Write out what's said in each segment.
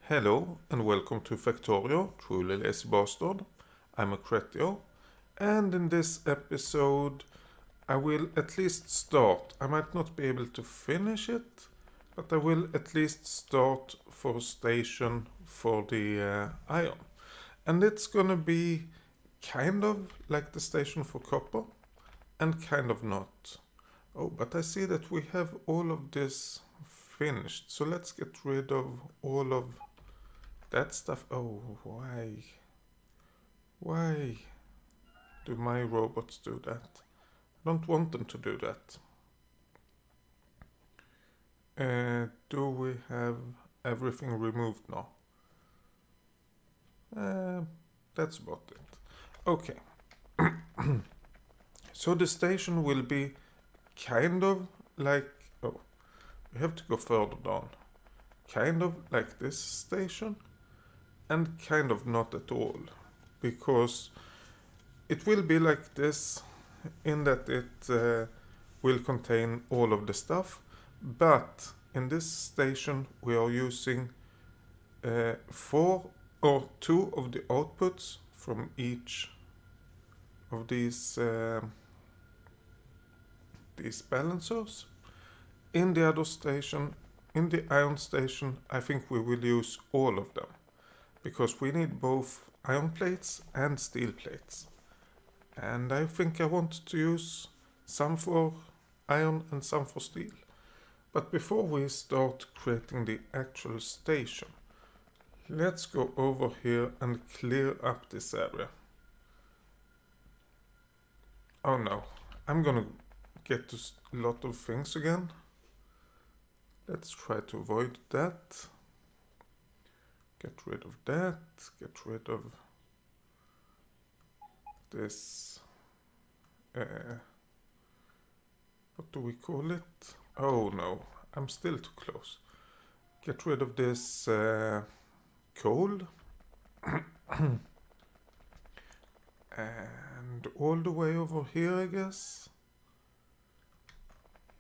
Hello and welcome to Factorio, truly lazy bastard. I'm a Cretio, and in this episode I will at least start. I might not be able to finish it, but I will at least start for a station for the iron. And it's gonna be kind of like the station for copper, and kind of not. Oh, but I see that we have all of this finished, so let's get rid of all of that stuff. Oh, why? Why do my robots do that? I don't want them to do that. Do we have everything removed now? That's about it. Okay. So the station will be kind of like... Oh, we have to go further down. Kind of like this station, and kind of not at all. Because it will be like this in that it will contain all of the stuff, but in this station we are using 4 or 2 of the outputs from each of these balancers. In the other station, in the iron station, I think we will use all of them, because we need both iron plates and steel plates. And I think I want to use some for iron and some for steel. But before we start creating the actual station, let's go over here and clear up this area. Oh no, I'm gonna get to a lot of things again. Let's try to avoid that. Get rid of that, get rid of this, what do we call it? Oh no, I'm still too close. Get rid of this coal. And all the way over here, I guess.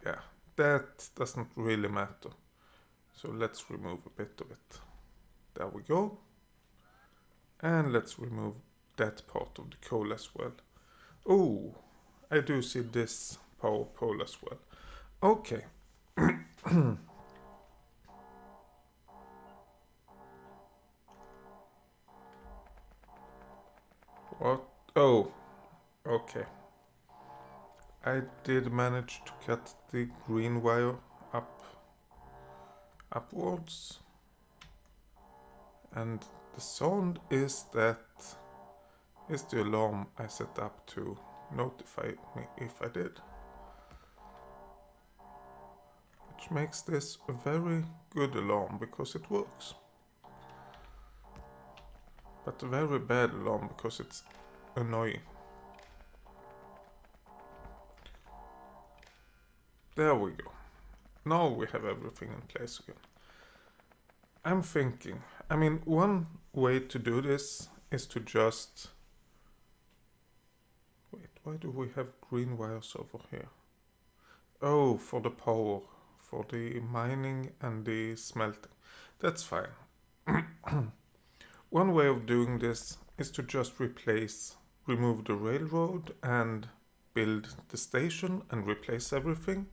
Yeah, that doesn't really matter. So let's remove a bit of it. There we go. And let's remove that part of the coal as well. Oh, I do see this power pole as well. Okay. What? Oh, okay. I did manage to cut the green wire upwards. And the sound is the alarm I set up to notify me if I did. Which makes this a very good alarm because it works. But a very bad alarm because it's annoying. There we go. Now we have everything in place again. I'm thinking, one way to do this is to just... Wait, why do we have green wires over here? Oh, for the power, for the mining and the smelting. That's fine. One way of doing this is to just remove the railroad and build the station and replace everything.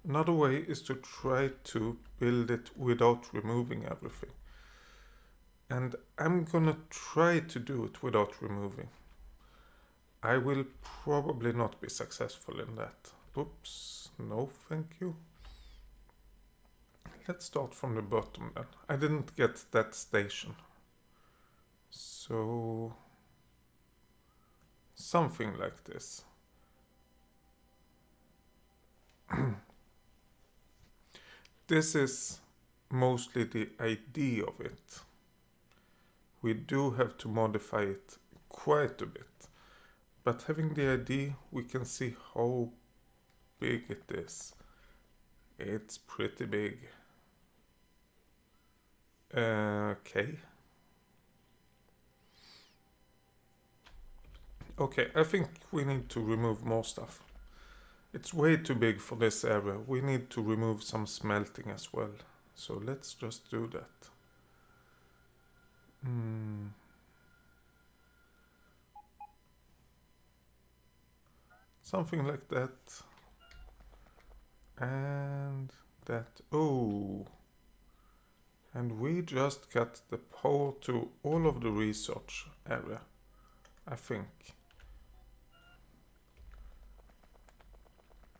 Another way is to try to build it without removing everything. And I'm gonna try to do it without removing. I will probably not be successful in that. Oops, no thank you. Let's start from the bottom then. I didn't get that station. So... something like this. This is mostly the idea of it. We do have to modify it quite a bit. But having the idea, we can see how big it is. It's pretty big. Okay. Okay, I think we need to remove more stuff. It's way too big for this area. We need to remove some smelting as well. So let's just do that. Something like that. And that. Oh. And we just got the power to all of the research area, I think.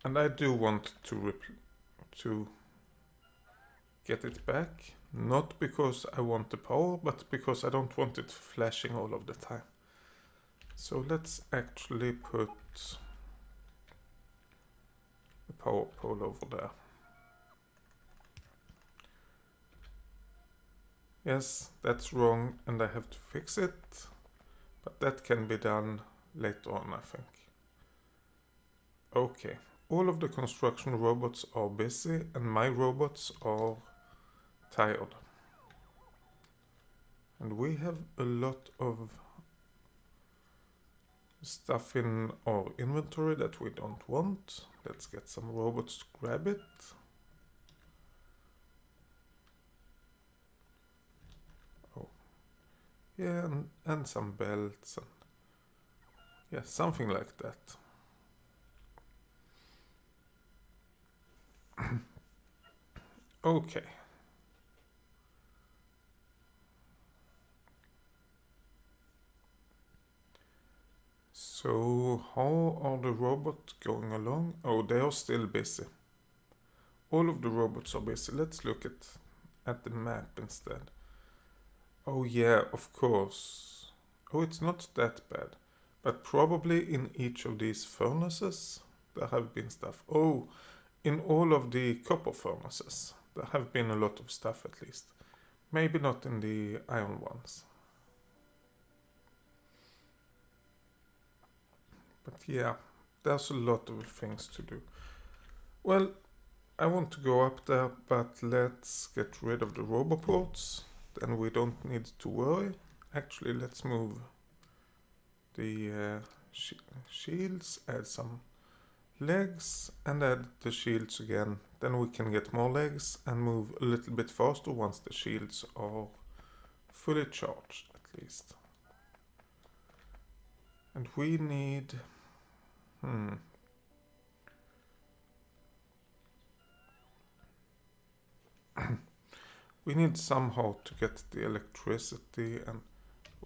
And I do want to get it back. Not because I want the power, but because I don't want it flashing all of the time. So let's actually put the power pole over there. Yes, that's wrong and I have to fix it. But that can be done later on, I think. Okay, all of the construction robots are busy and my robots are tired. And we have a lot of stuff in our inventory that we don't want. Let's get some robots to grab it. Oh, yeah, and some belts and yeah, something like that. Okay. So how are the robots going along? Oh, they are still busy. All of the robots are busy. Let's look at the map instead. Oh yeah, of course. Oh, it's not that bad. But probably in each of these furnaces there have been stuff. Oh, in all of the copper furnaces there have been a lot of stuff at least. Maybe not in the iron ones. But yeah, there's a lot of things to do. Well, I want to go up there, but let's get rid of the roboports. Then we don't need to worry. Actually, let's move the shields, add some legs, and add the shields again. Then we can get more legs and move a little bit faster once the shields are fully charged, at least. And we need... we need somehow to get the electricity and...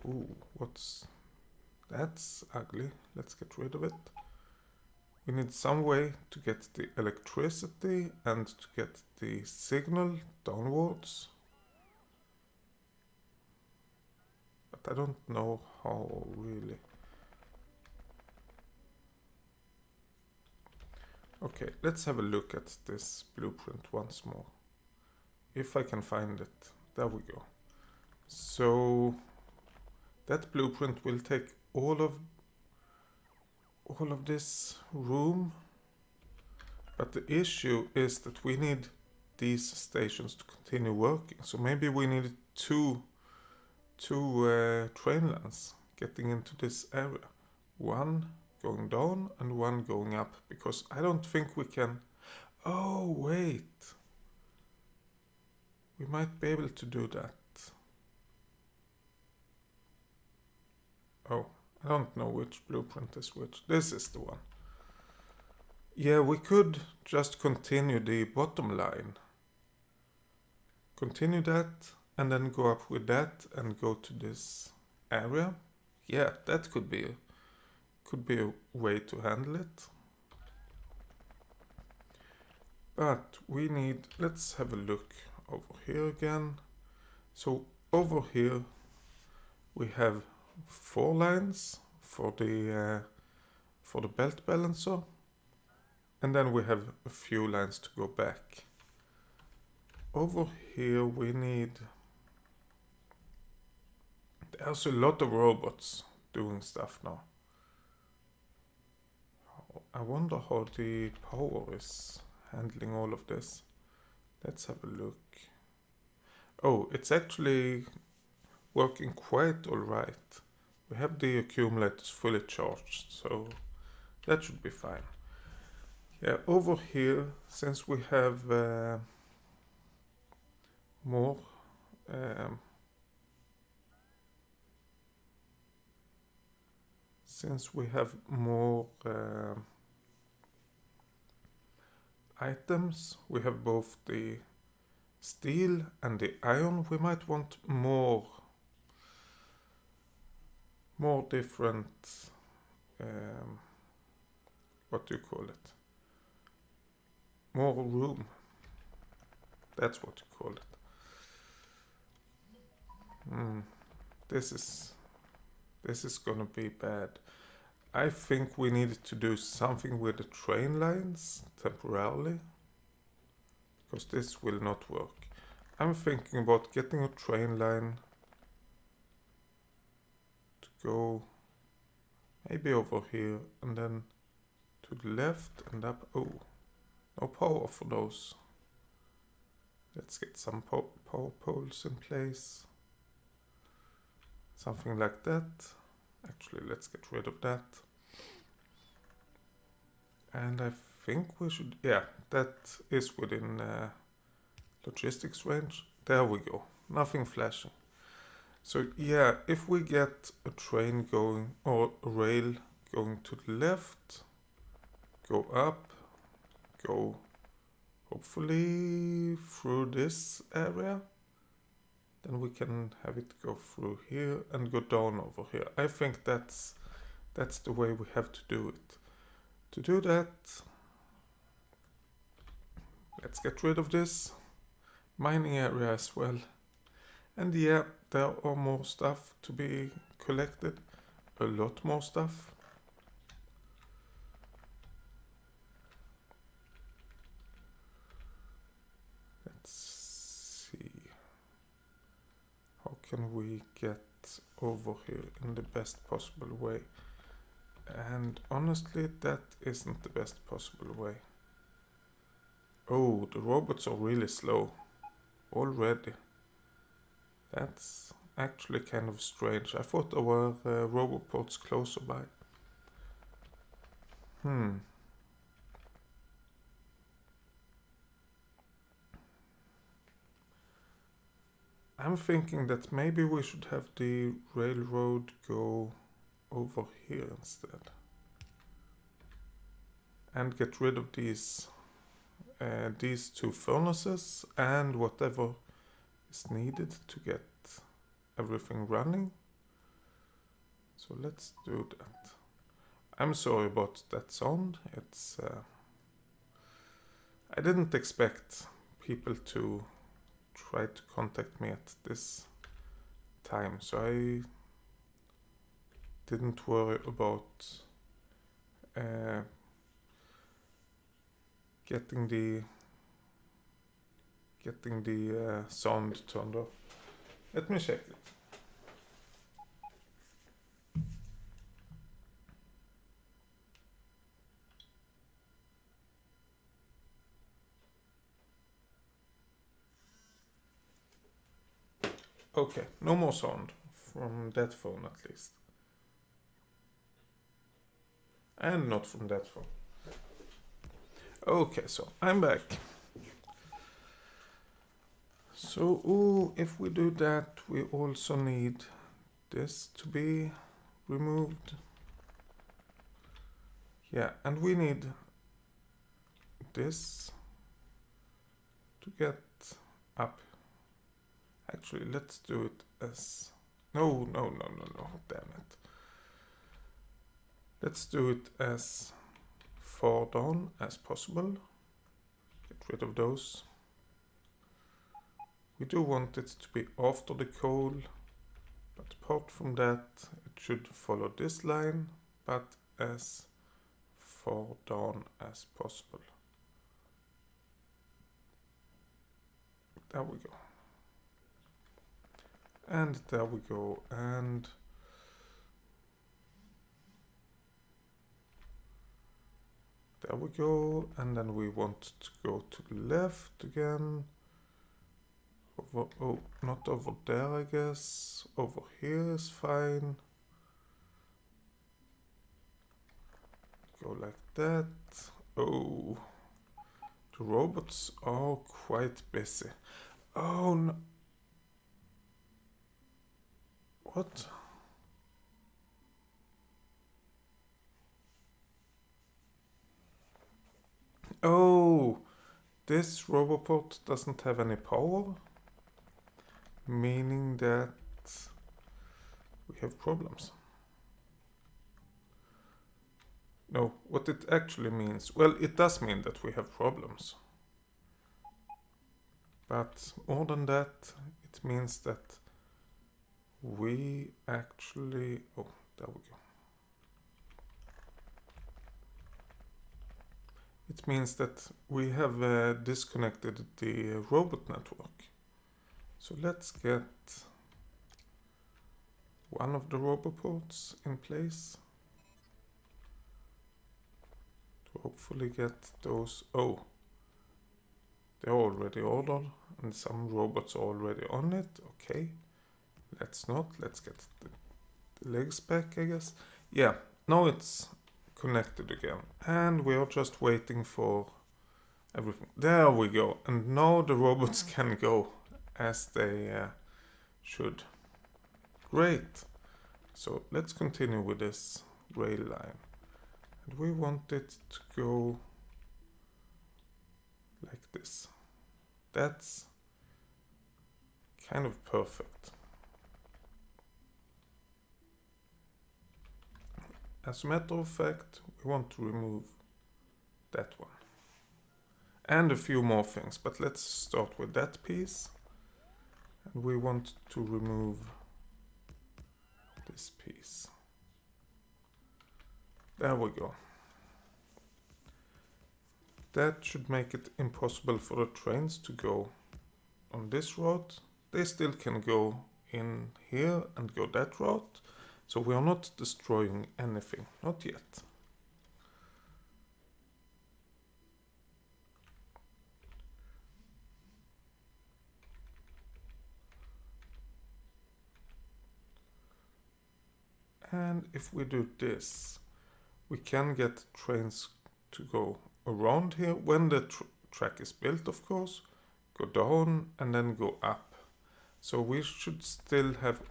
Ooh, what's... That's ugly. Let's get rid of it. We need some way to get the electricity and to get the signal downwards. But I don't know how really. Okay, let's have a look at this blueprint once more. If I can find it. There we go. So that blueprint will take all of this room, but the issue is that we need these stations to continue working. So maybe we need two train lines getting into this area. One going down and one going up, because I don't think we can... Oh, wait. We might be able to do that. Oh, I don't know which blueprint is which. This is the one. Yeah, we could just continue the bottom line. Continue that and then go up with that and go to this area. Yeah, that could be a way to handle it. But we need... Let's have a look over here again. So over here we have 4 lines for the belt balancer, and then we have a few lines to go back. Over here we need... There's a lot of robots doing stuff now. I wonder how the power is handling all of this. Let's have a look. Oh, it's actually working quite alright. We have the accumulators fully charged, so that should be fine. Yeah, over here, since we have more since we have more items, we have both the steel and the iron, we might want more different what do you call it, more room, that's what you call it. This is gonna be bad. I think we needed to do something with the train lines temporarily, because this will not work. I'm thinking about getting a train line to go maybe over here and then to the left and up. Oh, no power for those. Let's get some power poles in place. Something like that. Actually, let's get rid of that. And I think we should, yeah, that is within logistics range. There we go. Nothing flashing. So yeah, if we get a train going, or a rail going to the left, go up, go hopefully through this area, then we can have it go through here and go down over here. I think that's the way we have to do it. To do that, let's get rid of this mining area as well. And yeah, there are more stuff to be collected, a lot more stuff. Let's see, how can we get over here in the best possible way? And honestly, that isn't the best possible way. Oh, the robots are really slow already. That's actually kind of strange. I thought there were roboports closer by. I'm thinking that maybe we should have the railroad go over here instead. And get rid of these two furnaces and whatever is needed to get everything running. So let's do that. I'm sorry about that sound. It's I didn't expect people to try to contact me at this time, so I didn't worry about getting the sound turned off. Let me check it. Okay, no more sound from that phone at least. And not from that phone. Okay, so I'm back. So, if we do that, we also need this to be removed. Yeah, and we need this to get up. Actually, let's do it as... No, damn it. Let's do it as far down as possible. Get rid of those. We do want it to be after the coal, but apart from that, it should follow this line, but as far down as possible. There we go. And there we go, and there we go, and then we want to go to the left again. Over, oh, not over there, I guess. Over here is fine. Go like that. Oh, the robots are quite busy. Oh no. What? Oh, this roboport doesn't have any power, meaning that we have problems. No, what it actually means, well, it does mean that we have problems. But more than that, it means that we actually, oh, there we go. It means that we have disconnected the robot network. So let's get one of the roboports in place to hopefully get those. Oh, they're already ordered and some robots are already on it. Okay, let's get the legs back, I guess. Yeah, now it's connected again and we are just waiting for everything. There we go. And now the robots can go as they should. Great. So let's continue with this rail line. And we want it to go like this. That's kind of perfect. As a matter of fact, we want to remove that one. And a few more things, but let's start with that piece. And we want to remove this piece. There we go. That should make it impossible for the trains to go on this route. They still can go in here and go that route. So we are not destroying anything, not yet. And if we do this, we can get trains to go around here when the track is built, of course, go down and then go up. So we should still have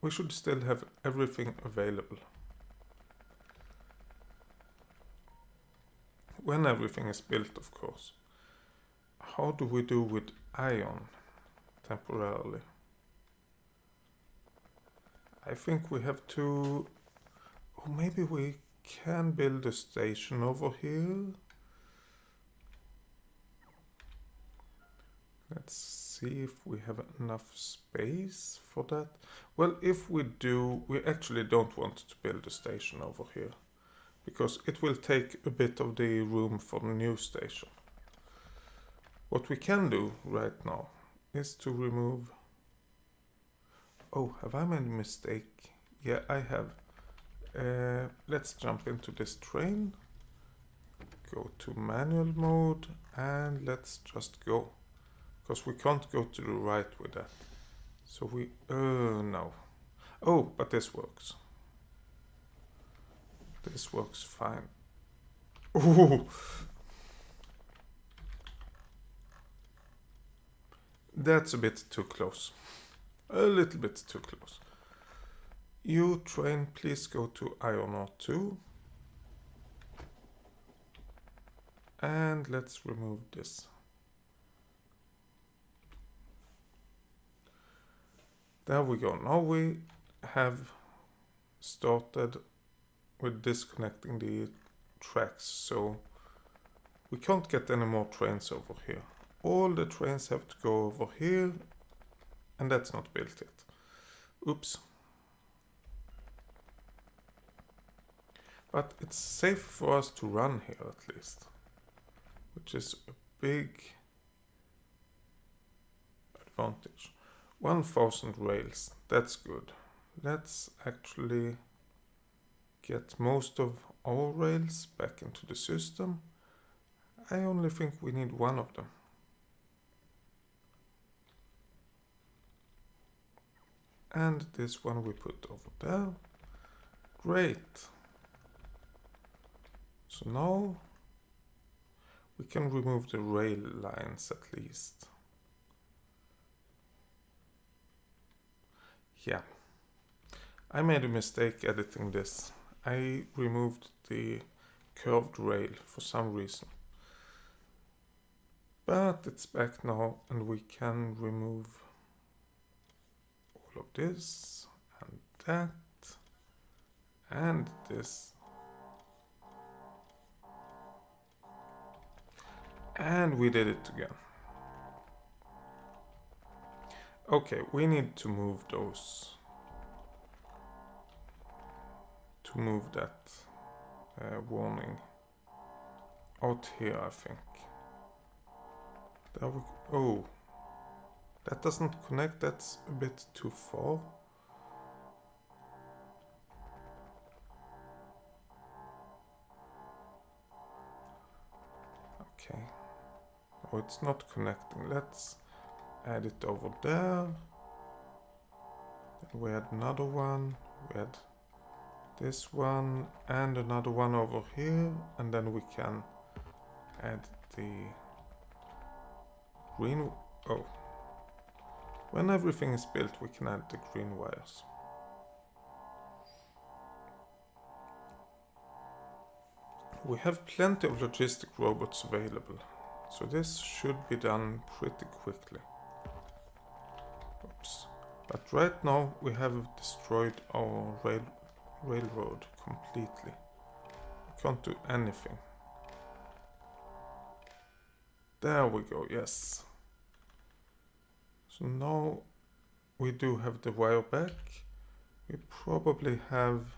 we should still have everything available. When everything is built, of course. How do we do with iron temporarily? I think we have to... Oh, maybe we can build a station over here. Let's see if we have enough space for that. Well, if we do, we actually don't want to build a station over here, because it will take a bit of the room for the new station. What we can do right now is to remove... Oh, have I made a mistake? Yeah, I have. Let's jump into this train. Go to manual mode and let's just go. Because we can't go to the right with that. So we... no. Oh, but this works. This works fine. Ooh. That's a bit too close. A little bit too close. You train, please go to Iron Ore 2. And let's remove this. There we go. Now we have started with disconnecting the tracks, so we can't get any more trains over here. All the trains have to go over here, and that's not built yet. Oops. But it's safe for us to run here at least, which is a big advantage. 1000 rails, that's good. Let's actually get most of our rails back into the system. I only think we need one of them. And this one we put over there. Great. So now we can remove the rail lines at least. Yeah, I made a mistake editing this. I removed the curved rail for some reason. But it's back now, and we can remove all of this and that and this. And we did it again. Okay, we need to move those. To move that warning out here, I think. There we go. Oh, that doesn't connect. That's a bit too far. Okay. Oh, it's not connecting. Let's add it over there. Then we had another one. We had this one and another one over here, and then we can add the green. Oh, when everything is built, we can add the green wires. We have plenty of logistic robots available, so this should be done pretty quickly. Oops. But right now we have destroyed our railroad completely. We can't do anything. There we go, yes. So now we do have the wire back. We probably have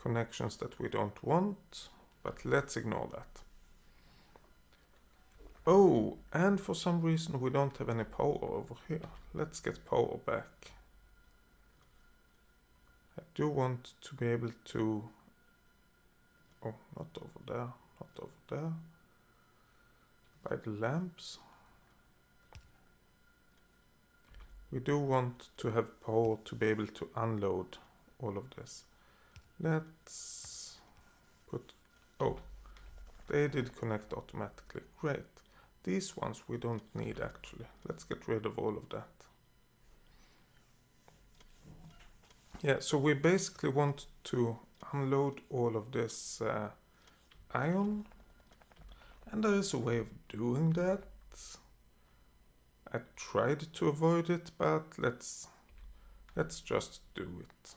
connections that we don't want, but let's ignore that. Oh, and for some reason we don't have any power over here. Let's get power back. I do want to be able to... Oh, not over there, not over there. By the lamps. We do want to have power to be able to unload all of this. Let's put... Oh, they did connect automatically. Great. These ones we don't need actually. Let's get rid of all of that. Yeah, so we basically want to unload all of this iron. And there is a way of doing that. I tried to avoid it, but let's just do it.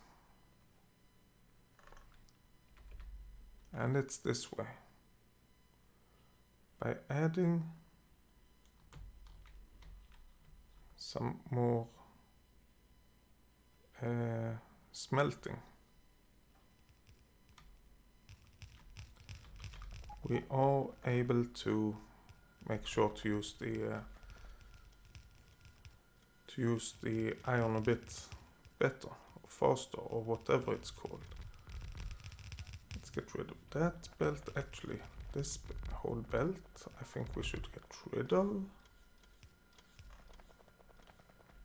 And it's this way. By adding some more smelting, we are able to make sure to use the iron a bit better or faster or whatever it's called. Let's get rid of that belt. Actually, this whole belt I think we should get rid of.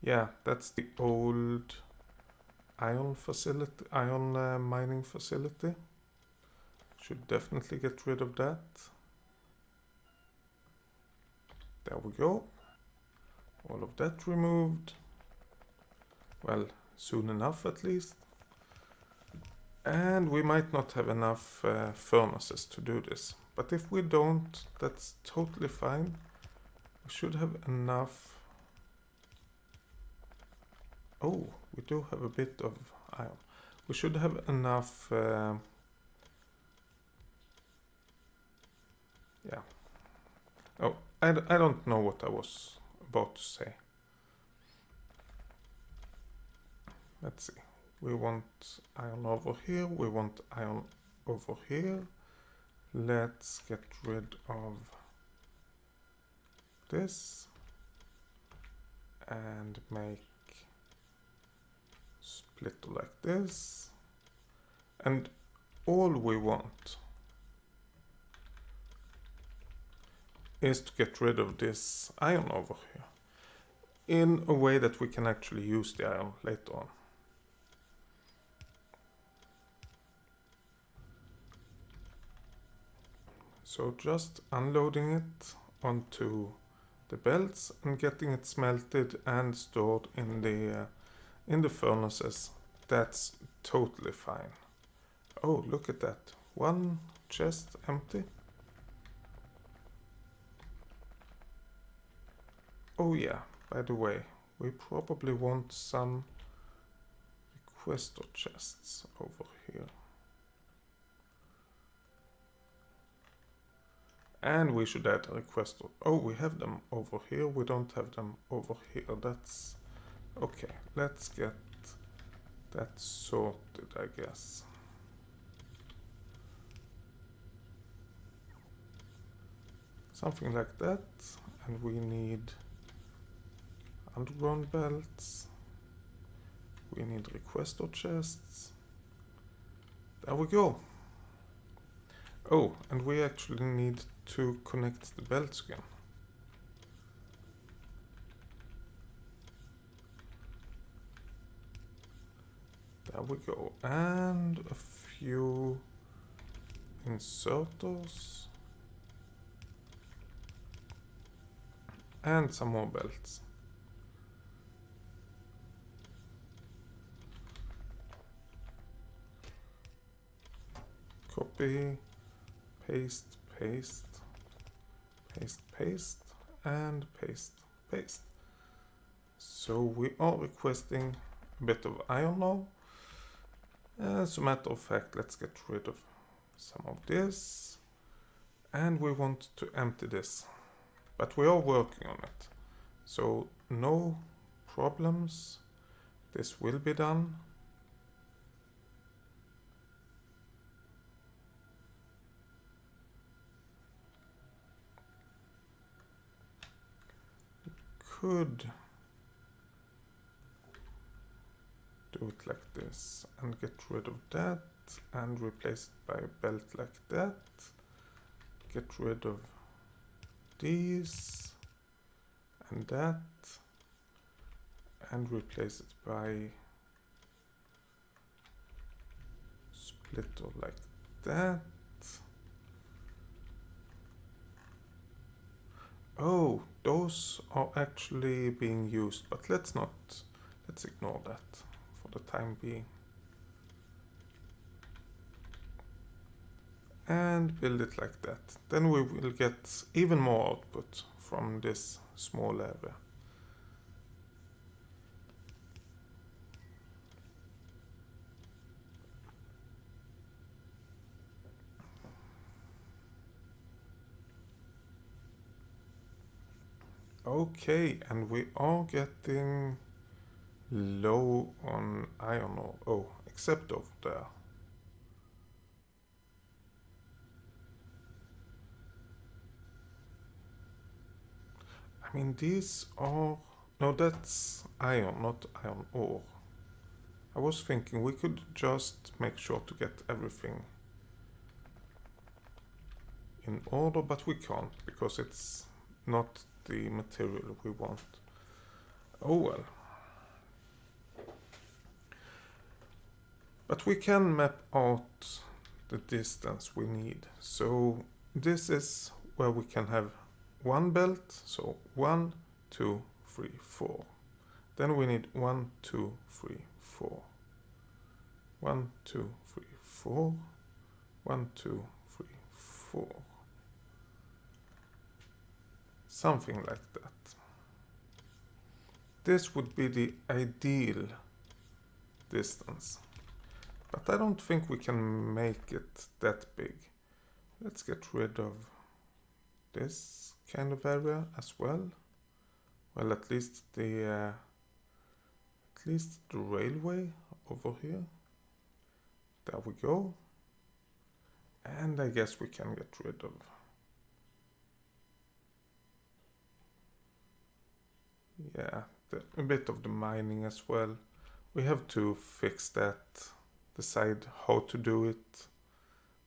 Yeah, that's the old iron facility, iron mining facility. Should definitely get rid of that. There we go. All of that removed. Well, soon enough at least. And we might not have enough furnaces to do this. But if we don't, that's totally fine. We should have enough. Oh, we do have a bit of iron. We should have enough. Yeah. Oh, I don't know what I was about to say. Let's see. We want iron over here. We want iron over here. Let's get rid of this and make splitter like this. And all we want is to get rid of this iron over here in a way that we can actually use the iron later on. So just unloading it onto the belts and getting it smelted and stored in the furnaces. That's totally fine. Oh, look at that. 1, chest empty. Oh yeah, by the way, we probably want some requester chests over here. And we should add a requester. Oh, we have them over here. We don't have them over here. That's okay. Let's get that sorted, I guess. Something like that. And we need underground belts. We need requester chests. There we go. Oh, and we actually need to connect the belts again. There we go. And a few inserters. And some more belts. Copy, paste, paste, paste, paste, and paste, paste. So we are requesting a bit of iron now. As a matter of fact, let's get rid of some of this. And we want to empty this. But we are working on it. So no problems. This will be done. Could do it like this and get rid of that and replace it by a belt like that. Get rid of these and that and replace it by splitter like that. Oh, those are actually being used, but let's ignore that for the time being. And build it like that. Then we will get even more output from this small area. Okay, and we are getting low on iron ore. Oh, except over there. I mean, these are... No, that's iron, not iron ore. I was thinking we could just make sure to get everything in order, but we can't because it's not the material we want. Oh well. But we can map out the distance we need. So this is where we can have one belt. So 1, 2, 3, 4. Then we need 1, 2, 3, 4. 1, 2, 3, 4. 1, 2, 3, 4. Something like that. This would be the ideal distance. But I don't think we can make it that big. Let's get rid of this kind of area as well. Well, at least the railway over here. There we go. And I guess we can get rid of a bit of the mining as well. We have to fix that, decide how to do it.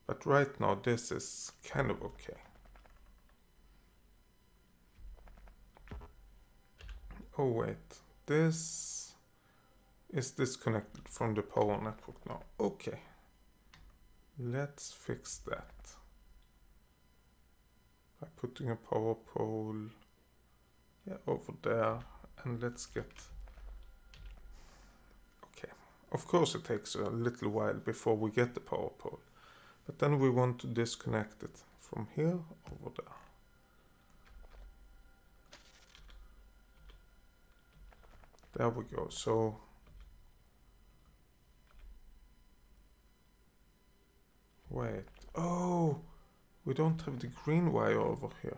But right now this is kind of okay. Oh wait, this is disconnected from the power network now. Okay, let's fix that by putting a power pole over there, and let's get... Okay, of course it takes a little while before we get the power pole, But then we want to disconnect it from here over there. There we go. So wait. Oh, we don't have the green wire over here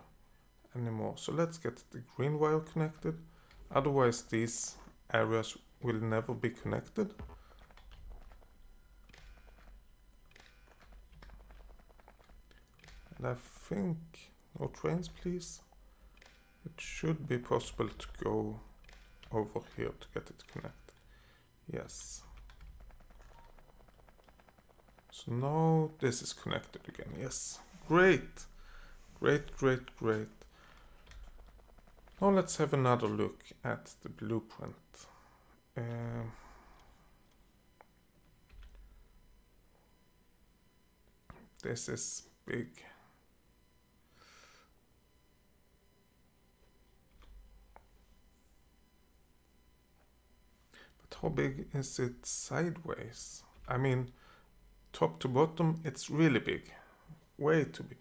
anymore. So let's get the green wire connected. Otherwise these areas will never be connected. And I think, no trains please. It should be possible to go over here to get it connected. Yes. So now this is connected again. Yes. Great. Great, great, great. Now let's have another look at the blueprint. This is big. But how big is it sideways? I mean, top to bottom, it's really big. Way too big.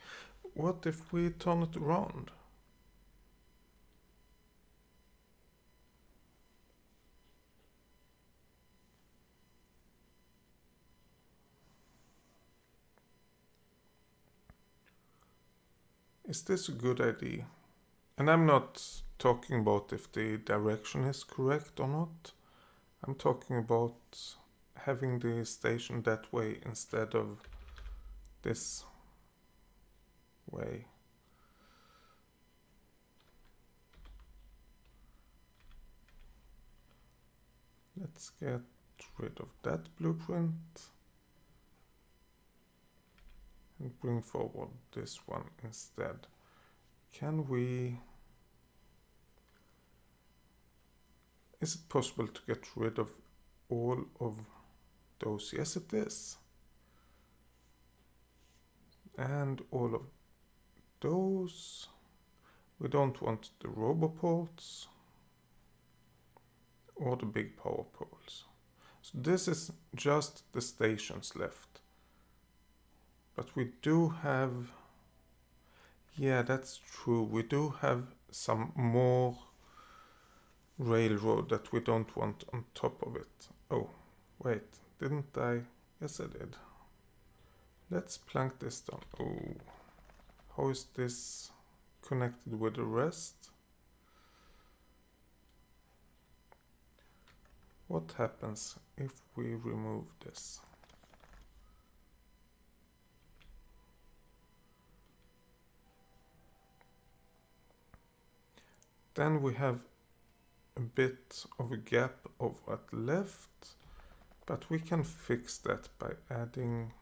What if we turn it around? Is this a good idea? And I'm not talking about if the direction is correct or not. I'm talking about having the station that way instead of this way. Let's get rid of that blueprint and bring forward this one instead. Can we... Is it possible to get rid of all of those? Yes, it is. And all of those. We don't want the roboports or the big power poles. So this is just the stations left. But we do have... Yeah, that's true. We do have some more railroad that we don't want on top of it. Oh, wait, didn't I? Yes, I did. Let's plank this down. Oh, how is this connected with the rest? What happens if we remove this? Then we have a bit of a gap over at left, but we can fix that by adding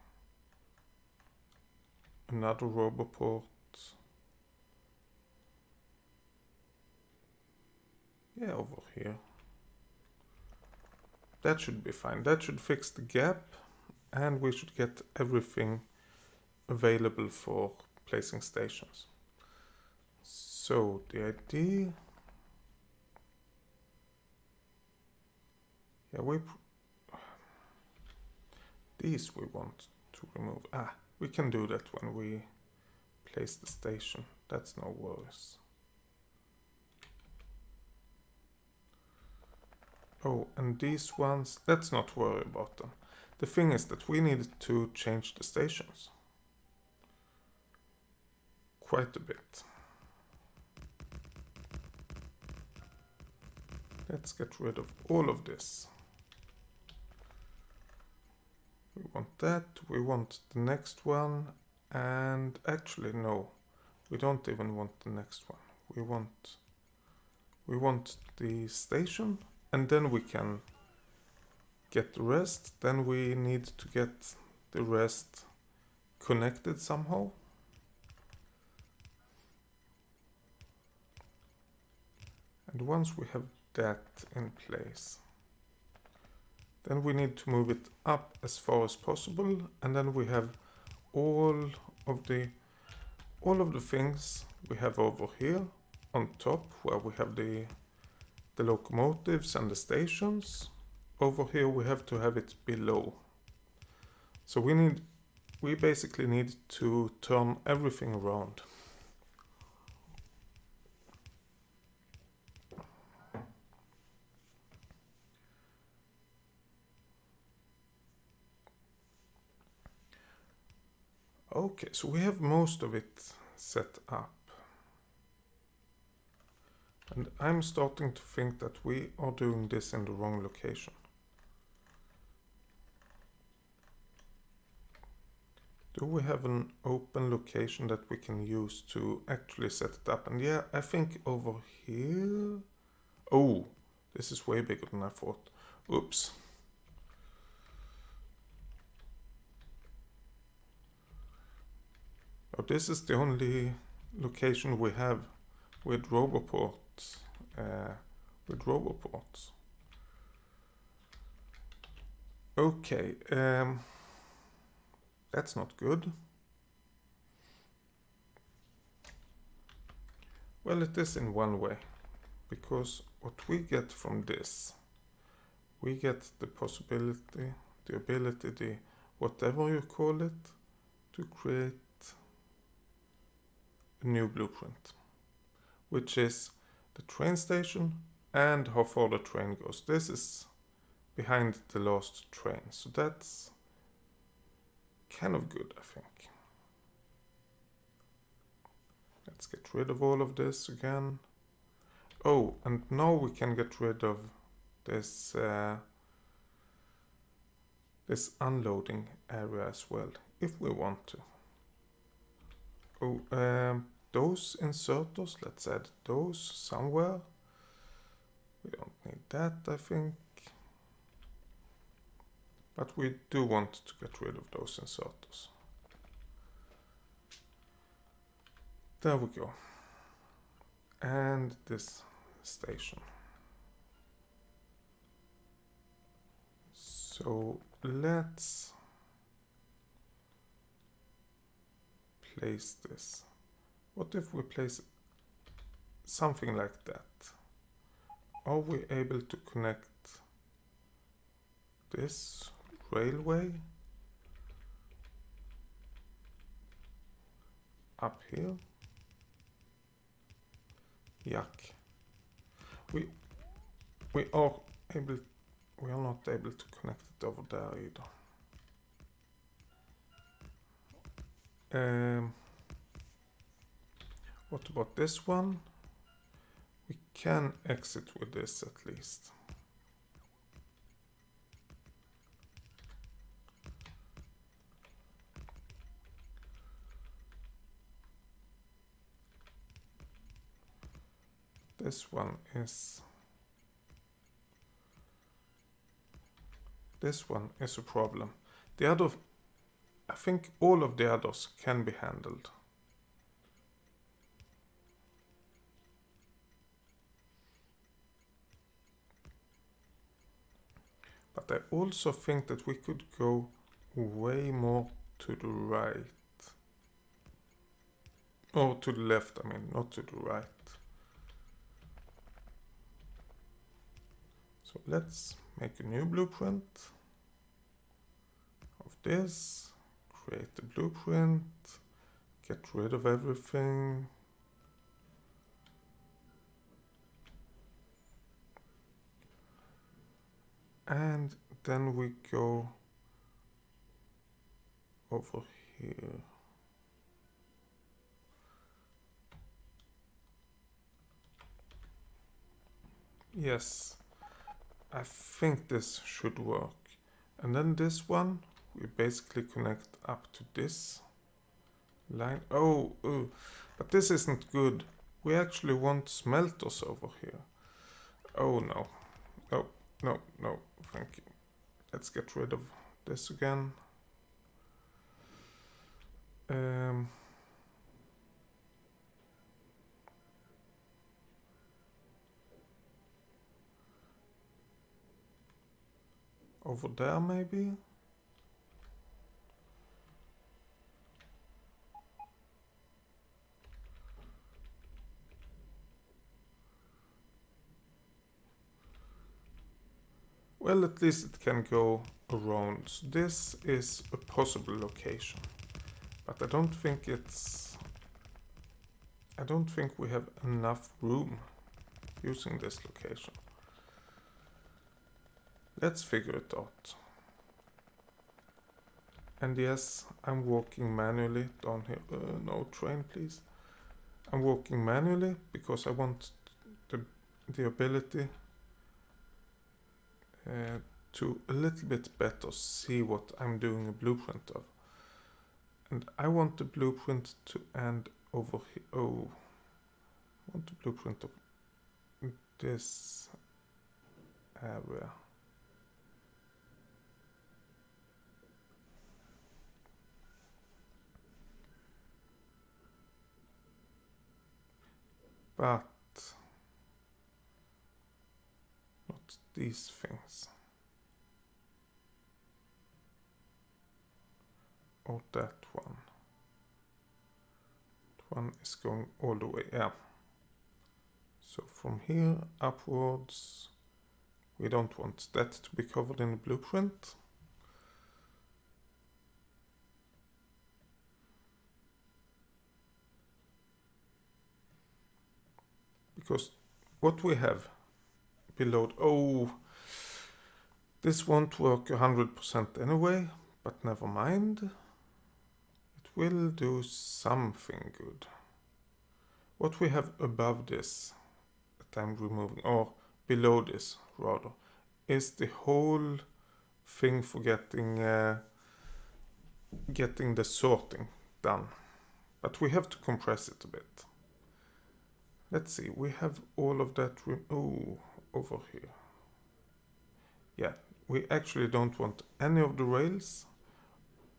another roboport. Yeah, over here. That should be fine. That should fix the gap, and we should get everything available for placing stations. So the idea... Yeah, these we want to remove. Ah, we can do that when we place the station. That's no worries. Oh, and these ones, let's not worry about them. The thing is that we needed to change the stations. Quite a bit. Let's get rid of all of this. We want that, we want the next one, and actually no, we don't even want the next one. We want the station, and then we can get the rest. Then we need to get the rest connected somehow. And once we have that in place, then we need to move it up as far as possible, and then we have all of the things we have over here on top, where we have the locomotives and the stations. Over here we have to have it below. So we need we basically need to turn everything around. Okay, so we have most of it set up. And I'm starting to think that we are doing this in the wrong location. Do we have an open location that we can use to actually set it up? And yeah, I think over here... Oh, this is way bigger than I thought. Oops. Oh, this is the only location we have with roboports. Okay, that's not good. Well, it is in one way, because what we get from this, we get the possibility, the ability, whatever you call it, to create a new blueprint, which is the train station and how far the train goes. This is behind the last train, so that's kind of good, I think. Let's get rid of all of this again. Oh, and now we can get rid of this this unloading area as well, if we want to. Oh, those inserters, let's add those somewhere. We don't need that, I think. But we do want to get rid of those inserters. There we go. And this station. So let's place this. What if we place something like that? Are we able to connect this railway up here? Yuck. We are not able to connect it over there either. What about this one? We can exit with this at least. This one is a problem. The other, I think all of the others can be handled. But I also think that we could go way more to the right. Or to the left, I mean, not to the right. So let's make a new blueprint of this, create a blueprint, get rid of everything. And then we go over here. Yes, I think this should work. And then this one, we basically connect up to this line. Oh, but this isn't good. We actually want smelters over here. Oh no. No, thank you. Let's get rid of this again. Over there maybe? Well, at least it can go around. So this is a possible location. But I don't think we have enough room using this location. Let's figure it out. And yes, I'm walking manually down here. No train, please. I'm walking manually because I want the ability to a little bit better see what I'm doing a blueprint of. And I want the blueprint to end over here. Oh, I want the blueprint of this area. But not these things. Or that one. That one is going all the way, yeah. So from here upwards, we don't want that to be covered in the blueprint. Because what we have below, oh, this won't work 100% anyway, but never mind. It will do something good. What we have above this that I'm removing, or below this rather, is the whole thing for getting the sorting done. But we have to compress it a bit. Let's see, we have all of that over here. Yeah, we actually don't want any of the rails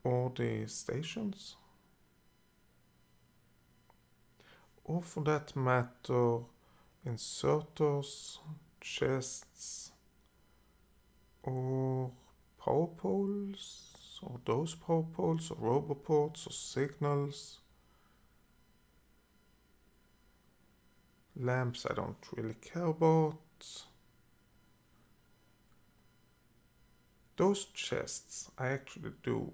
or the stations. Or for that matter, inserters, chests, or power poles, or those power poles, or roboports, or signals. Lamps I don't really care about. Those chests I actually do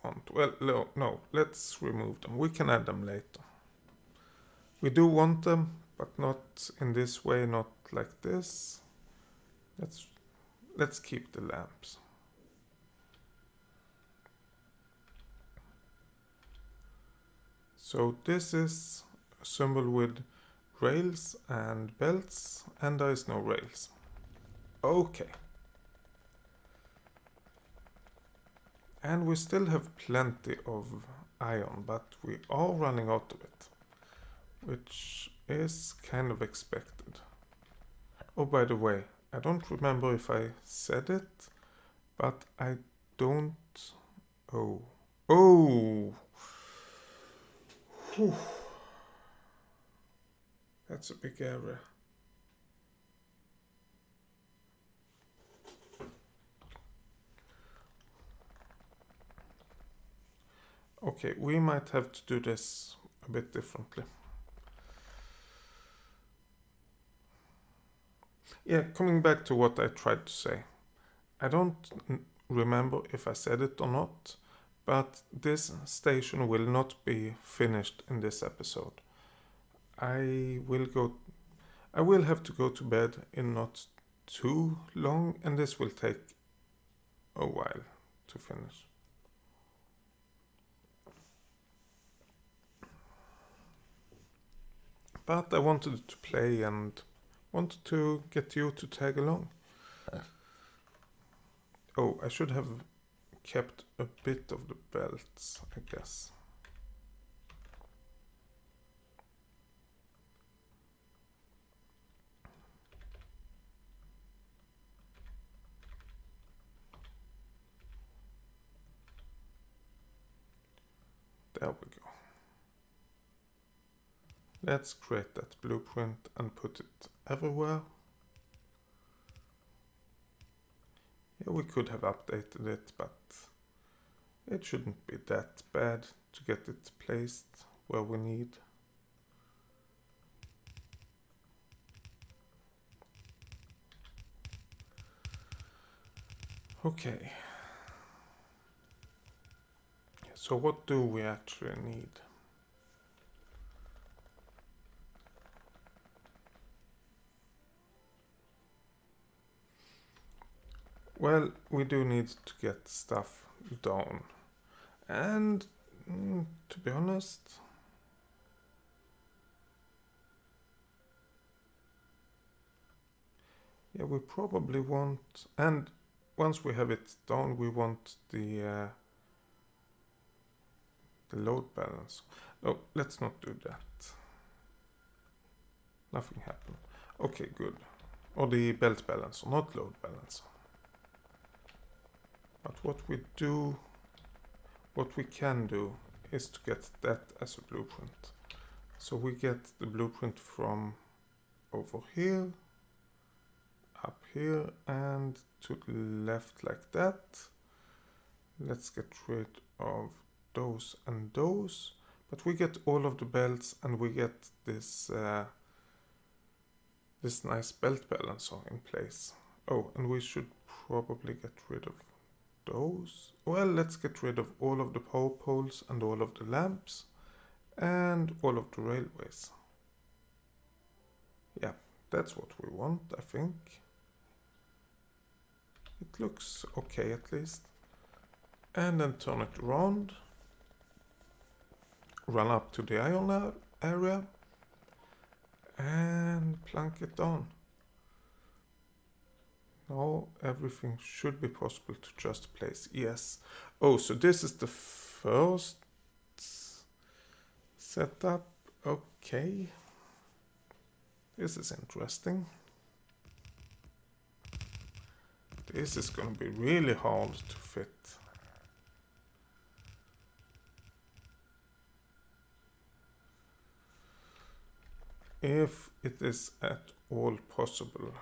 want. Well, no, let's remove them. We can add them later. We do want them, but not in this way, not like this. Let's keep the lamps. So this is a symbol with rails and belts, and there is no rails. Okay. And we still have plenty of iron, but we are running out of it, which is kind of expected. Oh, by the way, I don't remember if I said it, but I don't... Oh. Whew. That's a big area. Okay, we might have to do this a bit differently. Yeah, coming back to what I tried to say. I don't remember if I said it or not, but this station will not be finished in this episode. I will have to go to bed in not too long, and this will take a while to finish. But I wanted to play and wanted to get you to tag along. Oh, I should have kept a bit of the belts, I guess. There we go. Let's create that blueprint and put it everywhere. Yeah, we could have updated it, but it shouldn't be that bad to get it placed where we need. Okay. So what do we actually need? Well, we do need to get stuff down. And to be honest, yeah, we probably want, and once we have it done, we want the load balance. No, let's not do that. Nothing happened. Okay, good. Or the belt balancer, not load balancer. But what we can do is to get that as a blueprint. So we get the blueprint from over here, up here, and to the left like that. Let's get rid of those and those. But we get all of the belts, and we get this this nice belt balancer in place. Oh, and we should probably get rid of those. Well, let's get rid of all of the power poles and all of the lamps and all of the railways. Yeah, that's what we want, I think. It looks okay at least. And then turn it around. Run up to the iron area and plunk it down. Now everything should be possible to just place. Yes. Oh, so this is the first setup. Okay. This is interesting. This is going to be really hard to fit. If it is at all possible.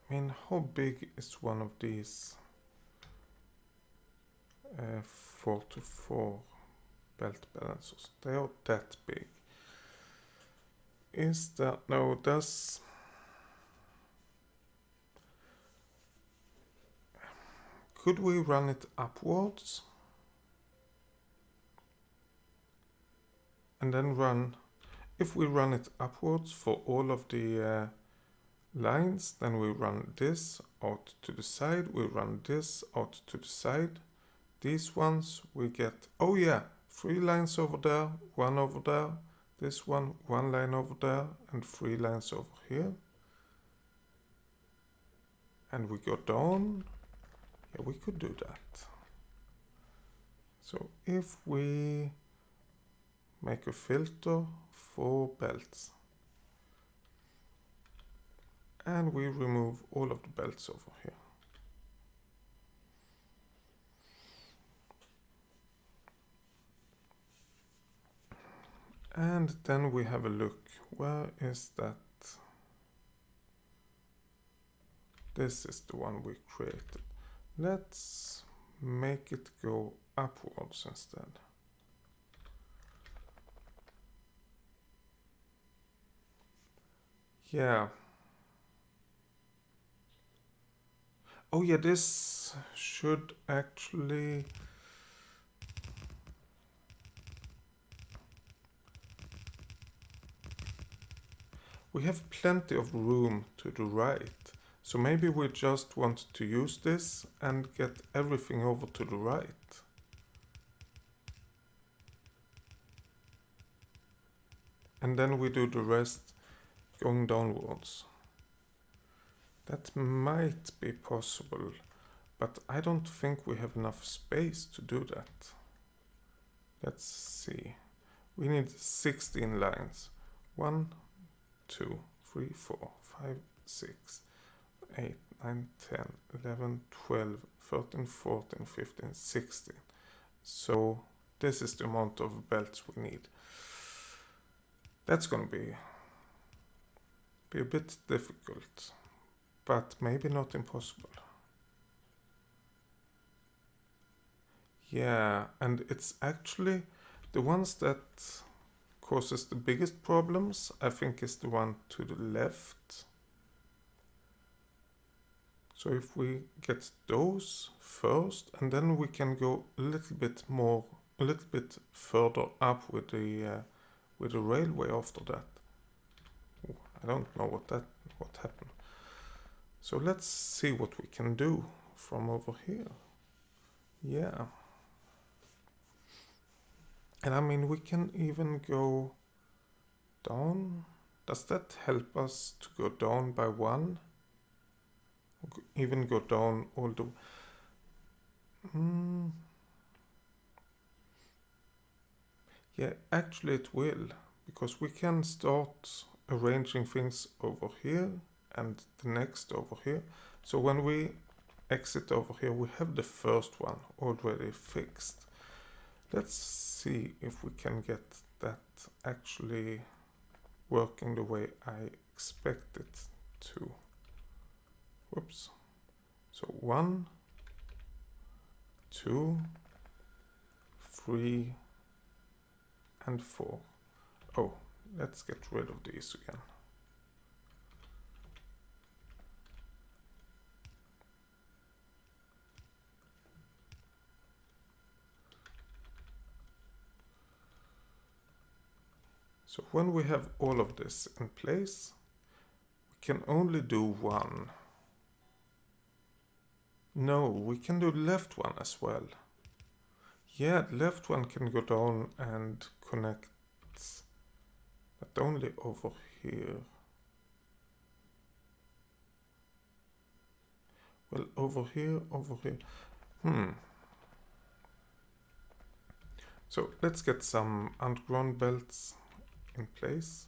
I mean, how big is one of these 4x4 belt balancers? They are that big. Is that, no, does, could we run it upwards? And then run, if we run it upwards for all of the lines, then we run this out to the side, we run this out to the side. These ones we get, oh yeah, 3 lines over there, 1 over there, this one line over there, and 3 lines over here. And we go down. Yeah, we could do that. So if we make a filter for belts, and we remove all of the belts over here. And then we have a look. Where is that? This is the one we created. Let's make it go upwards instead. Yeah. Oh yeah, this should actually... We have plenty of room to the right. So maybe we just want to use this and get everything over to the right. And then we do the rest going downwards. That might be possible, but I don't think we have enough space to do that. Let's see. We need 16 lines. 1, 2, 3, 4, 5, 6, 8, 9, 10, 11, 12, 13, 14, 15, 16. So this is the amount of belts we need. That's gonna be a bit difficult. but maybe not impossible. Yeah, and it's actually the ones that causes the biggest problems, I think, is the one to the left. So if we get those first, and then we can go a little bit further up with the railway after that. Ooh, I don't know what happened. So let's see what we can do from over here. Yeah. And I mean, we can even go down. Does that help us to go down by one? Even go down all the... Yeah, actually it will. Because we can start arranging things over here and the next over here. So when we exit over here, we have the first one already fixed. Let's see if we can get that actually working the way I expect it to. Whoops. So 1, 2, 3, and 4. Oh, let's get rid of these again. So when we have all of this in place, we can only do one. No, we can do the left one as well. Yeah, the left one can go down and connect, but only over here. Well, over here. So let's get some underground belts in place.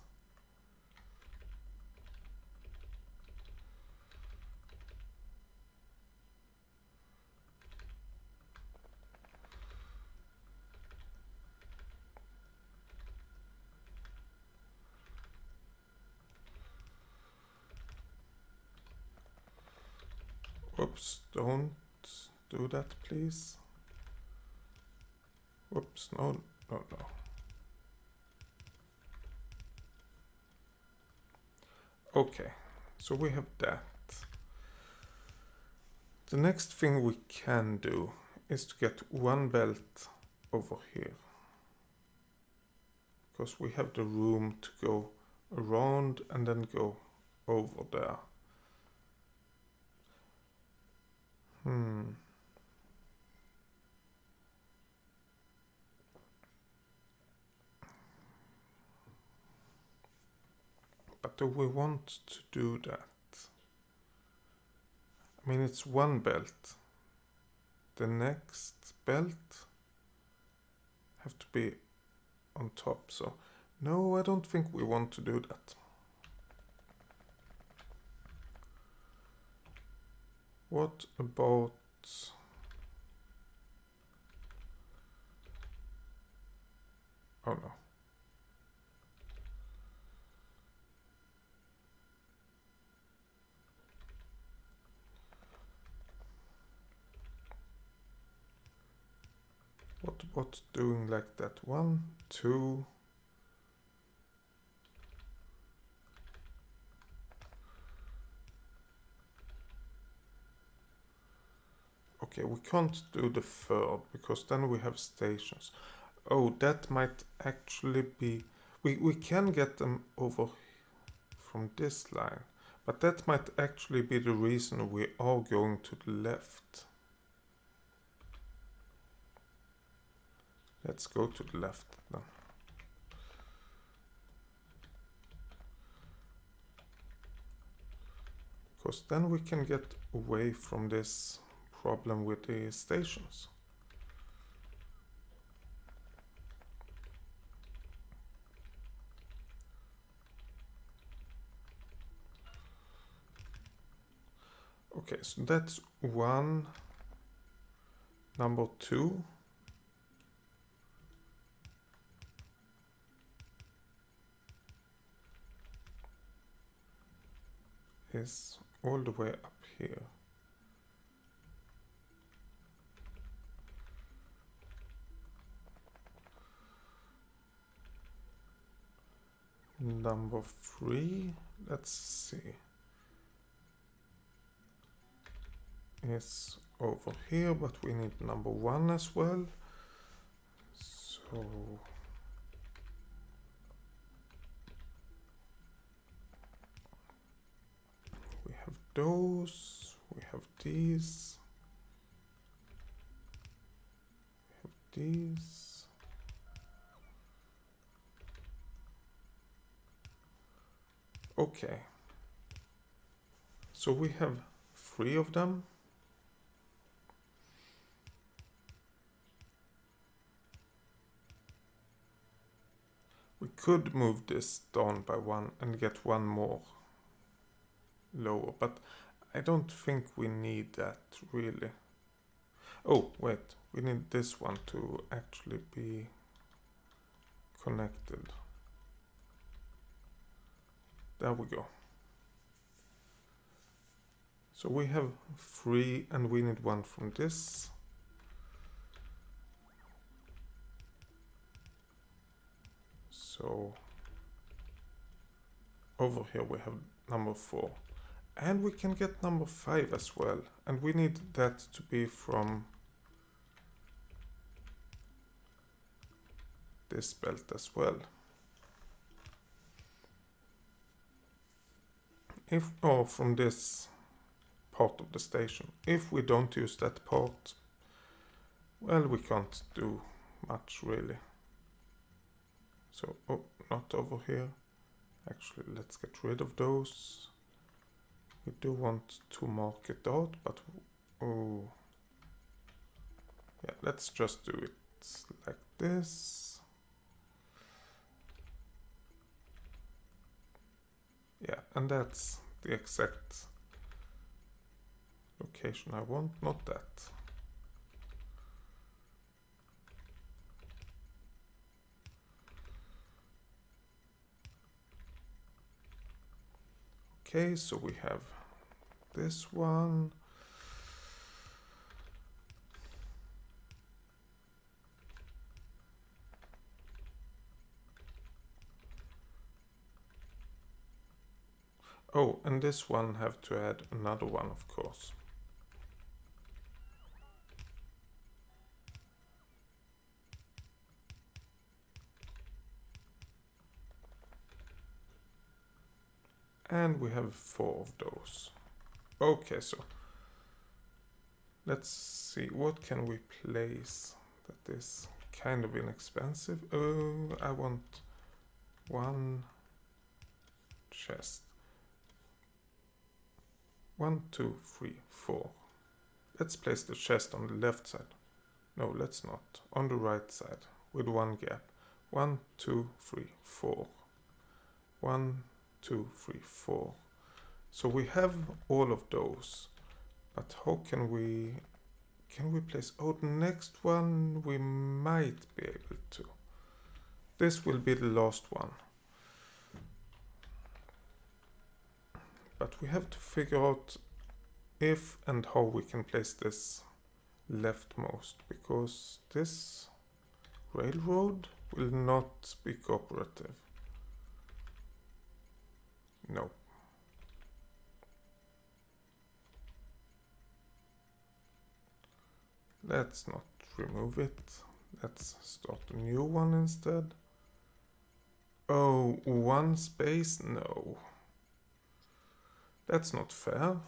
Whoops, don't do that, please. Whoops, no. Okay, so we have that. The next thing we can do is to get one belt over here. Because we have the room to go around and then go over there. But do we want to do that? I mean, it's one belt. The next belt have to be on top, so no, I don't think we want to do that. What about... Oh no. What about doing like that? 1, 2... Okay, we can't do the third, because then we have stations. Oh, that might actually be... We can get them over from this line, but that might actually be the reason we are going to the left. Let's go to the left then. Because then we can get away from this problem with the stations. Okay, so that's 1. Number 2. Is all the way up here. Number 3, let's see, is over here, but we need number 1 as well. So we have those, we have these, we have these. Okay, so we have 3 of them. We could move this down by 1 and get 1 more lower, but I don't think we need that really. Oh, wait, we need this one to actually be connected. There we go. So we have 3 and we need 1 from this. So over here we have number 4. And we can get number 5 as well. And we need that to be from this belt as well. Or from this part of the station. If we don't use that part, well, we can't do much really. So, oh, not over here. Actually, let's get rid of those. We do want to mark it out, but oh, yeah, let's just do it like this. Yeah, and that's the exact location I want, not that. Okay, so we have this one. Oh, and this one have to add another one, of course. And we have 4 of those. Okay, so let's see, what can we place that is kind of inexpensive? Oh, I want 1 chest. 1, 2, 3, 4. Let's place the chest on the left side. No, let's not. On the right side with 1 gap. 1, 2, 3, 4. 1, 2, 3, 4. So we have all of those. But how can we place? Oh, the next one we might be able to. This will be the last one. But we have to figure out if and how we can place this leftmost, because this railroad will not be cooperative. No. Let's not remove it. Let's start a new one instead. Oh, 1 space? No. That's not fair.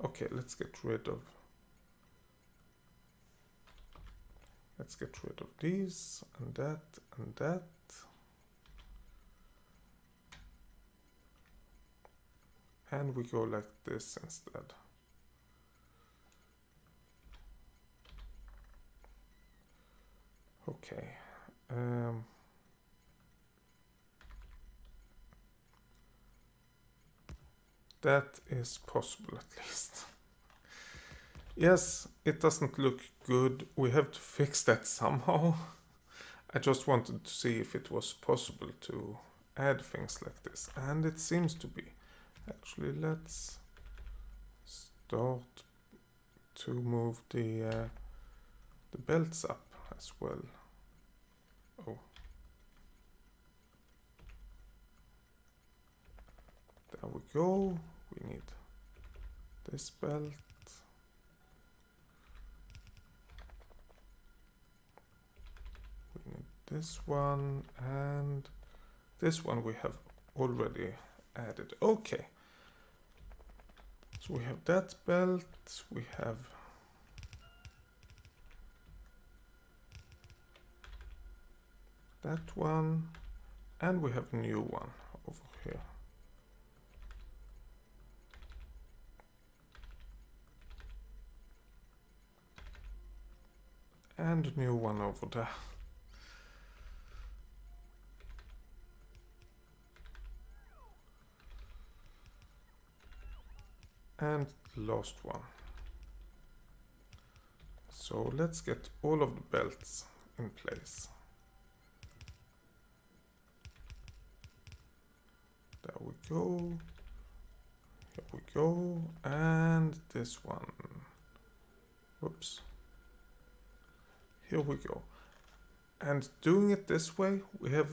Okay, let's get rid of these and that and that. And we go like this instead. Okay. That is possible at least. Yes, it doesn't look good. We have to fix that somehow. I just wanted to see if it was possible to add things like this. And it seems to be. Actually, let's start to move the belts up as well. Oh. There we go. We need this belt. We need this one, and this one we have already added. Okay. So we have that belt, we have that one, and we have a new one over here. And a new one over there. And the last one. So let's get all of the belts in place. There we go. Here we go. And this one. Whoops. Here we go. And doing it this way, we have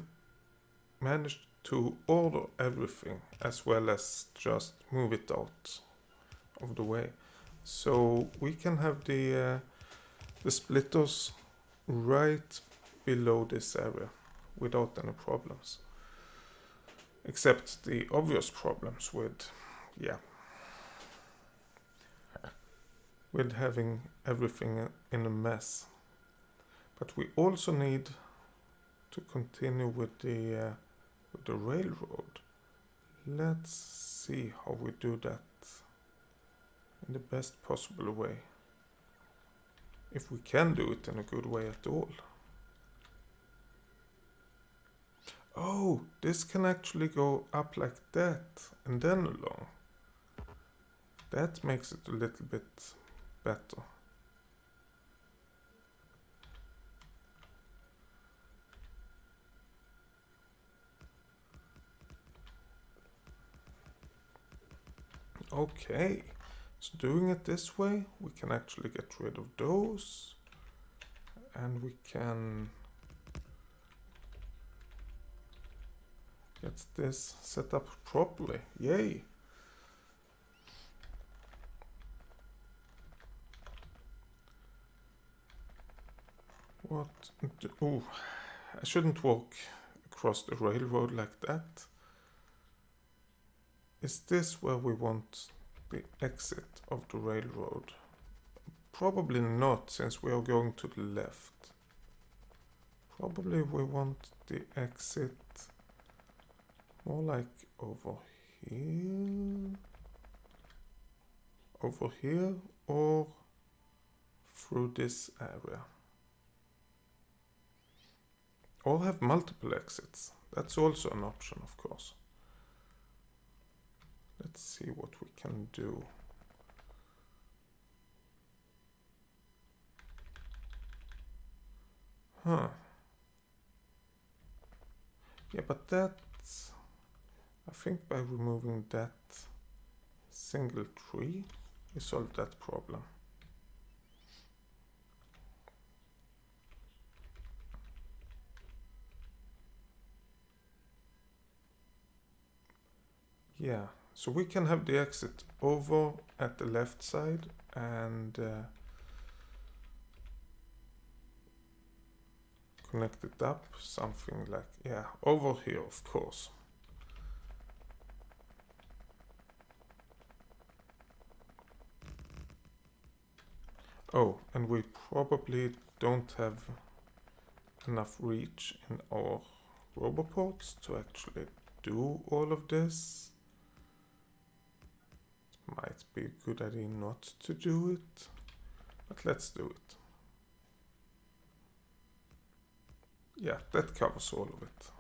managed to order everything as well as just move it out of the way. So we can have the splitters right below this area without any problems. Except the obvious problems with, with having everything in a mess. But we also need to continue with the railroad. Let's see how we do that in the best possible way. If we can do it in a good way at all. Oh, this can actually go up like that and then along. That makes it a little bit better. Okay, so doing it this way, we can actually get rid of those. And we can get this set up properly. Yay! What? Oh, I shouldn't walk across the railroad like that. Is this where we want the exit of the railroad? Probably not, since we are going to the left. Probably we want the exit more like over here, or through this area. Or have multiple exits. That's also an option, of course. Let's see what we can do. Huh. Yeah, but that's... I think by removing that single tree, we solved that problem. Yeah, so we can have the exit over at the left side and connect it up, something like, yeah, over here, of course. Oh, and we probably don't have enough reach in our roboports to actually do all of this. It might be a good idea not to do it, but let's do it. Yeah, that covers all of it.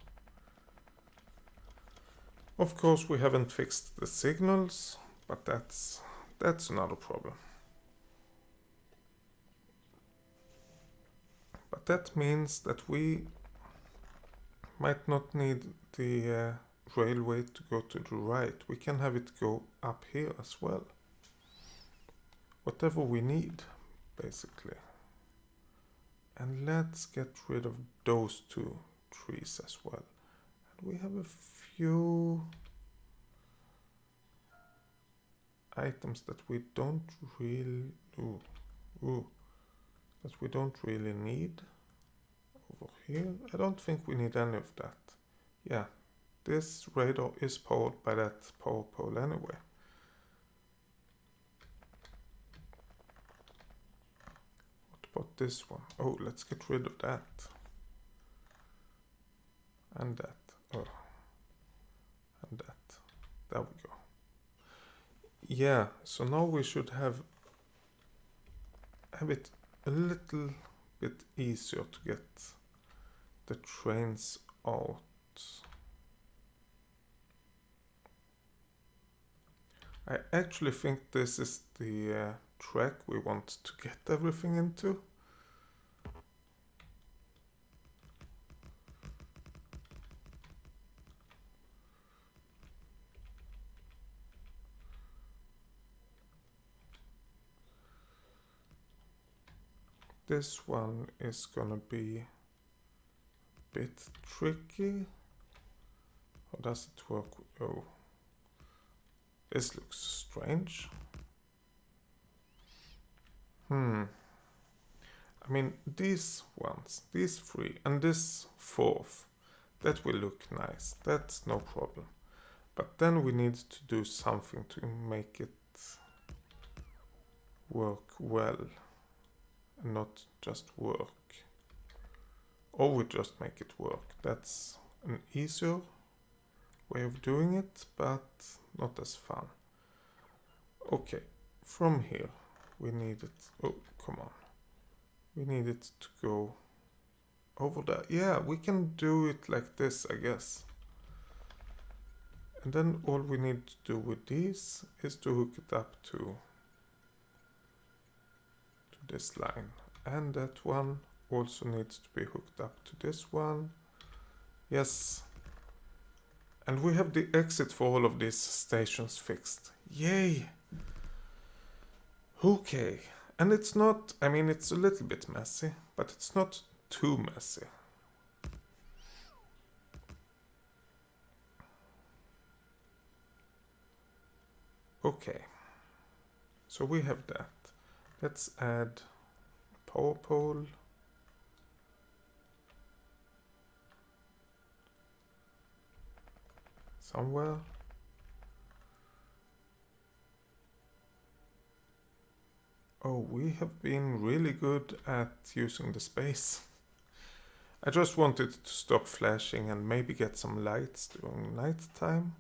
Of course, we haven't fixed the signals, but that's another problem. But that means that we might not need the railway to go to the right. We can have it go up here as well. whatever we need, basically. And let's get rid of those two trees as well. And we have a few items that we don't really that we don't really need over here. I don't think we need any of that. Yeah, this radar is powered by that power pole anyway. What about this one? Oh, let's get rid of that. And that. Oh. And that. There we go. Yeah, so now we should have it a little bit easier to get the trains out. I actually think this is the track we want to get everything into. This one is gonna be a bit tricky. How does it work? Oh, this looks strange. I mean, these ones, these three, and this fourth, that will look nice. That's no problem. But then we need to do something to make it work well. And not just work. Or we just make it work. That's an easier way of doing it, but not as fun. Okay, from here we need it. Oh, come on. We need it to go over there. Yeah, we can do it like this, I guess. And then all we need to do with these is to hook it up to this line. And that one also needs to be hooked up to this one. Yes. And we have the exit for all of these stations fixed. Yay! Okay. And it's not, I mean, it's a little bit messy, but it's not too messy. Okay. So we have that. Let's add a power pole. Somewhere. Oh, we have been really good at using the space. I just wanted to stop flashing and maybe get some lights during night time.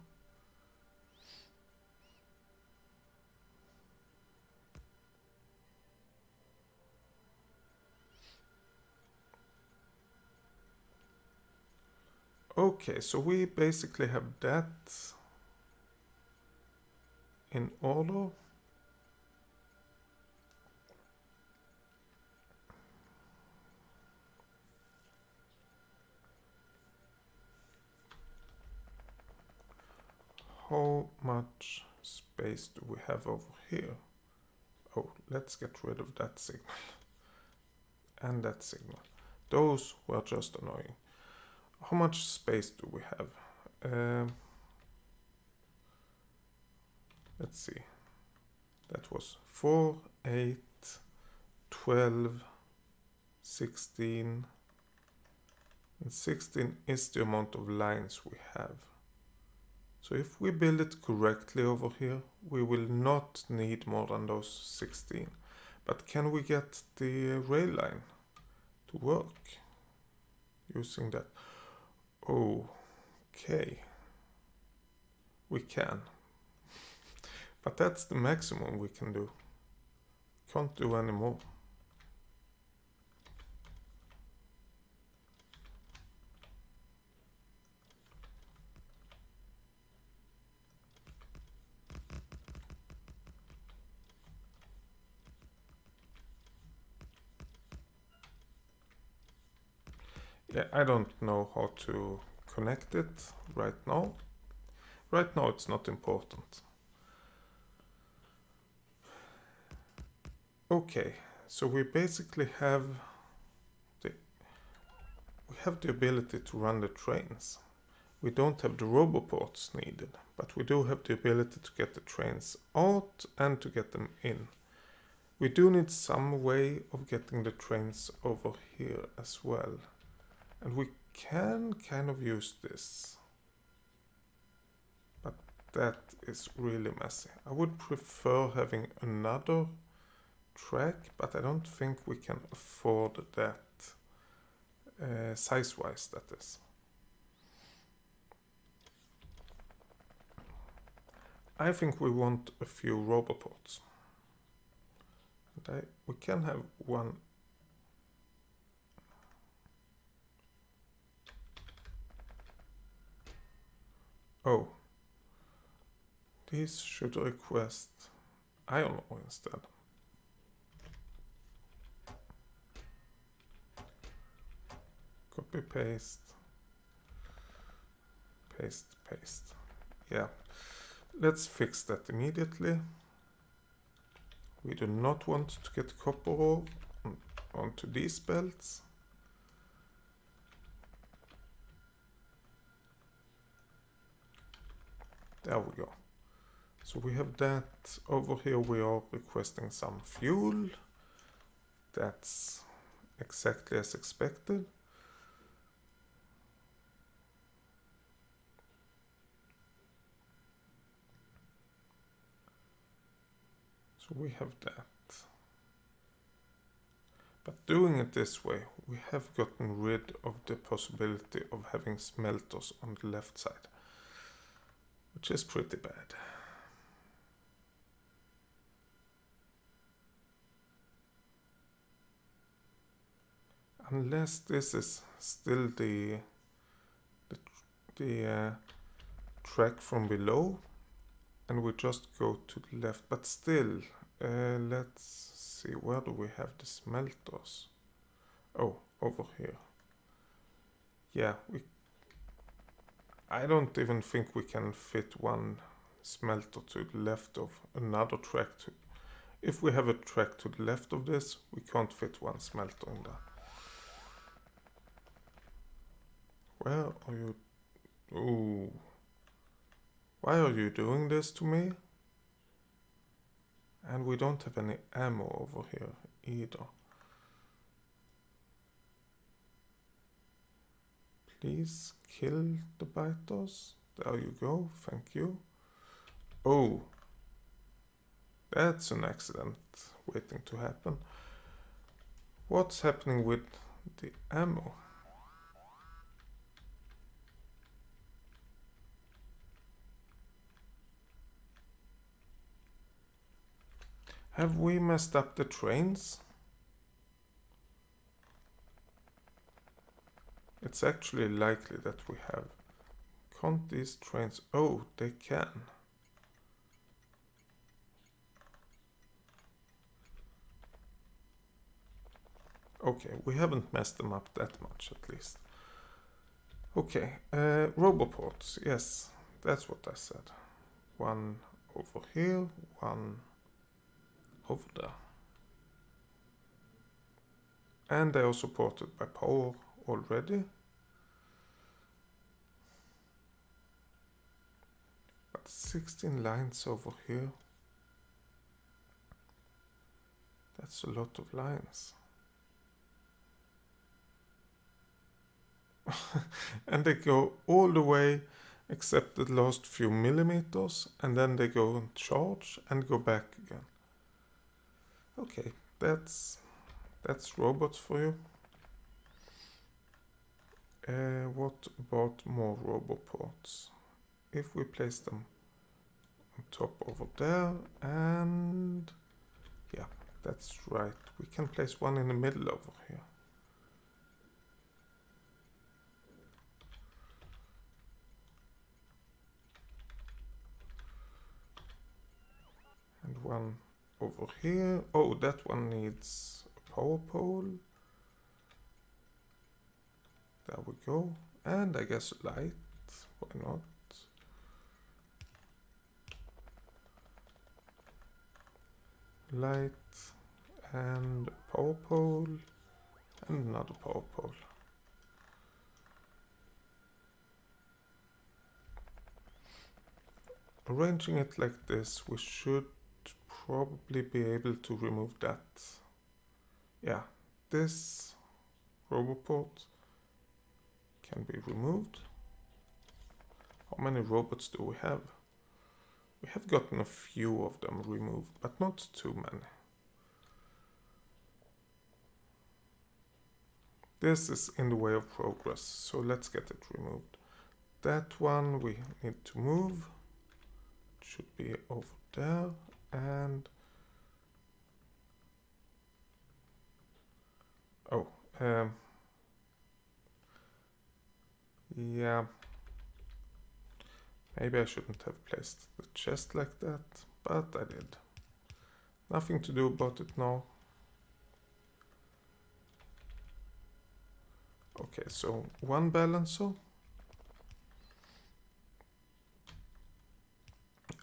Okay, so we basically have that in order. How much space do we have over here? Oh, let's get rid of that signal. And that signal. Those were just annoying. How much space do we have? Let's see. That was 4, 8, 12, 16. And 16 is the amount of lines we have. So if we build it correctly over here, we will not need more than those 16. But can we get the rail line to work using that? Okay. We can. But that's the maximum we can do. Can't do any more. Yeah, I don't know how to connect it right now. Right now it's not important. Okay, so we basically have the ability to run the trains. We don't have the roboports needed, but we do have the ability to get the trains out and to get them in. We do need some way of getting the trains over here as well. And we can kind of use this. But that is really messy. I would prefer having another track, but I don't think we can afford that. Size-wise, that is. I think we want a few roboports. And we can have one. Oh. These should request iron ore instead. Copy, paste. Paste, paste. Yeah. Let's fix that immediately. We do not want to get copper ore onto these belts. There we go. So we have that. Over here we are requesting some fuel. That's exactly as expected. So we have that. But doing it this way, we have gotten rid of the possibility of having smelters on the left side, which is pretty bad. Unless this is still the track from below, and we just go to the left. But still, let's see, where do we have the smelters? Oh, over here. Yeah, I don't even think we can fit one smelter to the left of another track. If we have a track to the left of this, we can't fit one smelter in there. Where are you? Ooh. Why are you doing this to me? And we don't have any ammo over here either. Please kill the biters. There you go, thank you. Oh, that's an accident waiting to happen. What's happening with the ammo? Have we messed up the trains? It's actually likely that we have. Can't these trains? Oh, they can. Okay, we haven't messed them up that much at least. Okay, roboports. Yes, that's what I said. One over here, one over there. And they are supported by power already. But 16 lines over here. That's a lot of lines. And they go all the way except the last few millimeters, and then they go and charge and go back again. Okay, that's robots for you. What about more roboports? If we place them on top over there, and yeah, that's right. We can place one in the middle over here. And one over here. Oh, that one needs a power pole. There we go. And I guess light. Why not? Light and a power pole, and another power pole. Arranging it like this, we should probably be able to remove that. Yeah, this roboport can be removed. How many robots do we have? We have gotten a few of them removed, but not too many. This is in the way of progress, so let's get it removed. That one we need to move. It should be over there, and oh, yeah, maybe I shouldn't have placed the chest like that, but I did. Nothing to do about it now. Okay, so one balancer.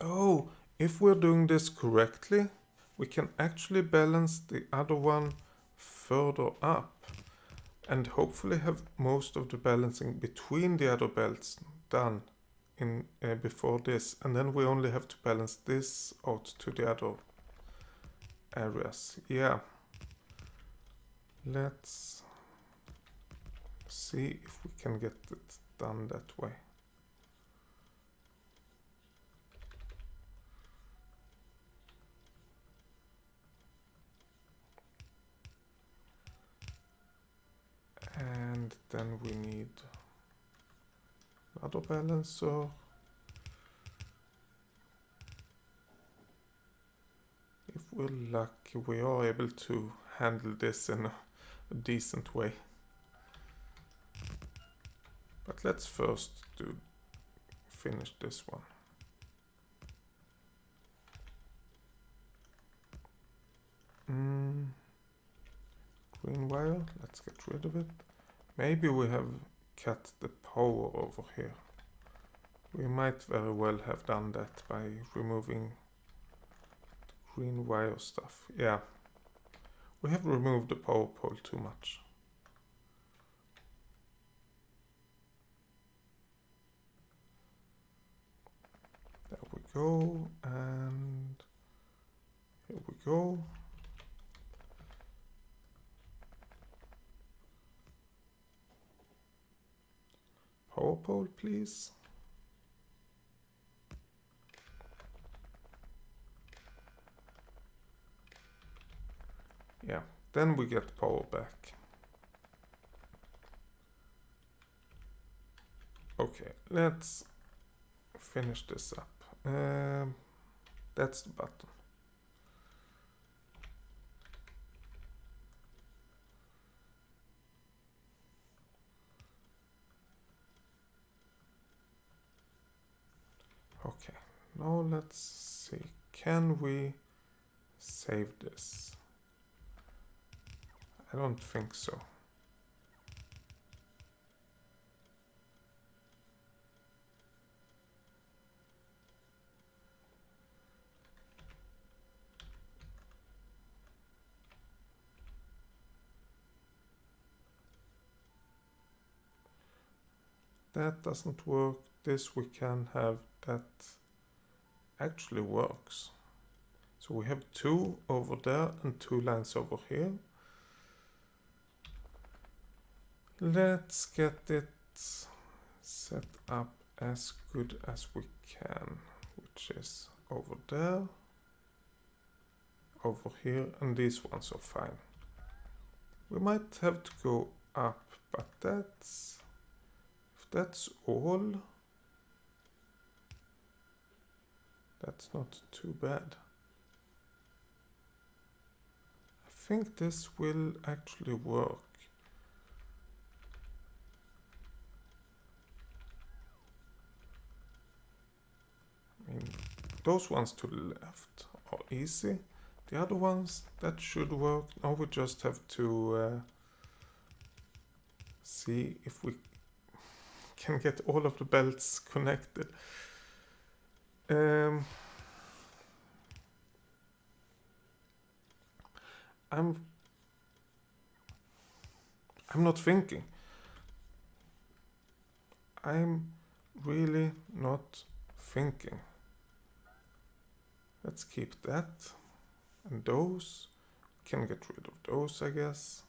Oh, if we're doing this correctly, we can actually balance the other one further up and hopefully have most of the balancing between the other belts done in before this, and then we only have to balance this out to the other areas. Yeah, let's see if we can get it done that way. And then we need another balancer. If we're lucky, we are able to handle this in a decent way. But let's first finish this one. Green wire, let's get rid of it. Maybe we have cut the power over here. We might very well have done that by removing the green wire stuff. Yeah, we have removed the power pole too much. There we go, and here we go. Power pole, please. Yeah, then we get power back. Okay, let's finish this up. That's the button. Okay, now let's see. Can we save this? I don't think so. That doesn't work. This we can have. That actually works. So we have 2 over there and 2 lines over here. Let's get it set up as good as we can, which is over there, over here, and these ones are fine. We might have to go up, but if that's all, that's not too bad. I think this will actually work. I mean, those ones to the left are easy. The other ones, that should work. Now we just have to see if we can get all of the belts connected. I'm not thinking. I'm really not thinking. Let's keep that. And those, we can get rid of those, I guess.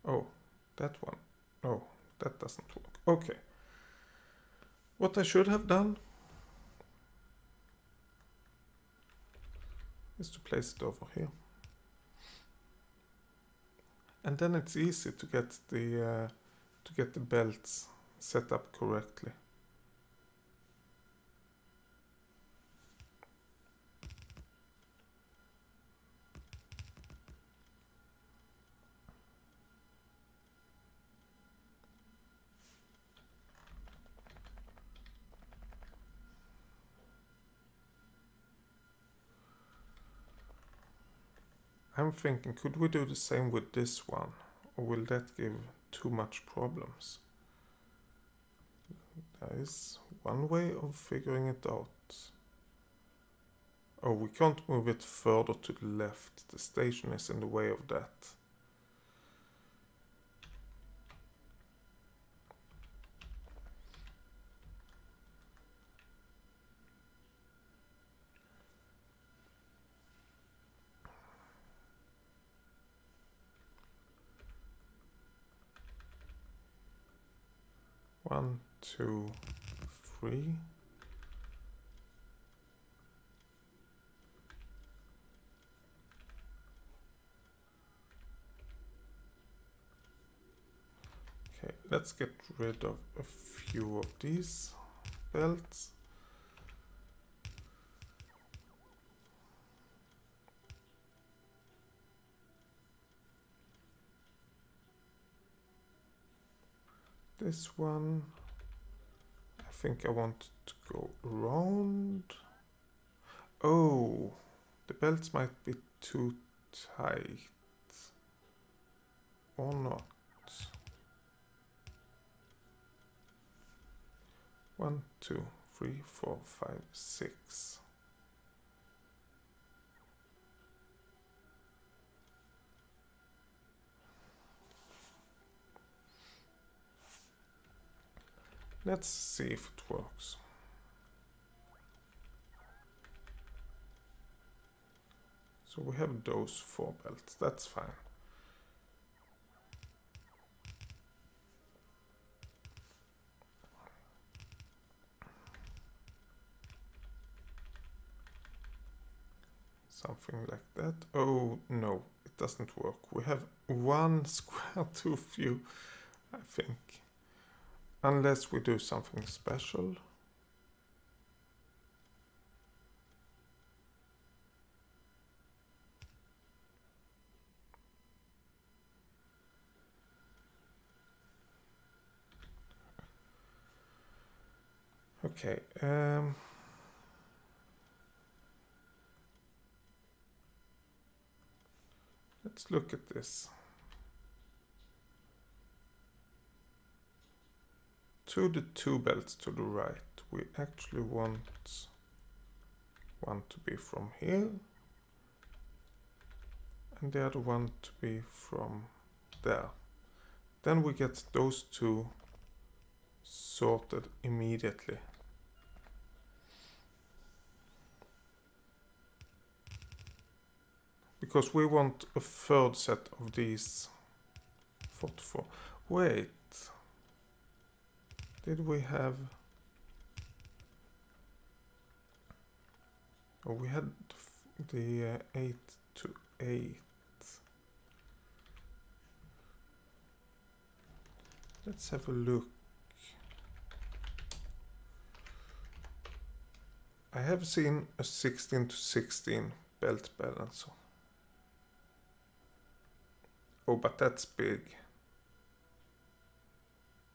Oh, that one. Oh, that doesn't work. Okay. What I should have done is to place it over here. And then it's easy to get the belts set up correctly. I'm thinking, could we do the same with this one? Or will that give too much problems? There is one way of figuring it out. Oh, we can't move it further to the left. The station is in the way of that. One, two, three. Okay, let's get rid of a few of these belts. This one, I think I want to go around. Oh, the belts might be too tight. Or not. 1, 2, 3, 4, 5, 6. Let's see if it works. So we have those 4 belts, that's fine. Something like that. Oh no, it doesn't work. We have 1 square too few, I think. Unless we do something special. Okay, let's look at this. To the 2 belts to the right, we actually want one to be from here and the other one to be from there. Then we get those 2 sorted immediately. Because we want a 3rd set of these 44. Wait. Did we have... Oh, we had the 8 to 8. Let's have a look. I have seen a 16 to 16 belt balancer. Oh, but that's big.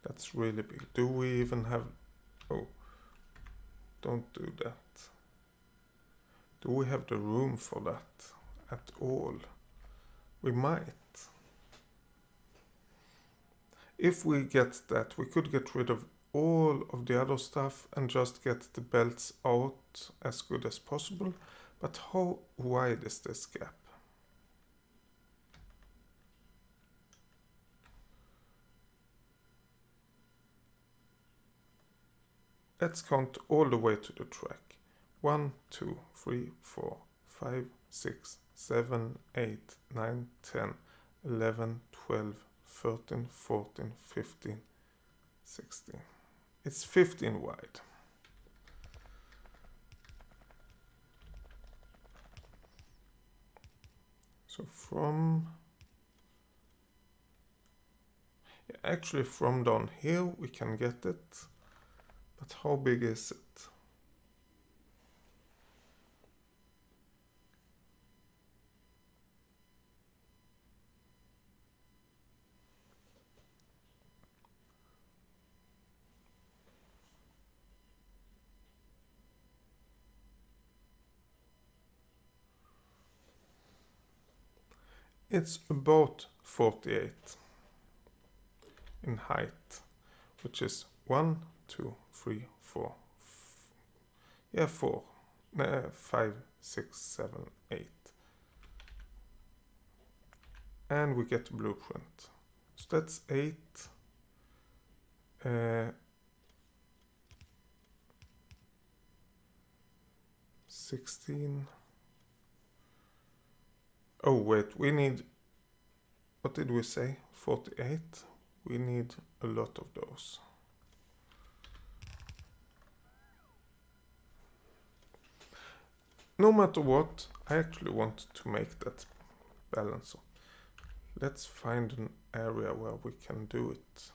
That's really big. Do we even have... Oh, don't do that. Do we have the room for that at all? We might. If we get that, we could get rid of all of the other stuff and just get the belts out as good as possible. But how wide is this gap? Let's count all the way to the track. 1, 2, 3, 4, 5, 6, 7, 8, 9, 10, 11, 12, 13, 14, 15, 16. It's 15 wide. So actually from down here we can get it, but how big is it? It's about 48 in height, which is 1, 2, 3, 4, 4, 5, 6, 7, 8. And we get a blueprint. So that's 8. 16. Oh wait, we need, what did we say? 48. We need a lot of those. No matter what, I actually want to make that balancer. Let's find an area where we can do it.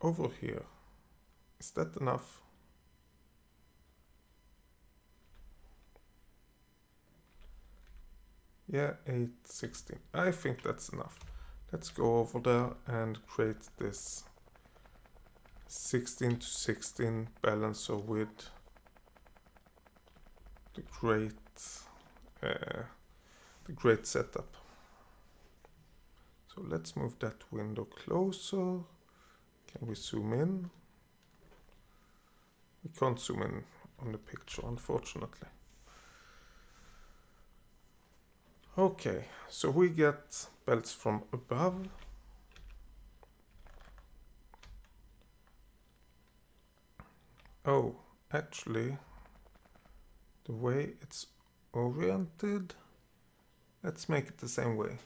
Over here. Is that enough? Yeah, 8, 16. I think that's enough. Let's go over there and create this 16 to 16 balancer with the great setup. So let's move that window closer. Can we zoom in? We can't zoom in on the picture, unfortunately. Okay, so we get belts from above. Oh, actually, the way it's oriented, let's make it the same way.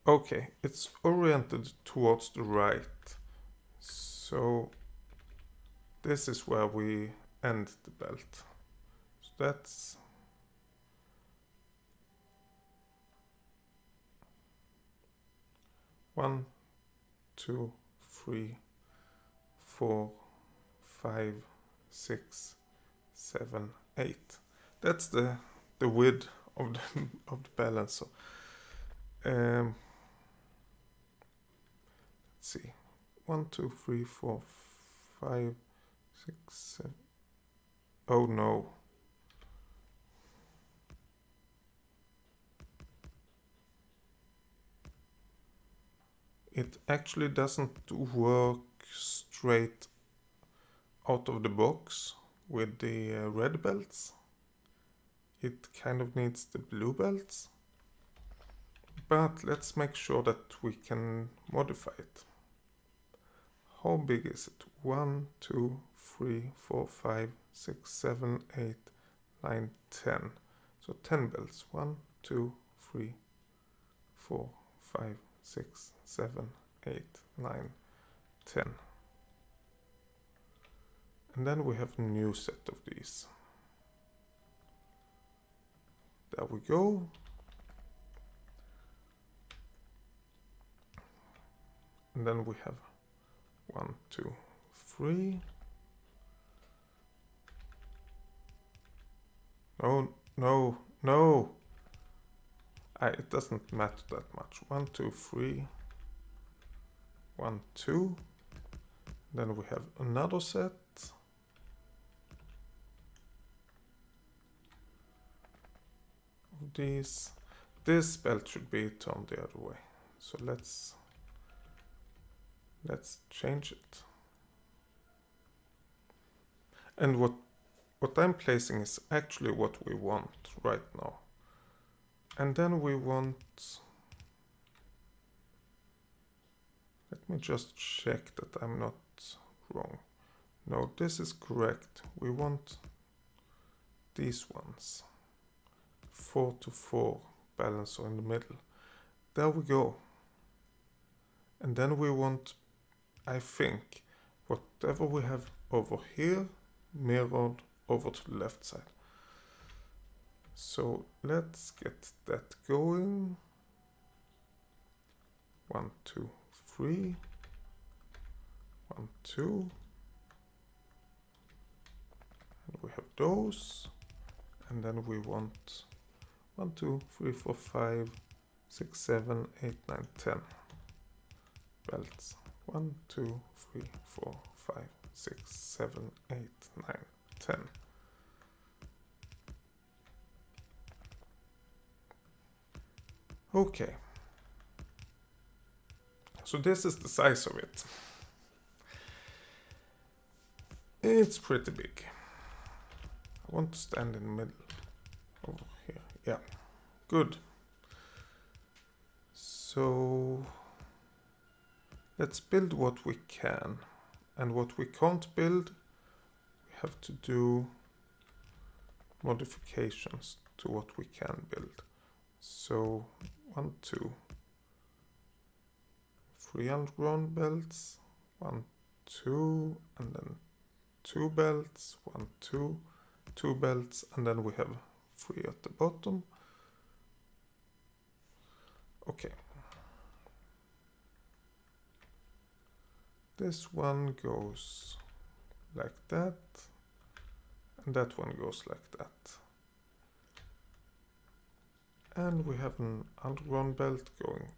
Okay, it's oriented towards the right. So this is where we end the belt. So that's one, 2, 3, 4, 5, 6, 7, 8. That's the width of the balancer. Let's see. 1, 2, 3, 4, 5, 6, 7. Oh no. It actually doesn't work straight out of the box with the red belts. It kind of needs the blue belts. But let's make sure that we can modify it. How big is it? 1, 2, 3, 4, 5, 6, 7, 8, 9, 10. So 10 belts. 1, 2, 3, 4, 5, 6, 7, 8, 9, 10. And then we have a new set of these. There we go. And then we have 1, 2, 3. No, no, no. It doesn't matter that much. 1, 2, 3. 1, 2. Then we have another set. Of these. This belt should be turned the other way. So let's change it. And what I'm placing is actually what we want right now. And then we want, let me just check that I'm not wrong. No, this is correct. We want these ones. 4 to 4 balancer in the middle. There we go. And then we want, I think, whatever we have over here mirrored over to the left side. So let's get that going. 1, 2, 3. 1, 2. And we have those. And then we want 1, 2, 3, 4, 5, 6, 7, 8, 9, 10 belts. 1, 2, 3, 4, 5, 6, 7, 8, 9, 10. Okay. So this is the size of it. It's pretty big. I want to stand in the middle. Over here. Yeah. Good. So let's build what we can. And what we can't build, we have to do modifications to what we can build. So 1, 2, 3 underground belts, 1, 2, and then 2 belts, 1, 2, 2 belts, and then we have 3 at the bottom. Okay. This one goes like that, and that one goes like that. And we have an underground belt going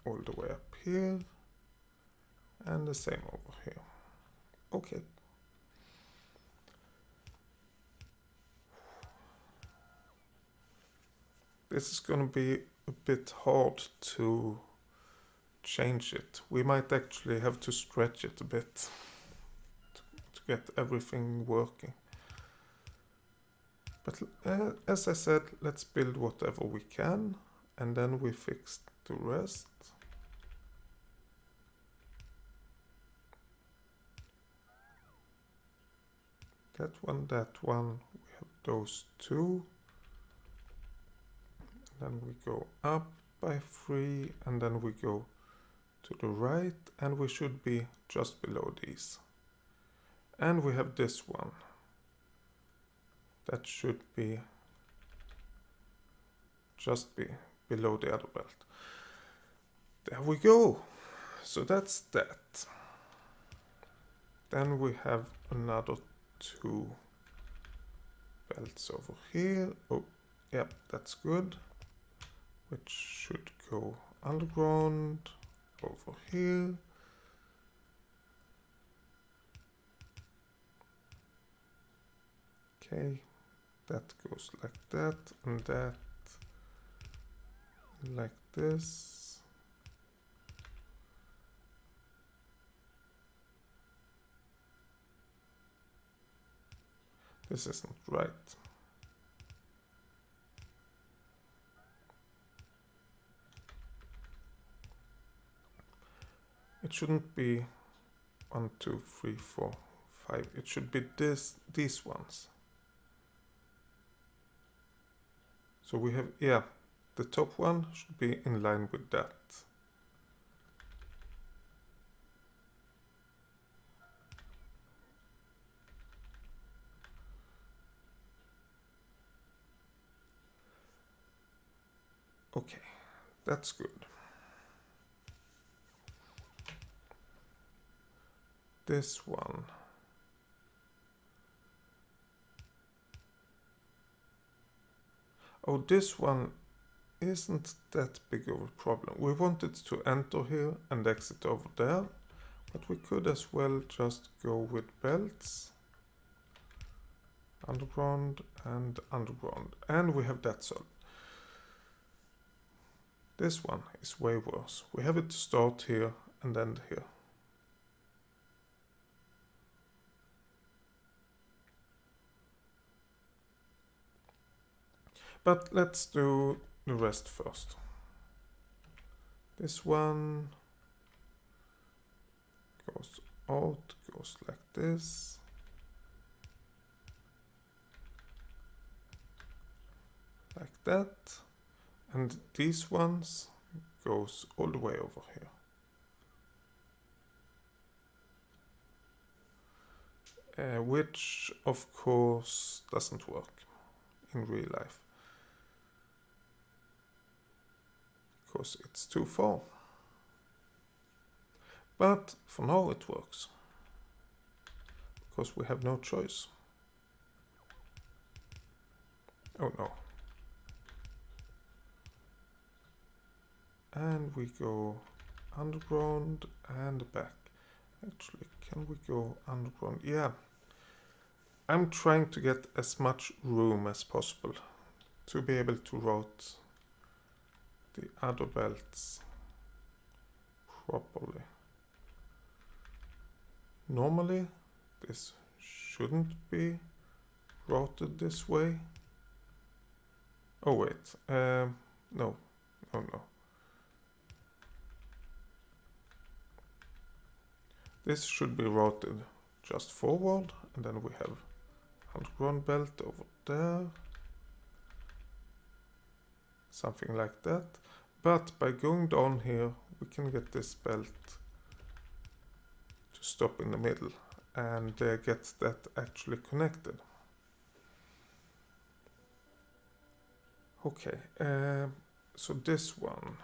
all the way up here, and the same over here. Okay. This is gonna be a bit hard to change it. We might actually have to stretch it a bit to get everything working. But as I said, let's build whatever we can, and then we fix the rest. That one, we have those 2. Then we go up by 3, and then we go to the right, and we should be just below these. And we have this one. That should be just be below the other belt. There we go. So that's that. Then we have another 2 belts over here. Oh, yep, that's good. Which should go underground over here. Okay, that goes like that, and that like this. This isn't right. It shouldn't be 1, 2, 3, 4, 5. It should be these ones. So we have, yeah, the top one should be in line with that. Okay, that's good. This one. Oh, this one isn't that big of a problem. We want it to enter here and exit over there. But we could as well just go with belts. Underground and underground. And we have that solved. This one is way worse. We have it to start here and end here. But let's do the rest first. This one goes out, goes like this. Like that. And these ones goes all the way over here. Which of course doesn't work in real life. Because it's too far. But for now it works. Because we have no choice. Oh no. And we go underground and back. Actually, can we go underground? Yeah. I'm trying to get as much room as possible to be able to route the other belts properly. Normally, this shouldn't be routed this way. Oh wait, no. This should be routed just forward, and then we have underground belt over there. Something like that. But by going down here, we can get this belt to stop in the middle and get that actually connected. Okay, so this one,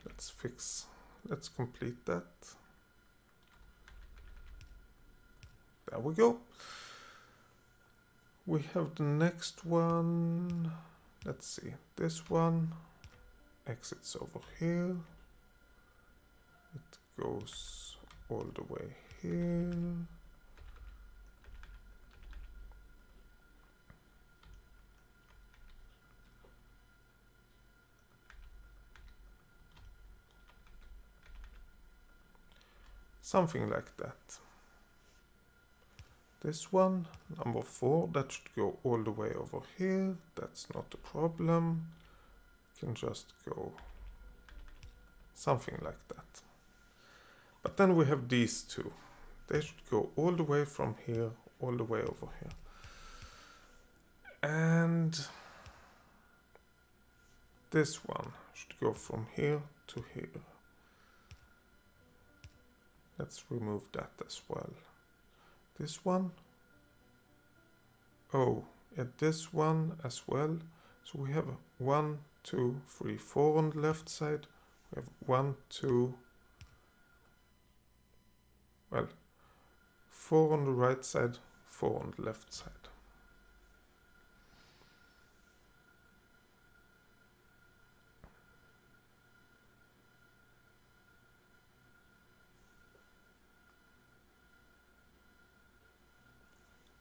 let's complete that. There we go. We have the next one. Let's see, this one exits over here. It goes all the way here. Something like that. This one, number 4, that should go all the way over here. That's not a problem. You can just go something like that. But then we have these two. They should go all the way from here, all the way over here. And this one should go from here to here. Let's remove that as well. This one. Oh, yeah, this one as well. So we have 1, 2, 3, 4 on the left side. We have 1, 2, well, 4 on the right side, 4 on the left side.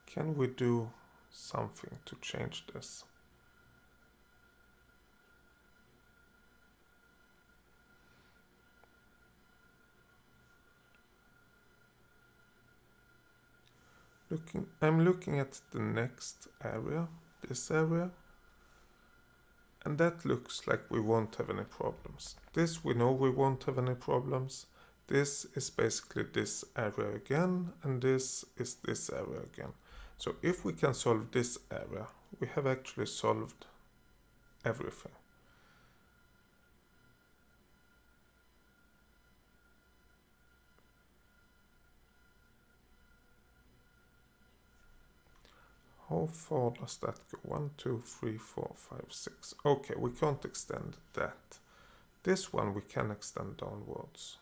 Can we do something to change this? I'm looking at the next area, this area, and that looks like we won't have any problems. This we know we won't have any problems. This is basically this area again, and this is this area again. So if we can solve this area, we have actually solved everything. How far does that go? 1, 2, 3, 4, 5, 6. Okay, we can't extend that. This one we can extend downwards.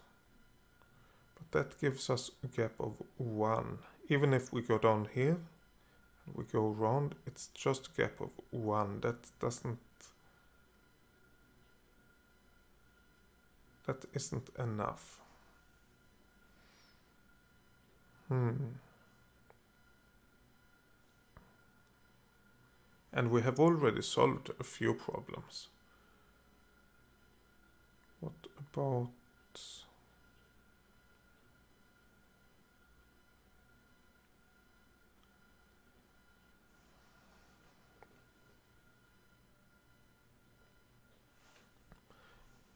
But that gives us a gap of 1. Even if we go down here, and we go around, it's just a gap of 1. That isn't enough. And we have already solved a few problems. What about...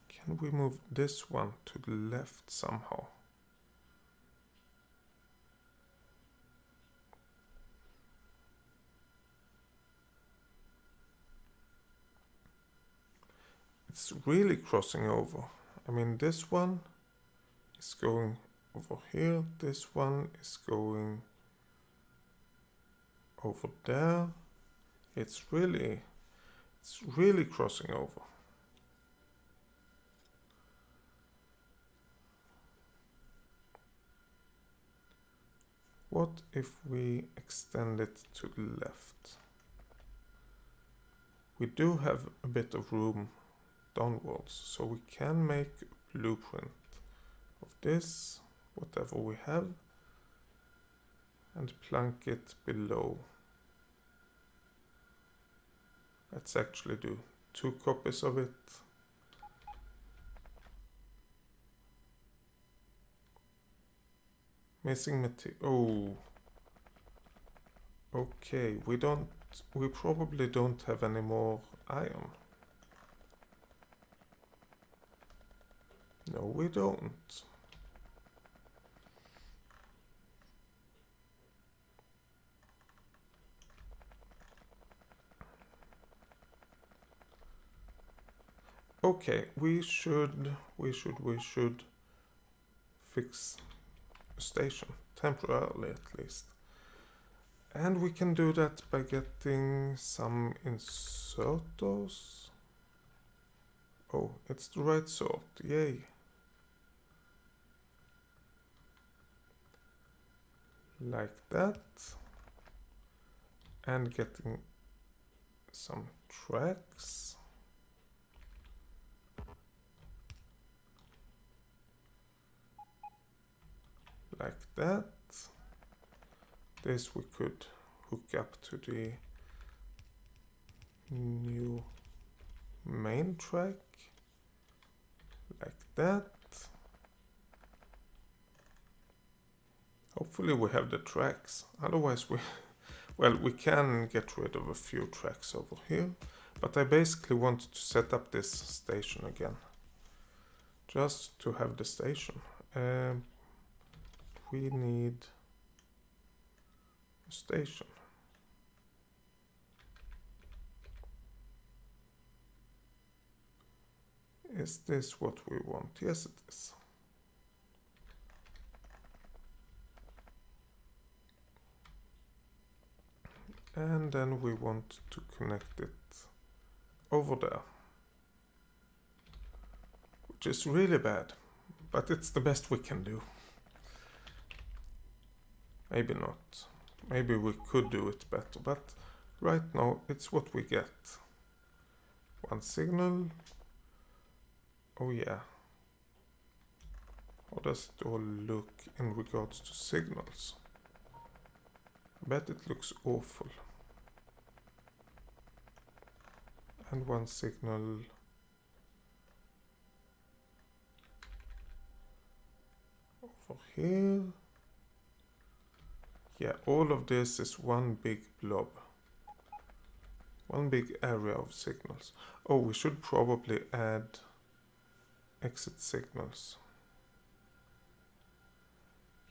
Can we move this one to the left somehow? It's really crossing over. I mean, this one is going over here. This one is going over there. It's really crossing over. What if we extend it to the left? We do have a bit of room downwards, so we can make a blueprint of this, whatever we have, and plunk it below. Let's actually do 2 copies of it. Missing material. Oh. Okay, we probably don't have any more iron. No, we don't. Okay, we should fix a station, temporarily at least. And we can do that by getting some inserters. Oh, it's the right sort, yay. Like that. And getting some tracks. Like that. This we could hook up to the new main track. Like that. Hopefully we have the tracks. Otherwise we can get rid of a few tracks over here. But I basically wanted to set up this station again. Just to have the station. We need a station. Is this what we want? Yes, it is. And then we want to connect it over there. Which is really bad, but it's the best we can do. Maybe not. Maybe we could do it better, but right now it's what we get. One signal. Oh yeah. How does it all look in regards to signals? I bet it looks awful. And one signal. Over here. Yeah, all of this is one big blob. One big area of signals. Oh, we should probably add exit signals.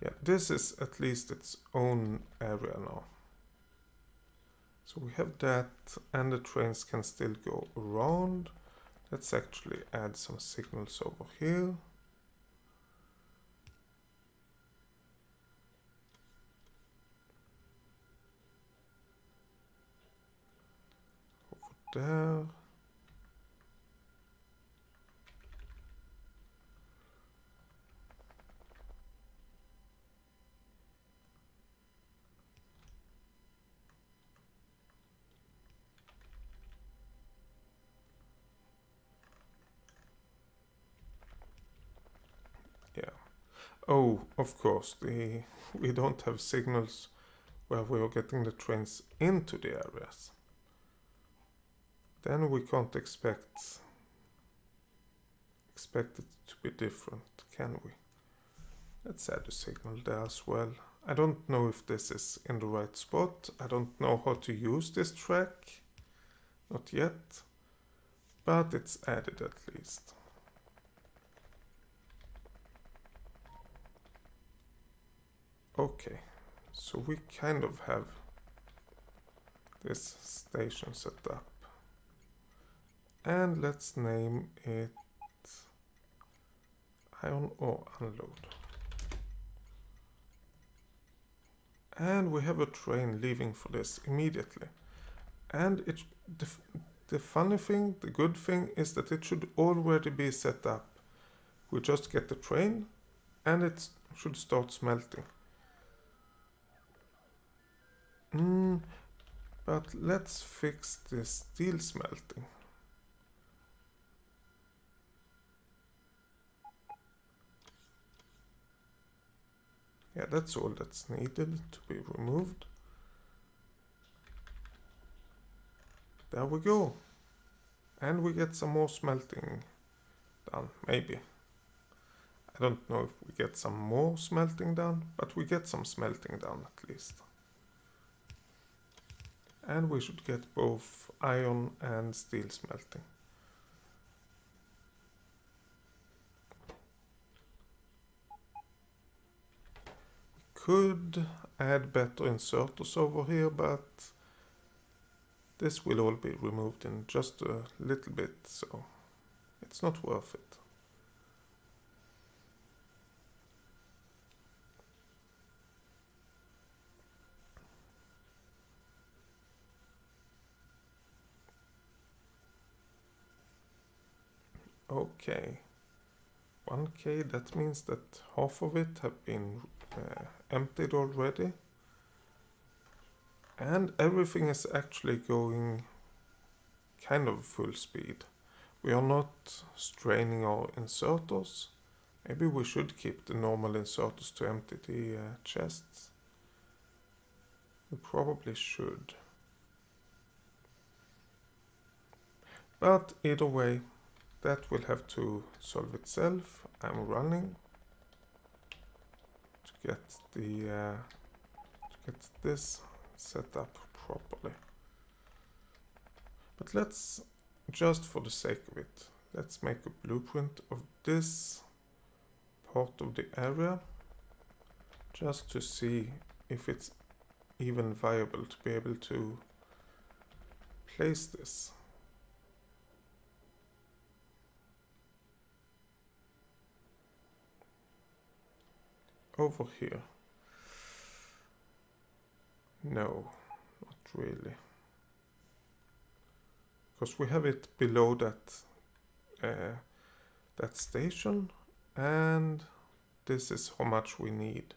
Yeah, this is at least its own area now. So we have that, and the trains can still go around. Let's actually add some signals over here. There. Yeah. Oh, of course, we don't have signals where we are getting the trains into the areas. Then we can't expect it to be different, can we? Let's add a signal there as well. I don't know if this is in the right spot. I don't know how to use this track. Not yet. But it's added at least. Okay, so we kind of have this station set up. And let's name it ion or unload. And we have a train leaving for this immediately. And the funny thing, the good thing, is that it should already be set up. We just get the train and it should start smelting. But let's fix the steel smelting. Yeah, that's all that's needed to be removed. There we go. And we get some more smelting done, maybe. I don't know if we get some more smelting done, but we get some smelting done at least. And we should get both iron and steel smelting. Could add better inserters over here, but this will all be removed in just a little bit, so it's not worth it. Okay, 1K, that means that half of it have been emptied already. And everything is actually going kind of full speed. We are not straining our inserters. Maybe we should keep the normal inserters to empty the chests. We probably should. But either way, that will have to solve itself. I'm running to get this set up properly. But let's, just for the sake of it, let's make a blueprint of this part of the area, just to see if it's even viable to be able to place this. Over here. No, not really. Because we have it below that station, and this is how much we need.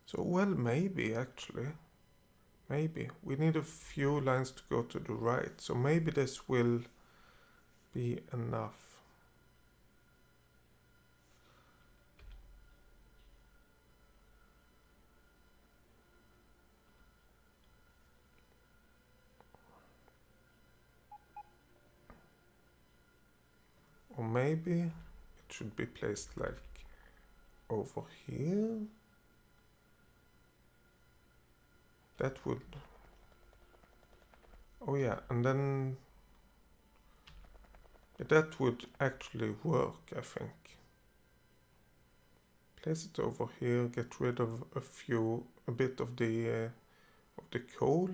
So, well, maybe actually. Maybe. We need a few lines to go to the right, so maybe this will be enough. Or maybe it should be placed like over here. That would... Oh yeah, and then that would actually work, I think. Place it over here, get rid of a bit of the coal.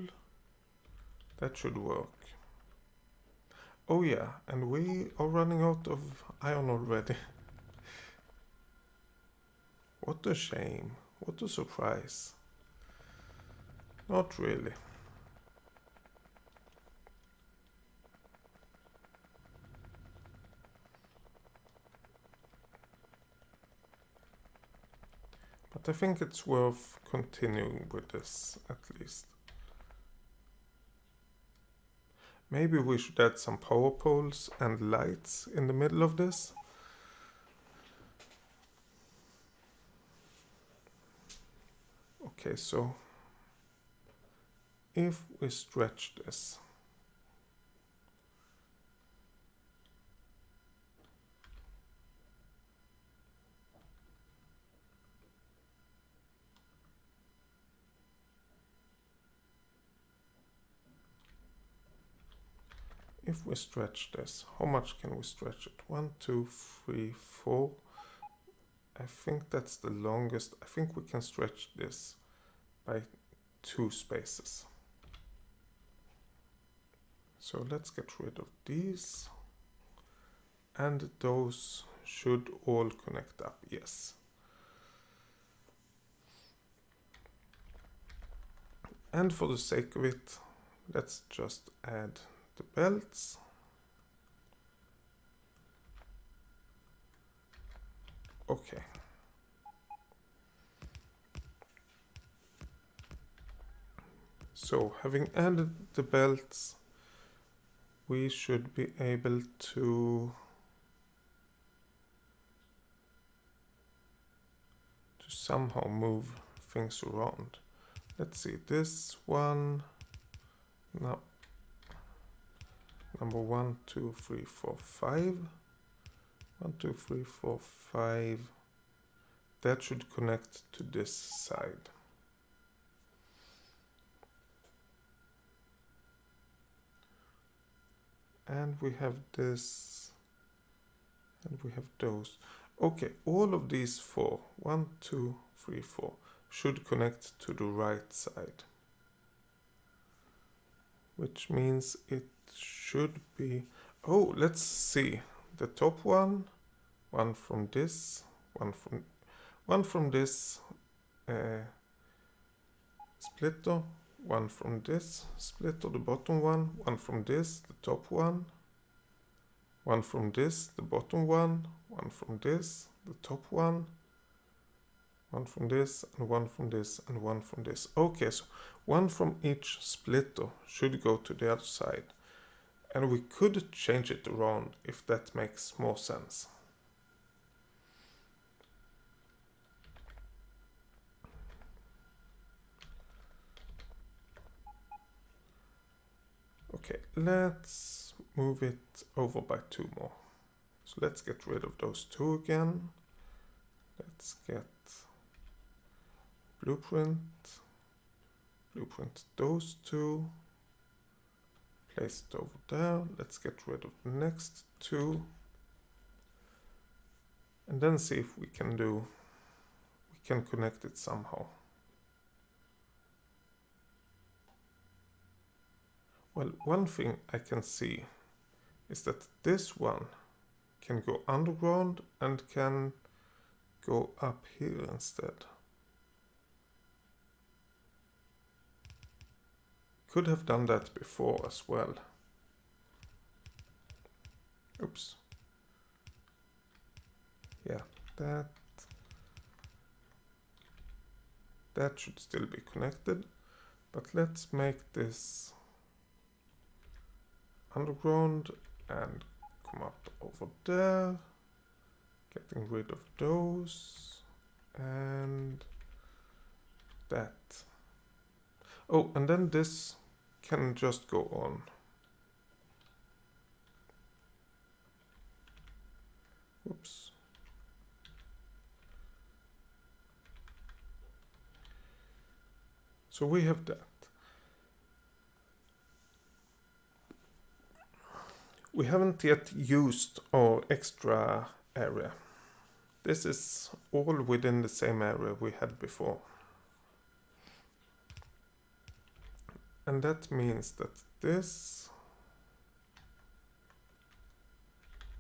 That should work. Oh yeah, and we are running out of iron already. What a shame. What a surprise. Not really. But I think it's worth continuing with this, at least. Maybe we should add some power poles and lights in the middle of this. Okay, so if we stretch this, how much can we stretch it? 1, 2, 3, 4. I think that's the longest. I think we can stretch this by 2 spaces. So let's get rid of these. And those should all connect up, yes. And for the sake of it, let's just add the belts. Okay. So having added the belts, we should be able to somehow move things around. Let's see, this one, no, number 1, 2, 3, 4, 5. 1, 2, 3, 4, 5. That should connect to this side. And we have this, and we have those. Okay, all of these 4, 1, 2, 3, 4, should connect to the right side. Which means it should be, oh, let's see, the top one from this, one from this splitter, one from this splitter, the bottom one from this, the top one from this, the bottom one from this, the top one from this, and one from this, and one from this. Okay, so one from each splitter should go to the other side. And we could change it around if that makes more sense. Okay, let's move it over by 2 more. So let's get rid of those 2 again. Let's get blueprint those 2. Place it over there. Let's get rid of the next 2. And then see if we can connect it somehow. Well, one thing I can see is that this one can go underground and can go up here instead. Could have done that before as well. Oops. Yeah, that should still be connected. But let's make this underground and come up over there. Getting rid of those. And that. Oh, and then this can just go on. Oops. So we have that. We haven't yet used our extra area. This is all within the same area we had before. And that means that this,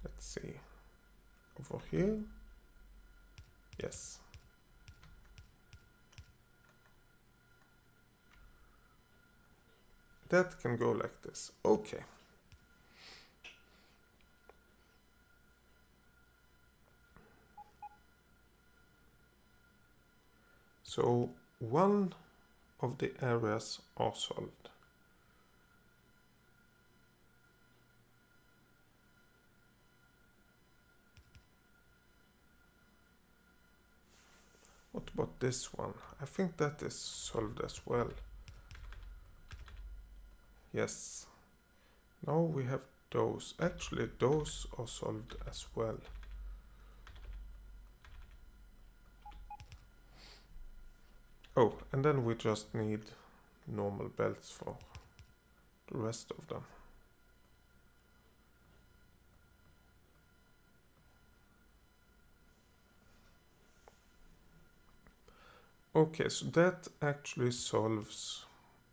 let's see, over here, yes. That can go like this, okay. So one of the areas are solved. What about this one? I think that is solved as well. Yes. Now we have those. Actually, those are solved as well. Oh, and then we just need normal belts for the rest of them. Okay, so that actually solves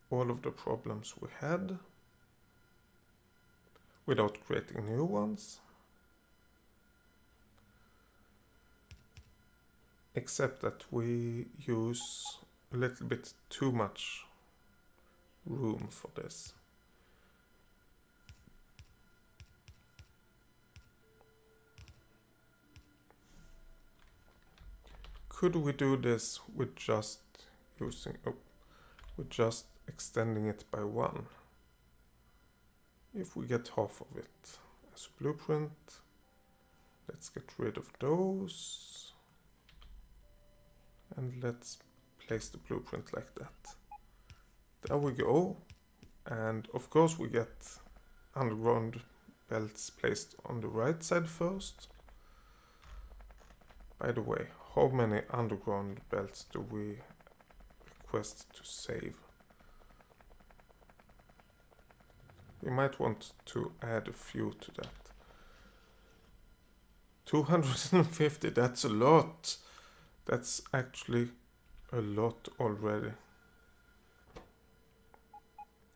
all of the problems we had without creating new ones. Except that we use a little bit too much room for this. Could we do this with just extending it by 1? If we get half of it as a blueprint, let's get rid of those. And let's place the blueprint like that. There we go. And of course we get underground belts placed on the right side first. By the way, how many underground belts do we request to save? We might want to add a few to that. 250, that's a lot. That's actually a lot already.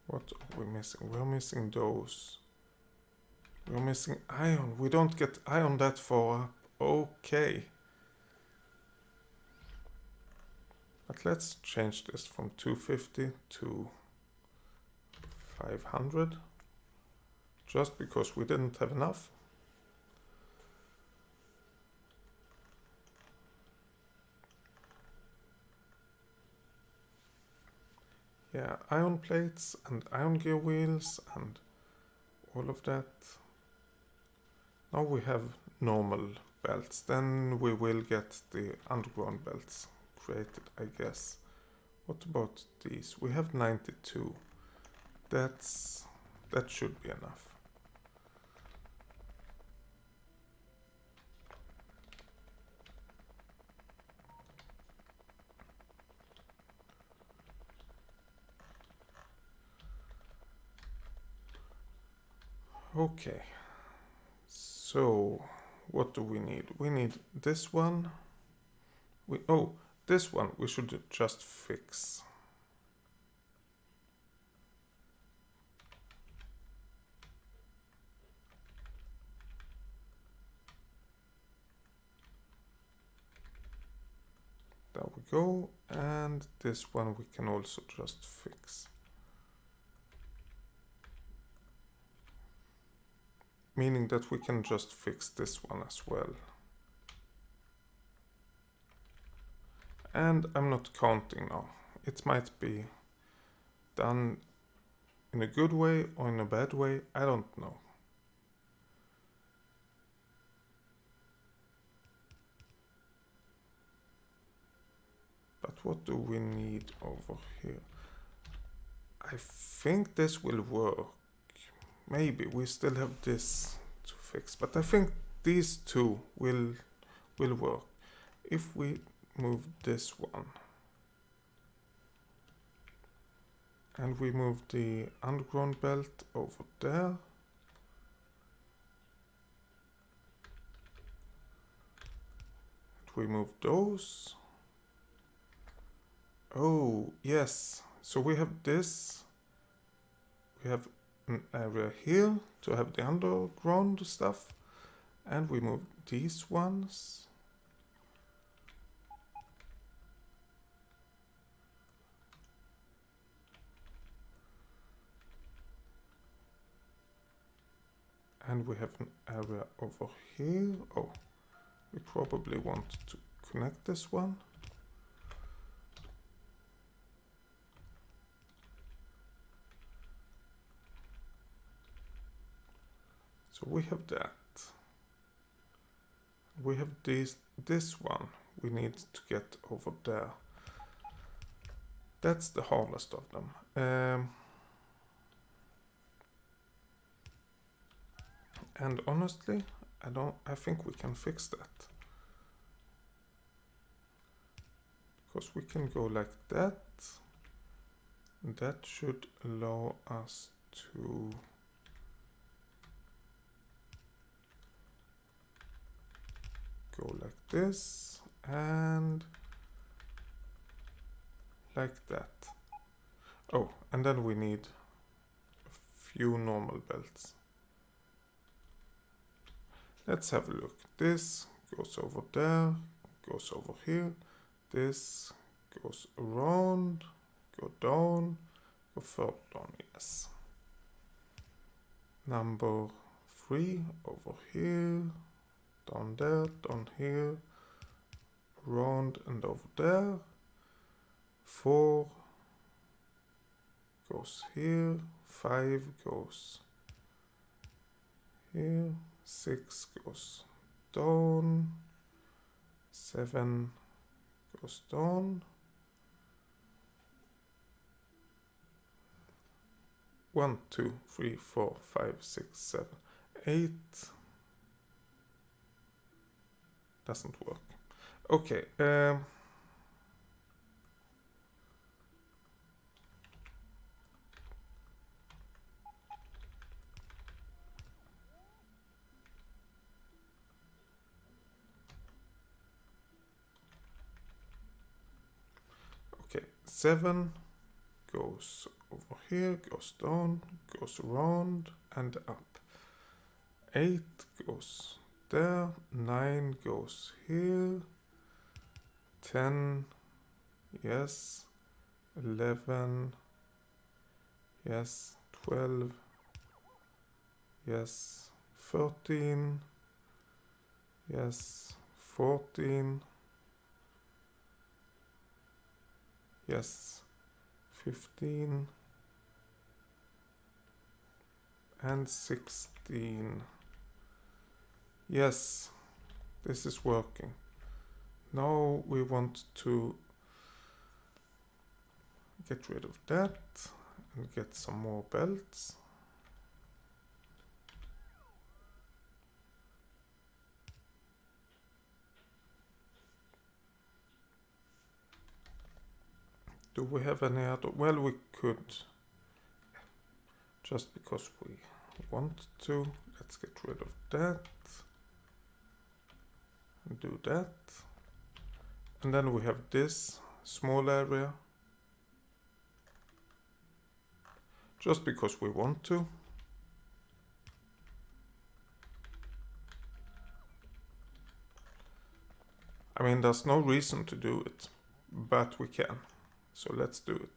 What are we missing? We're missing those. We're missing iron. We don't get iron that far up. Okay. But let's change this from 250 to 500. Just because we didn't have enough. Yeah, iron plates and iron gear wheels and all of that. Now we have normal belts. Then we will get the underground belts created, I guess. What about these? We have 92. That should be enough. Okay, so what do we need? We need this one. This one we should just fix. There we go, and this one we can also just fix. Meaning that we can just fix this one as well. And I'm not counting now. It might be done in a good way or in a bad way, I don't know. But what do we need over here? I think this will work. Maybe we still have this to fix, but I think these two will work. If we move this one and we move the underground belt over there, we move those. Oh yes, so we have this. We have an area here to have the underground stuff, and we move these ones. And we have an area over here. Oh, we probably want to connect this one. So we have that. We have this one. we need to get over there. That's the hardest of them. And honestly, I think we can fix that. Because we can go like that. That should allow us to go like this and like that. Oh, and then we need a few normal belts. Let's have a look. This goes over there, goes over here. This goes around, go down, go further down, yes. Number 3 over here, down there, down here, around and over there. 4 goes here, 5 goes here, 6 goes down, 7 goes down, 1, 2, 3, 4, 5, 6, 7, 8 doesn't work. Okay, okay, 7 goes over here, goes down, goes around and up. 8 goes there, 9 goes here, 10, yes, 11, yes, 12, yes, 13, yes, 14, yes, 15 and 16. Yes, this is working. Now we want to get rid of that and get some more belts. Do we have any other? Well, we could, just because we want to. Let's get rid of that and do that. And then we have this small area, just because we want to. I mean, there's no reason to do it, but we can. So let's do it.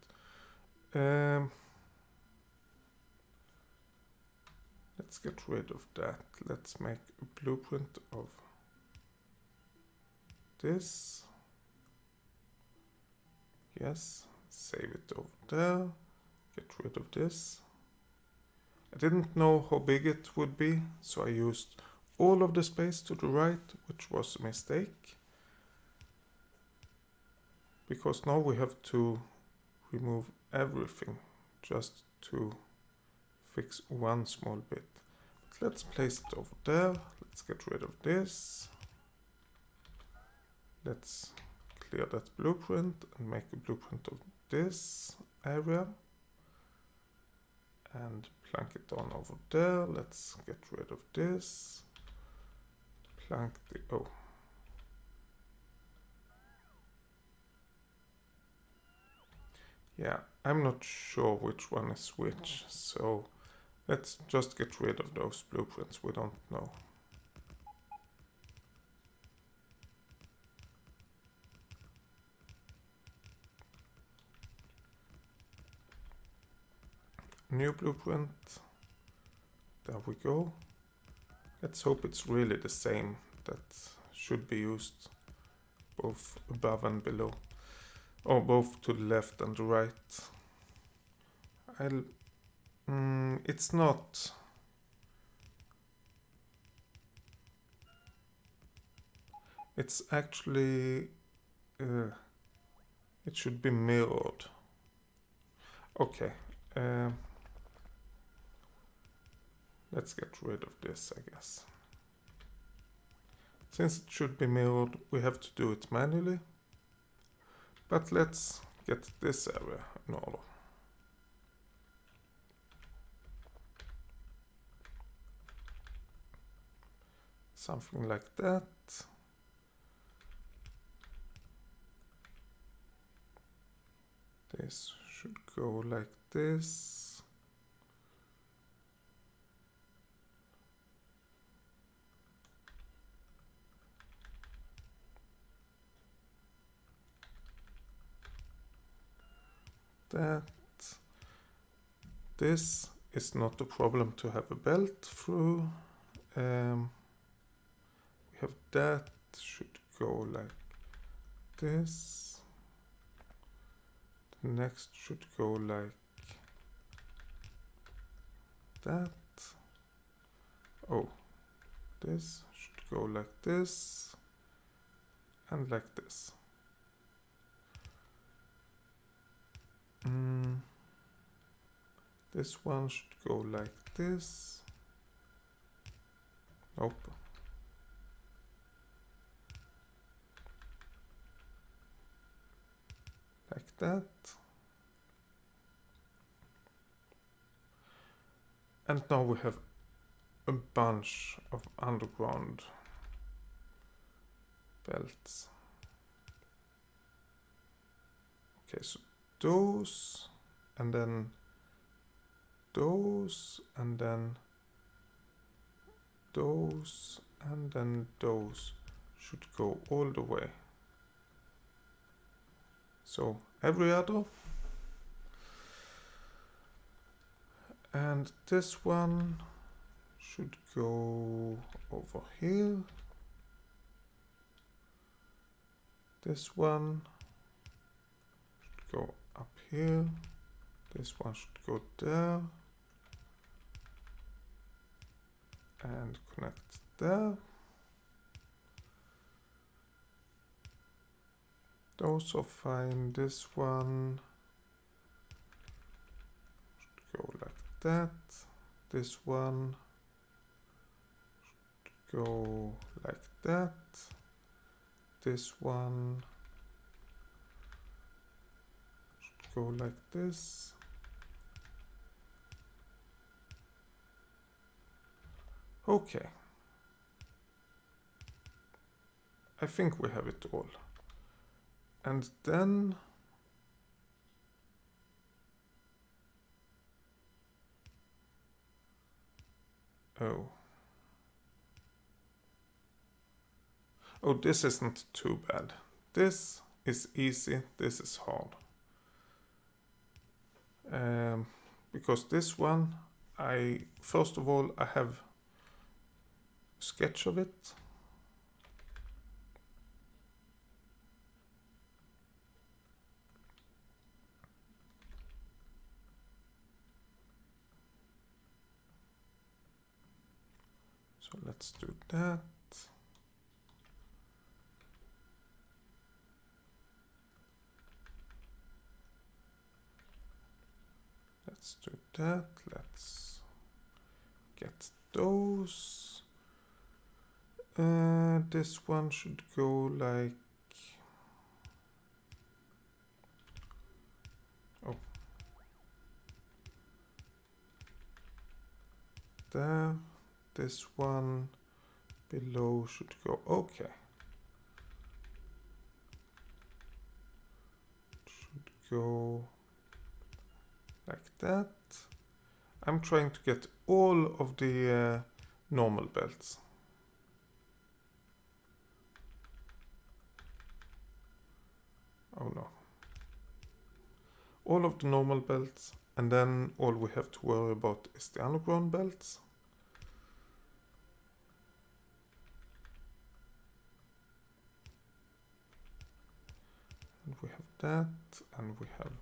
Let's get rid of that. Let's make a blueprint of this. Yes, save it over there. Get rid of this. I didn't know how big it would be, so I used all of the space to the right, which was a mistake. Because now we have to remove everything just to fix one small bit. But let's place it over there. Let's get rid of this. Let's clear that blueprint and make a blueprint of this area. And plank it down over there. Let's get rid of this. Plank the... oh. Yeah, I'm not sure which one is which, so let's just get rid of those blueprints we don't know. New blueprint. There we go. Let's hope it's really the same that should be used both above and below. Or both to the left and the right. It's not. It's actually, it should be mirrored. Okay, let's get rid of this, I guess. Since it should be mirrored, we have to do it manually. But let's get this area in order. Something like that. This should go like this. That. This is not a problem to have a belt through. We have that should go like this. The next should go like that. Oh, this should go like this and like this. This one should go like this. Nope. Like that. And now we have a bunch of underground belts. Okay, so those, and then those, and then those, and then those should go all the way. So every other. And this one should go over here. This one should go up here. This one should go there. And connect there. Those are fine. This one should go like that. This one should go like that. This one should go like this. Okay. I think we have it all. And then oh, this isn't too bad. This is easy, this is hard. Because this one, first of all, I have a sketch of it. So let's do that. Let's do that. Let's get those. This one should go like... Oh. There. This one below should go... Okay. Should go like that. I'm trying to get all of the normal belts. Oh no. All of the normal belts, and then all we have to worry about is the underground belts. And we have that, and we have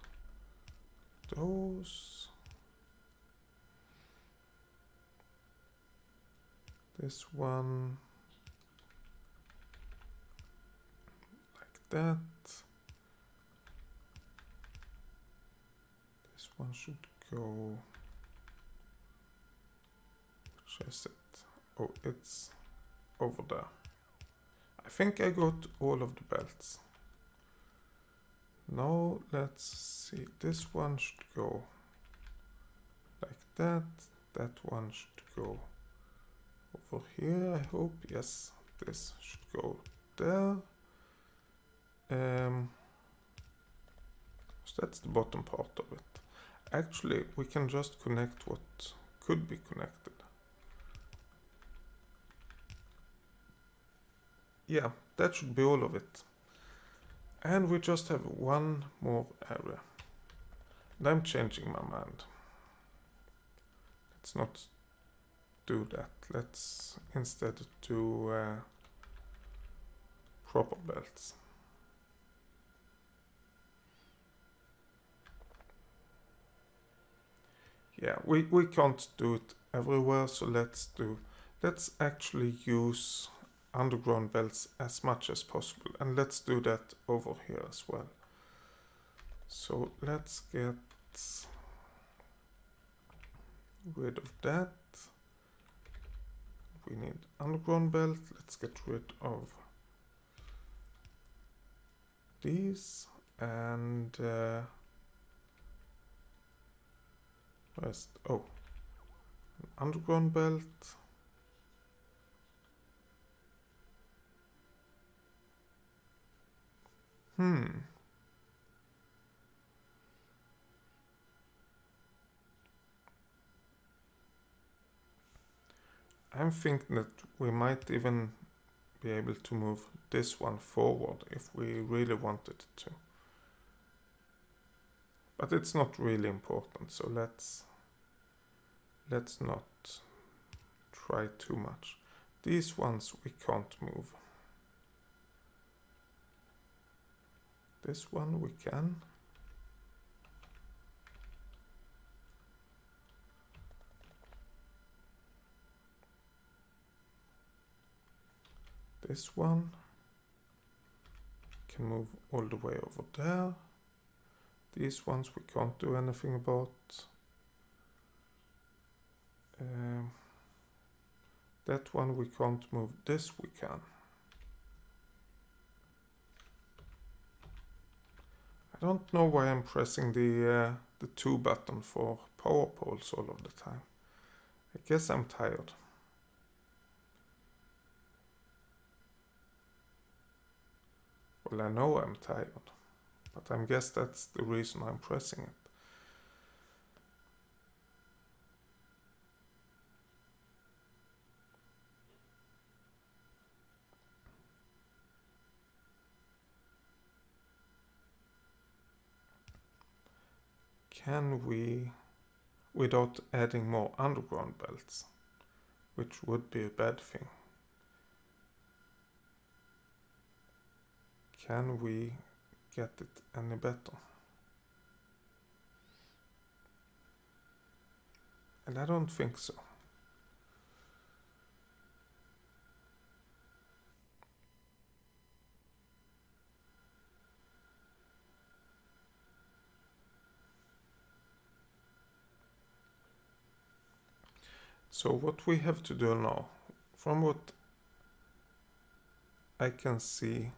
those. This one. that. This one should go, which is it? Oh, it's over there. I think I got all of the belts. Now let's see, this one should go like that. That one should go over here, I hope. Yes, this should go there. So that's the bottom part of it. Actually, we can just connect what could be connected. Yeah, that should be all of it. And we just have one more area. And I'm changing my mind. Let's not do that. Let's instead do proper belts. Yeah, we can't do it everywhere, so let's actually use underground belts as much as possible, and let's do that over here as well. So let's get rid of that. We need underground belt. Let's get rid of these, and where's, oh, an underground belt. I'm thinking that we might even be able to move this one forward if we really wanted to. But it's not really important, so let's not try too much. These ones we can't move. This one we can. This one can move all the way over there. These ones we can't do anything about. That one we can't move. This we can. I don't know why I'm pressing the 2 button for power poles all of the time. I guess I'm tired. Well, I know I'm tired, but I guess that's the reason I'm pressing it. Can we, without adding more underground belts, which would be a bad thing, can we get it any better? And I don't think so. So what we have to do now, from what I can see,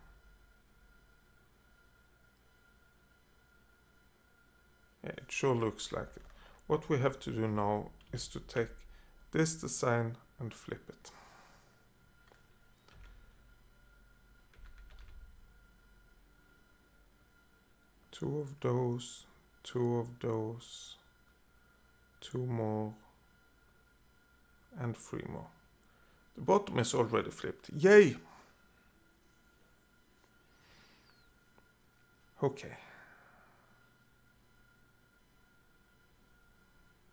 yeah, it sure looks like it. What we have to do now is to take this design and flip it. Two of those, 2 more, and 3 more. The bottom is already flipped. Yay! Okay.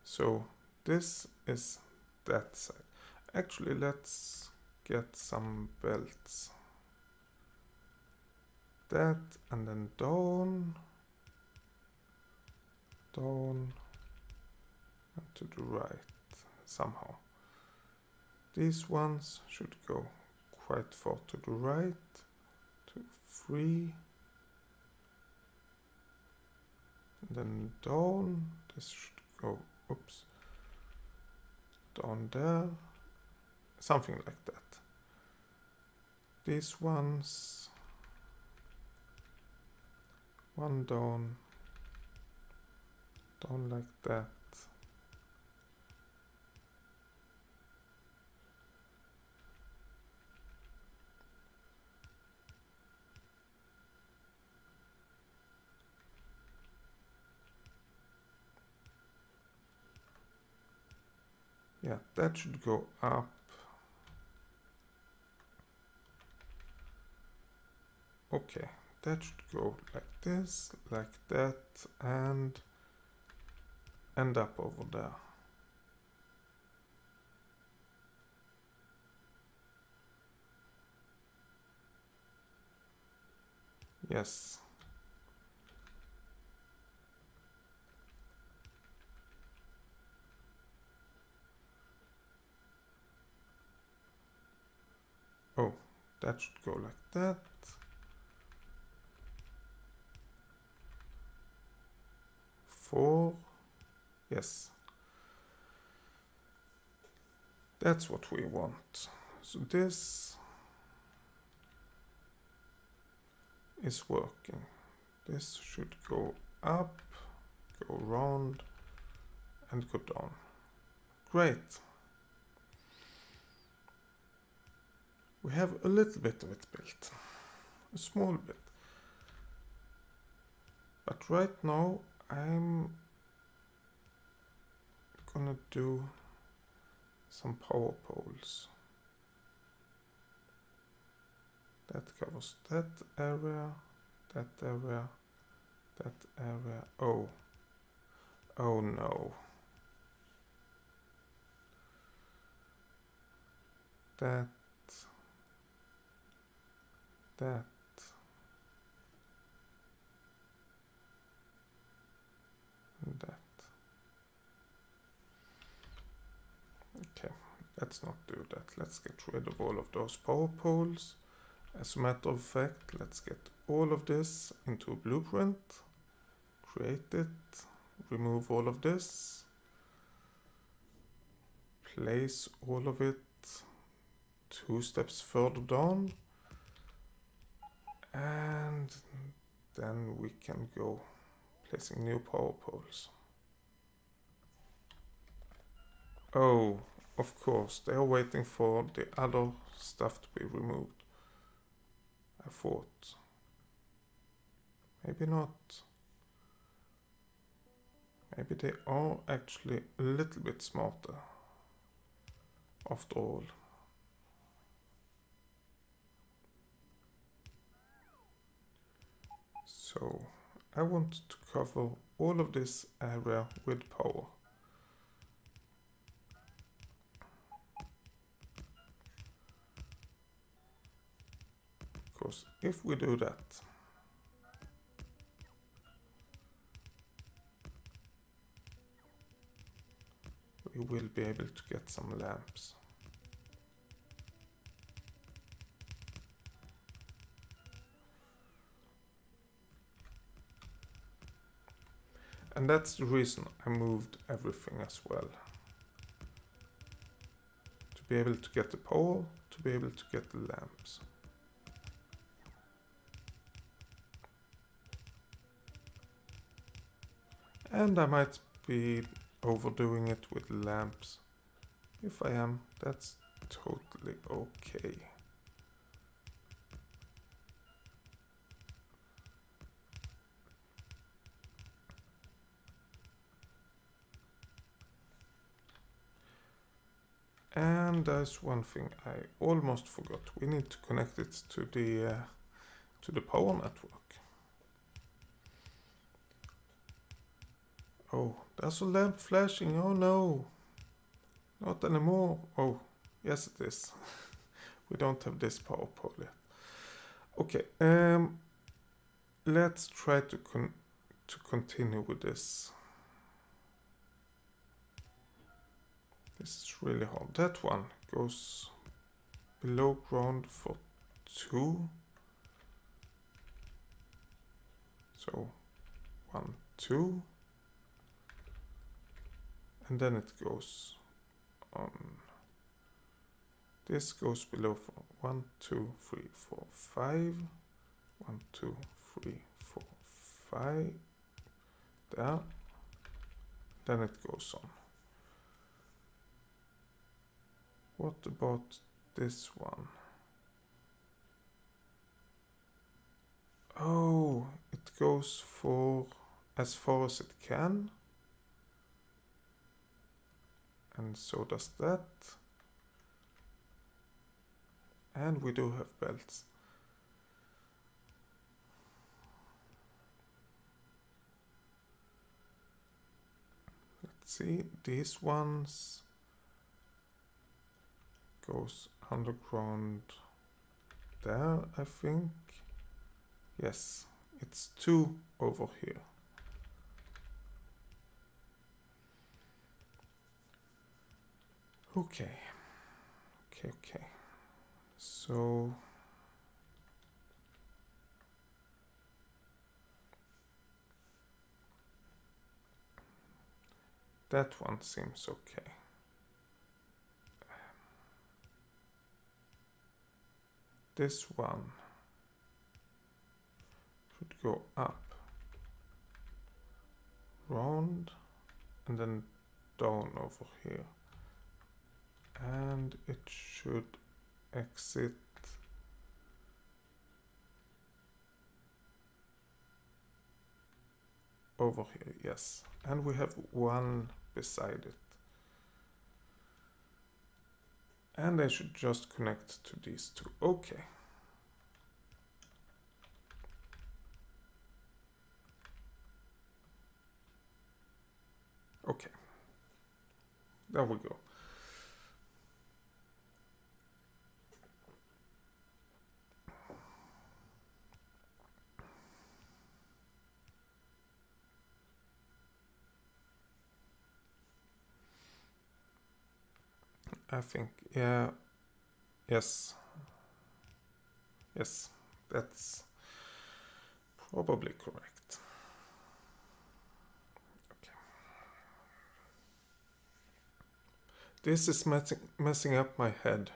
So this is that side. Actually, let's get some belts. That, and then down, and to the right somehow. These ones should go quite far to the right. 2, 3, And then down. This should go, oops, down there. Something like that. These ones, one down like that. Yeah, that should go up. Okay, that should go like this, like that, and end up over there. Yes. Oh, that should go like that. Four. Yes. That's what we want. So this is working. This should go up, go round, and go down. Great. We have a little bit of it built. A small bit. But right now I'm gonna do some power poles. That covers that area, that area, that area. Oh. Oh no. That. That. And that. Okay, let's not do that. Let's get rid of all of those power poles. As a matter of fact, let's get all of this into a blueprint. Create it. Remove all of this. Place all of it 2 steps further down. And then we can go placing new power poles. Oh, of course, they are waiting for the other stuff to be removed. I thought. Maybe not. Maybe they are actually a little bit smarter. After all. So, I want to cover all of this area with power. Because if we do that, we will be able to get some lamps. And that's the reason I moved everything as well. To be able to get the power, to be able to get the lamps. And I might be overdoing it with lamps. If I am, that's totally okay. And there's one thing I almost forgot. We need to connect it to the power network. Oh, there's a lamp flashing. Oh no. Not anymore. Oh, yes it is. We don't have this power pole yet. Okay, let's try to continue with this. This is really hard. That one goes below ground for 2. So 1, 2, and then it goes on. This goes below for 1, 2, 3, 4, 5. 1, 2, 3, 4, 5. There. Then it goes on. What about this one? Oh, it goes for as far as it can. And so does that. And we do have belts. Let's see, these ones goes underground there, I think. Yes, it's 2 over here. Okay. So that one seems okay. This one should go up, round, and then down over here. And it should exit over here, yes. And we have one beside it. And I should just connect to these two. Okay. Okay. There we go. I think, yeah, yes, that's probably correct. Okay. This is messing up my head.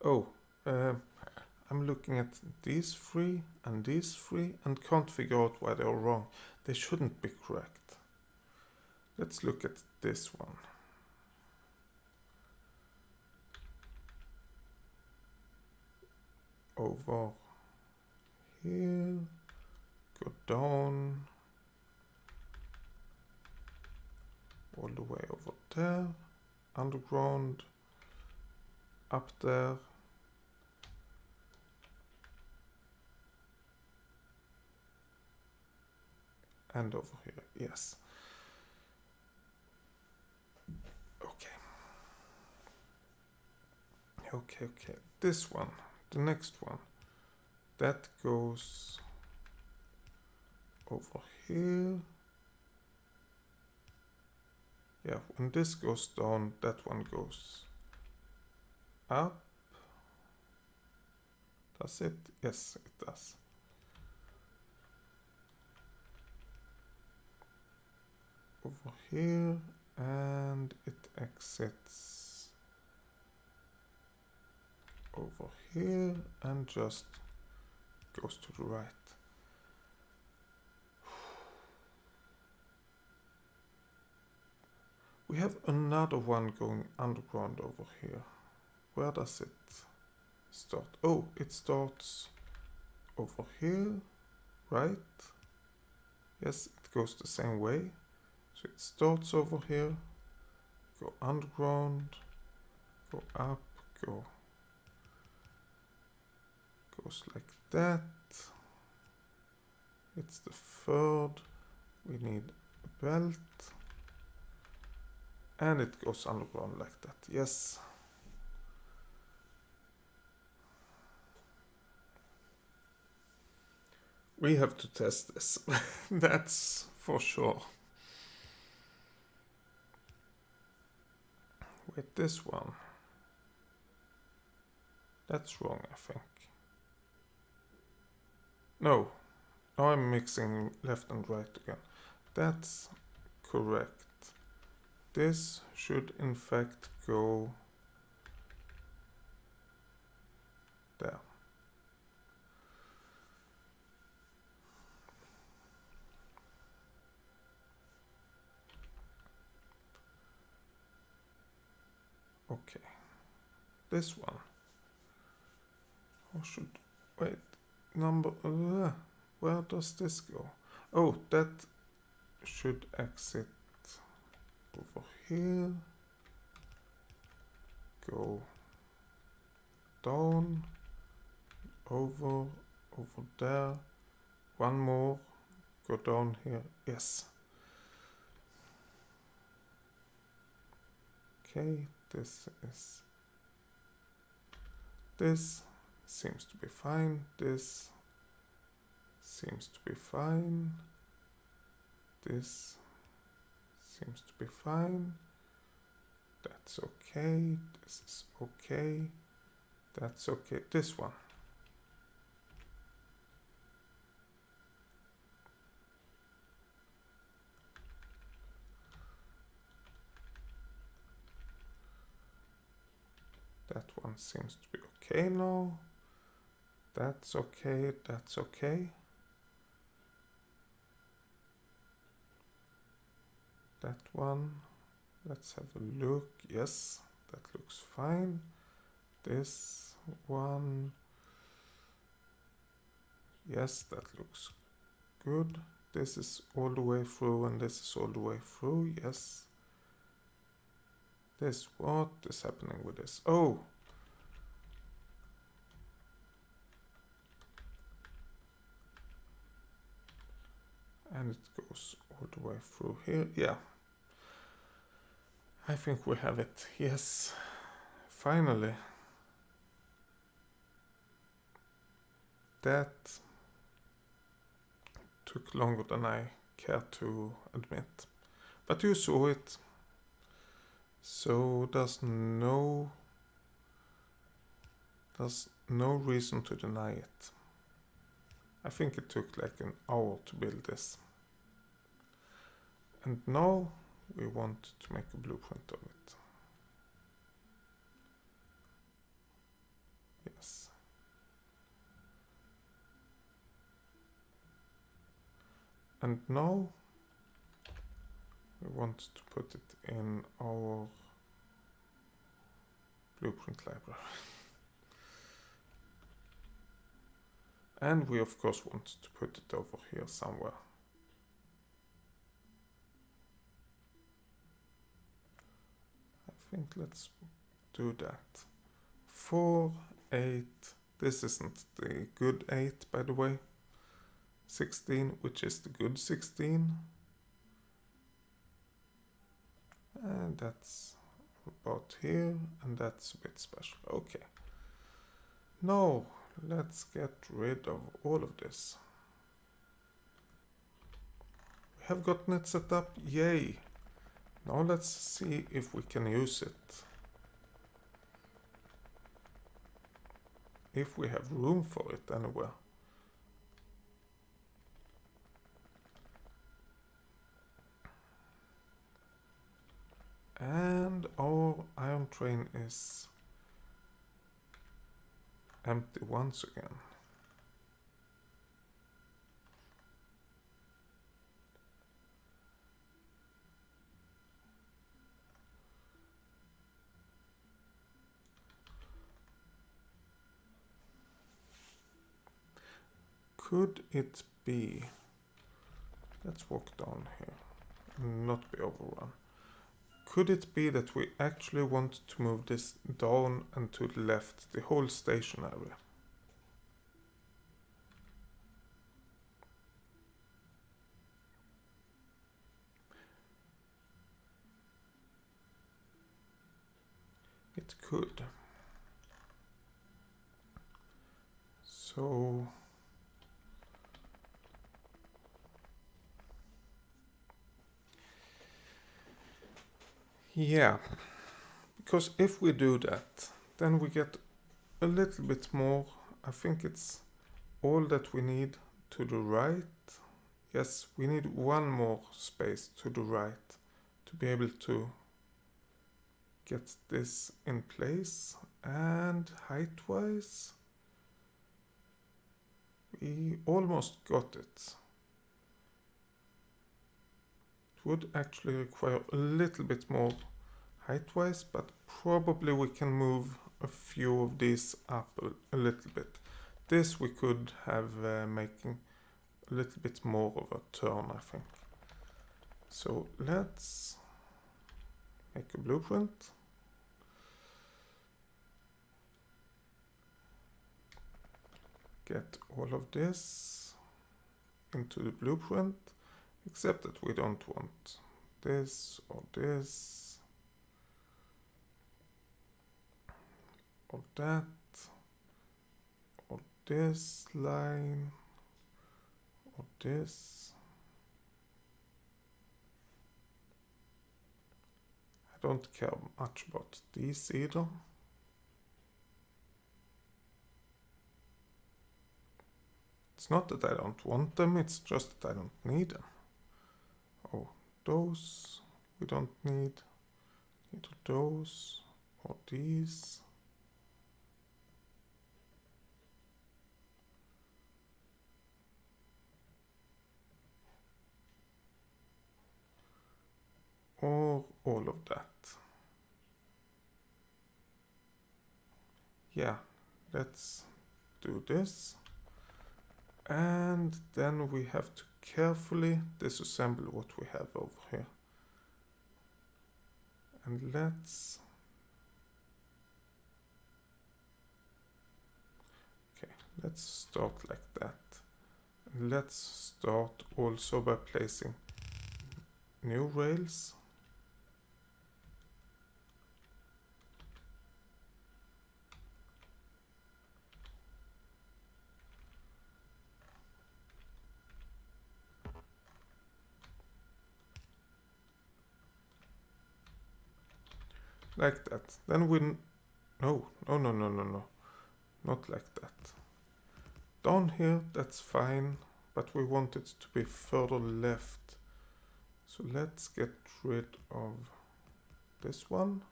Oh, I'm looking at these 3 and these 3 and can't figure out why they're wrong. They shouldn't be correct. Let's look at this one. Over here, go down, all the way over there, underground, up there, and over here, yes. Okay, this one, the next one, that goes over here. Yeah, when this goes down, that one goes up. Does it? Yes, it does. Over here, and it exits over here and just goes to the right. We have another one going underground over here. Where does it start? Oh, it starts over here, right? Yes, it goes the same way. So it starts over here, go underground, go up, goes like that. It's the 3rd. We need a belt. And it goes underground like that. Yes. We have to test this. That's for sure. Wait, this one. That's wrong, I think. No, I'm mixing left and right again. That's correct. This should in fact go there. Okay, this one. Or should, wait, number, where does this go? Oh, that should exit over here, go down, over there, one more, go down here, yes. Okay, this seems to be fine, this seems to be fine, this seems to be fine, that's okay, this is okay, that's okay, this one. That one seems to be okay now. That's okay, that's okay. That one, let's have a look. Yes, that looks fine. This one, yes, that looks good. This is all the way through and this is all the way through, yes. This, what is happening with this? Oh! And it goes all the way through here, yeah. I think we have it, yes. Finally. That took longer than I care to admit. But you saw it. So there's no reason to deny it. I think it took like an hour to build this. And now we want to make a blueprint of it. Yes. And now we want to put it in our blueprint library. And we of course want to put it over here somewhere. I think let's do that. 4, 8, this isn't the good 8 by the way. 16, which is the good 16. And that's about here, and that's a bit special. Okay. Now, let's get rid of all of this. We have gotten it set up, yay! Now let's see if we can use it. If we have room for it anywhere. And our iron train is empty once again. Could it be, let's walk down here and not be overrun. Could it be that we actually want to move this down and to the left, the whole station area? It could. So yeah, because if we do that, then we get a little bit more. I think it's all that we need. to the right. Yes, we need one more space to the right to be able to get this in place. And height-wise, we almost got it. It would actually require a little bit more height-wise, but probably we can move a few of these up a little bit. This we could have making a little bit more of a turn, I think. So let's make a blueprint. Get all of this into the blueprint, except that we don't want this or this or that or this line or this. I don't care much about these either. It's not that I don't want them, it's just that I don't need them. Oh, those we don't need. Either those or these. Or all of that. Yeah, let's do this. And then we have to carefully disassemble what we have over here. And let's... Okay, let's start like that. And let's start also by placing new rails. Like that. Then we... No. Not like that. Down here, that's fine. But we want it to be further left. So let's get rid of this one.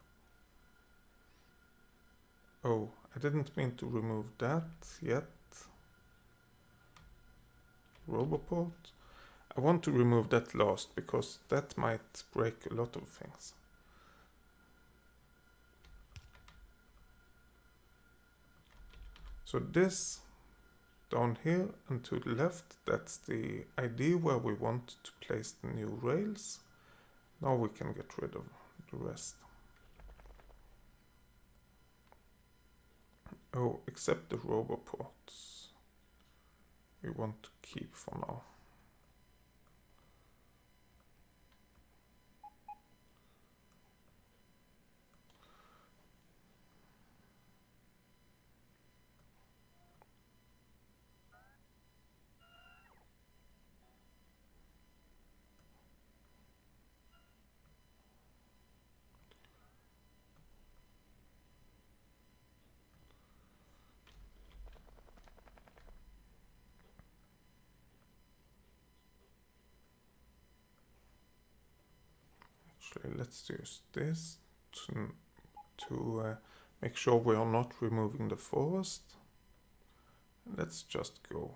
Oh, I didn't mean to remove that yet. Roboport. I want to remove that last because that might break a lot of things. So this down here and to the left, that's the idea where we want to place the new rails. Now we can get rid of the rest. Oh, except the roboports we want to keep for now. Actually, let's use this to make sure we are not removing the forest. Let's just go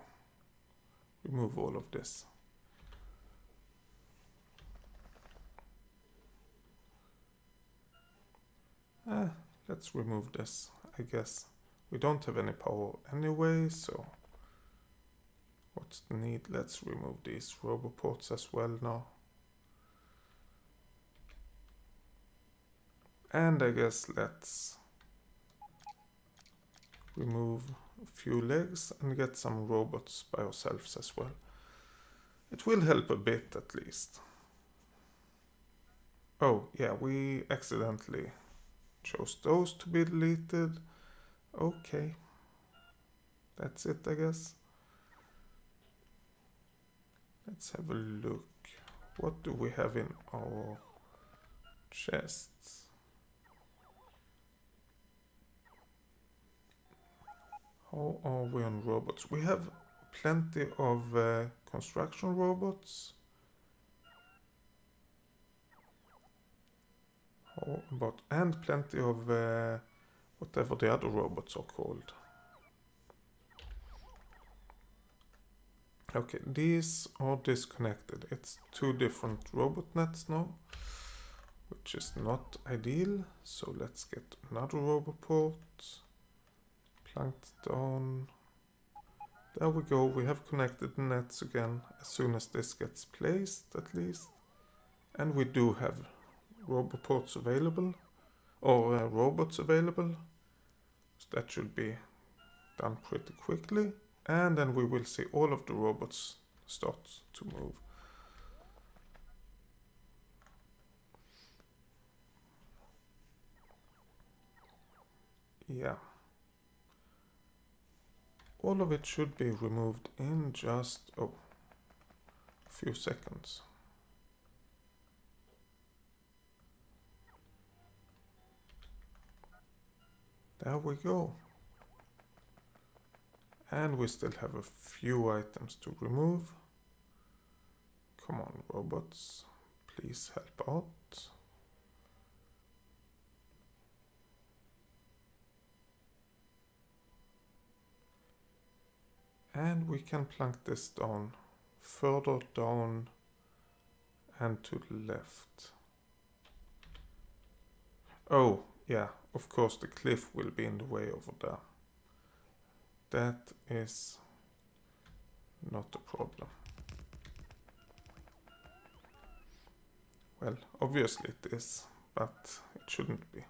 remove all of this. Let's remove this, I guess. We don't have any power anyway, so what's the need? Let's remove these roboports as well now. And I guess let's remove a few legs and get some robots by ourselves as well. It will help a bit at least. Oh yeah, we accidentally chose those to be deleted. Okay. That's it, I guess. Let's have a look. What do we have in our chests? How are we on robots? We have plenty of construction robots. And plenty of whatever the other robots are called. Okay, these are disconnected. It's two different robot nets now, which is not ideal. So let's get another robot port, planked down. There we go, we have connected the nets again as soon as this gets placed at least. And we do have robot ports available, or robots available. So that should be done pretty quickly. And then we will see all of the robots start to move. Yeah. All of it should be removed in just a few seconds. There we go. And we still have a few items to remove. Come on, robots, please help out. And we can plank this down, further down and to the left. Oh, yeah, of course the cliff will be in the way over there. That is not a problem. Well, obviously it is, but it shouldn't be.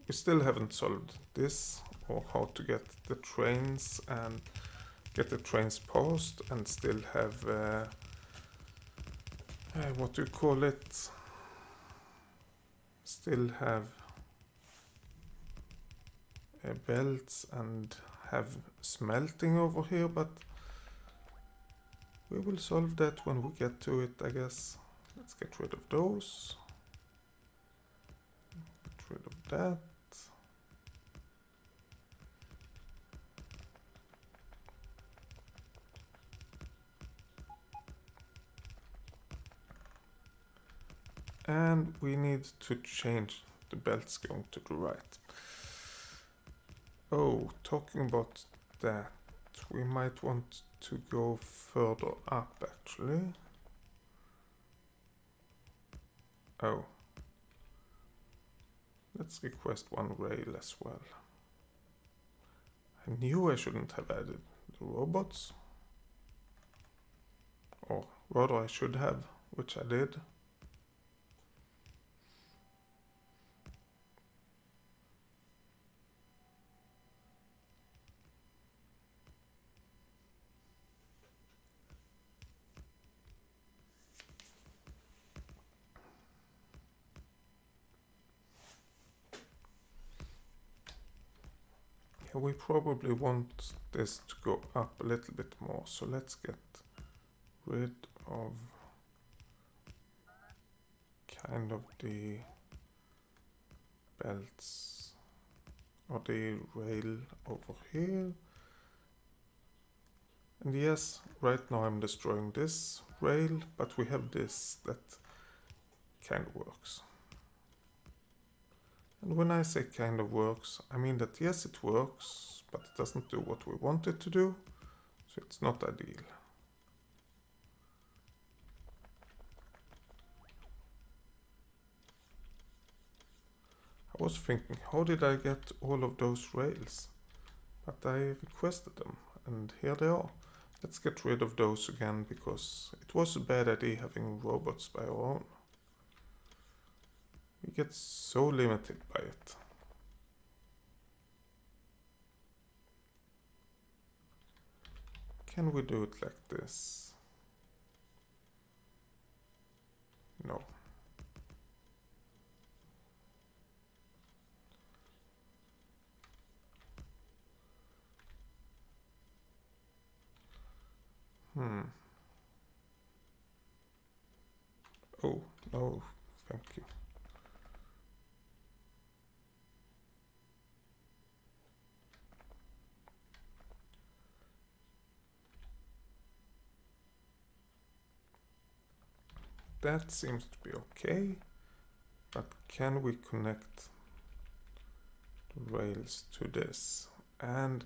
We still haven't solved this, or how to get the trains and get the trains passed and still have what do you call it? Still have belts and have smelting over here, but we will solve that when we get to it, I guess. Let's get rid of those. Get rid of that. And we need to change the belts going to the right. Oh, talking about that, we might want to go further up actually. Oh. Let's request one rail as well. I knew I shouldn't have added the robots. Or rather I should have, which I did. We probably want this to go up a little bit more, so let's get rid of kind of the belts or the rail over here. And yes, right now I'm destroying this rail, but we have this that kind of works. And when I say kind of works, I mean that yes, it works, but it doesn't do what we want it to do, so it's not ideal. I was thinking, how did I get all of those rails? But I requested them, and here they are. Let's get rid of those again, because it was a bad idea having robots by our own. We get so limited by it. Can we do it like this? No. Oh, no, thank you. that seems to be okay. But can we connect the rails to this? And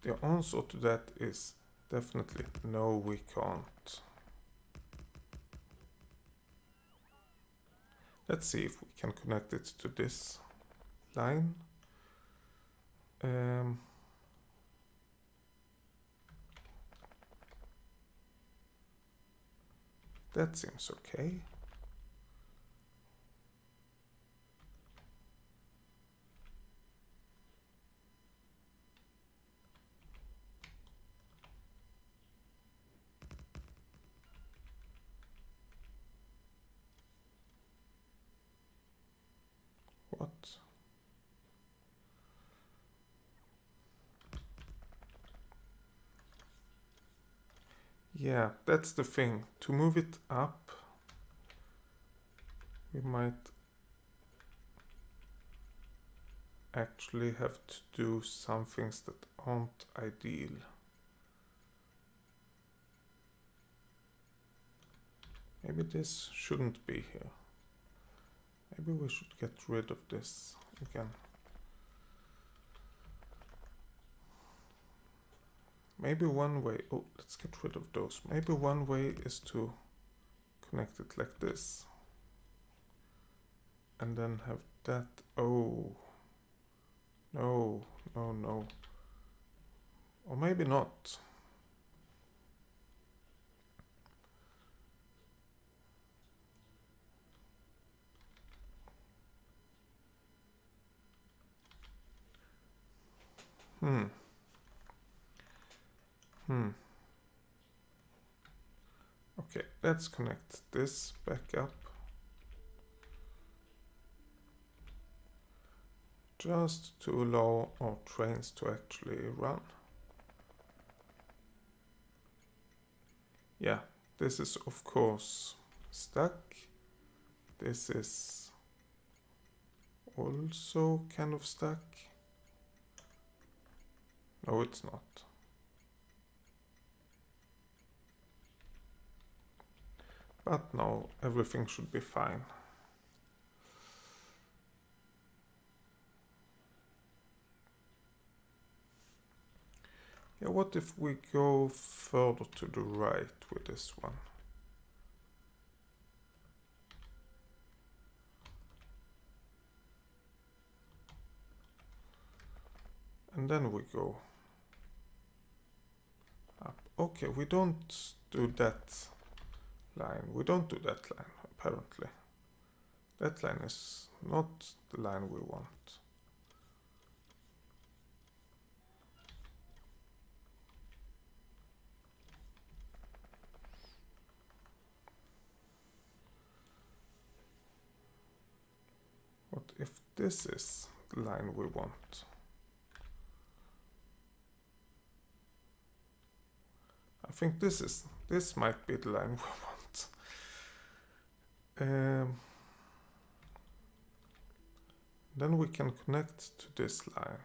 the answer to that is definitely no, we can't. Let's see if we can connect it to this line. That seems okay. What? Yeah, that's the thing. To move it up, we might actually have to do some things that aren't ideal. Maybe this shouldn't be here. Maybe we should get rid of this again. Maybe one way, oh, let's get rid of those. Maybe one way is to connect it like this. And then have that, oh. No, no, no. Or maybe not. Okay, let's connect this back up. Just to allow our trains to actually run. Yeah, this is of course stuck. This is also kind of stuck. No, it's not. But now everything should be fine. Yeah, what if we go further to the right with this one? And then we go up. Okay, we don't do that line. We don't do that line, apparently. That line is not the line we want. What if this is the line we want? I think this might be the line we want. Then we can connect to this line.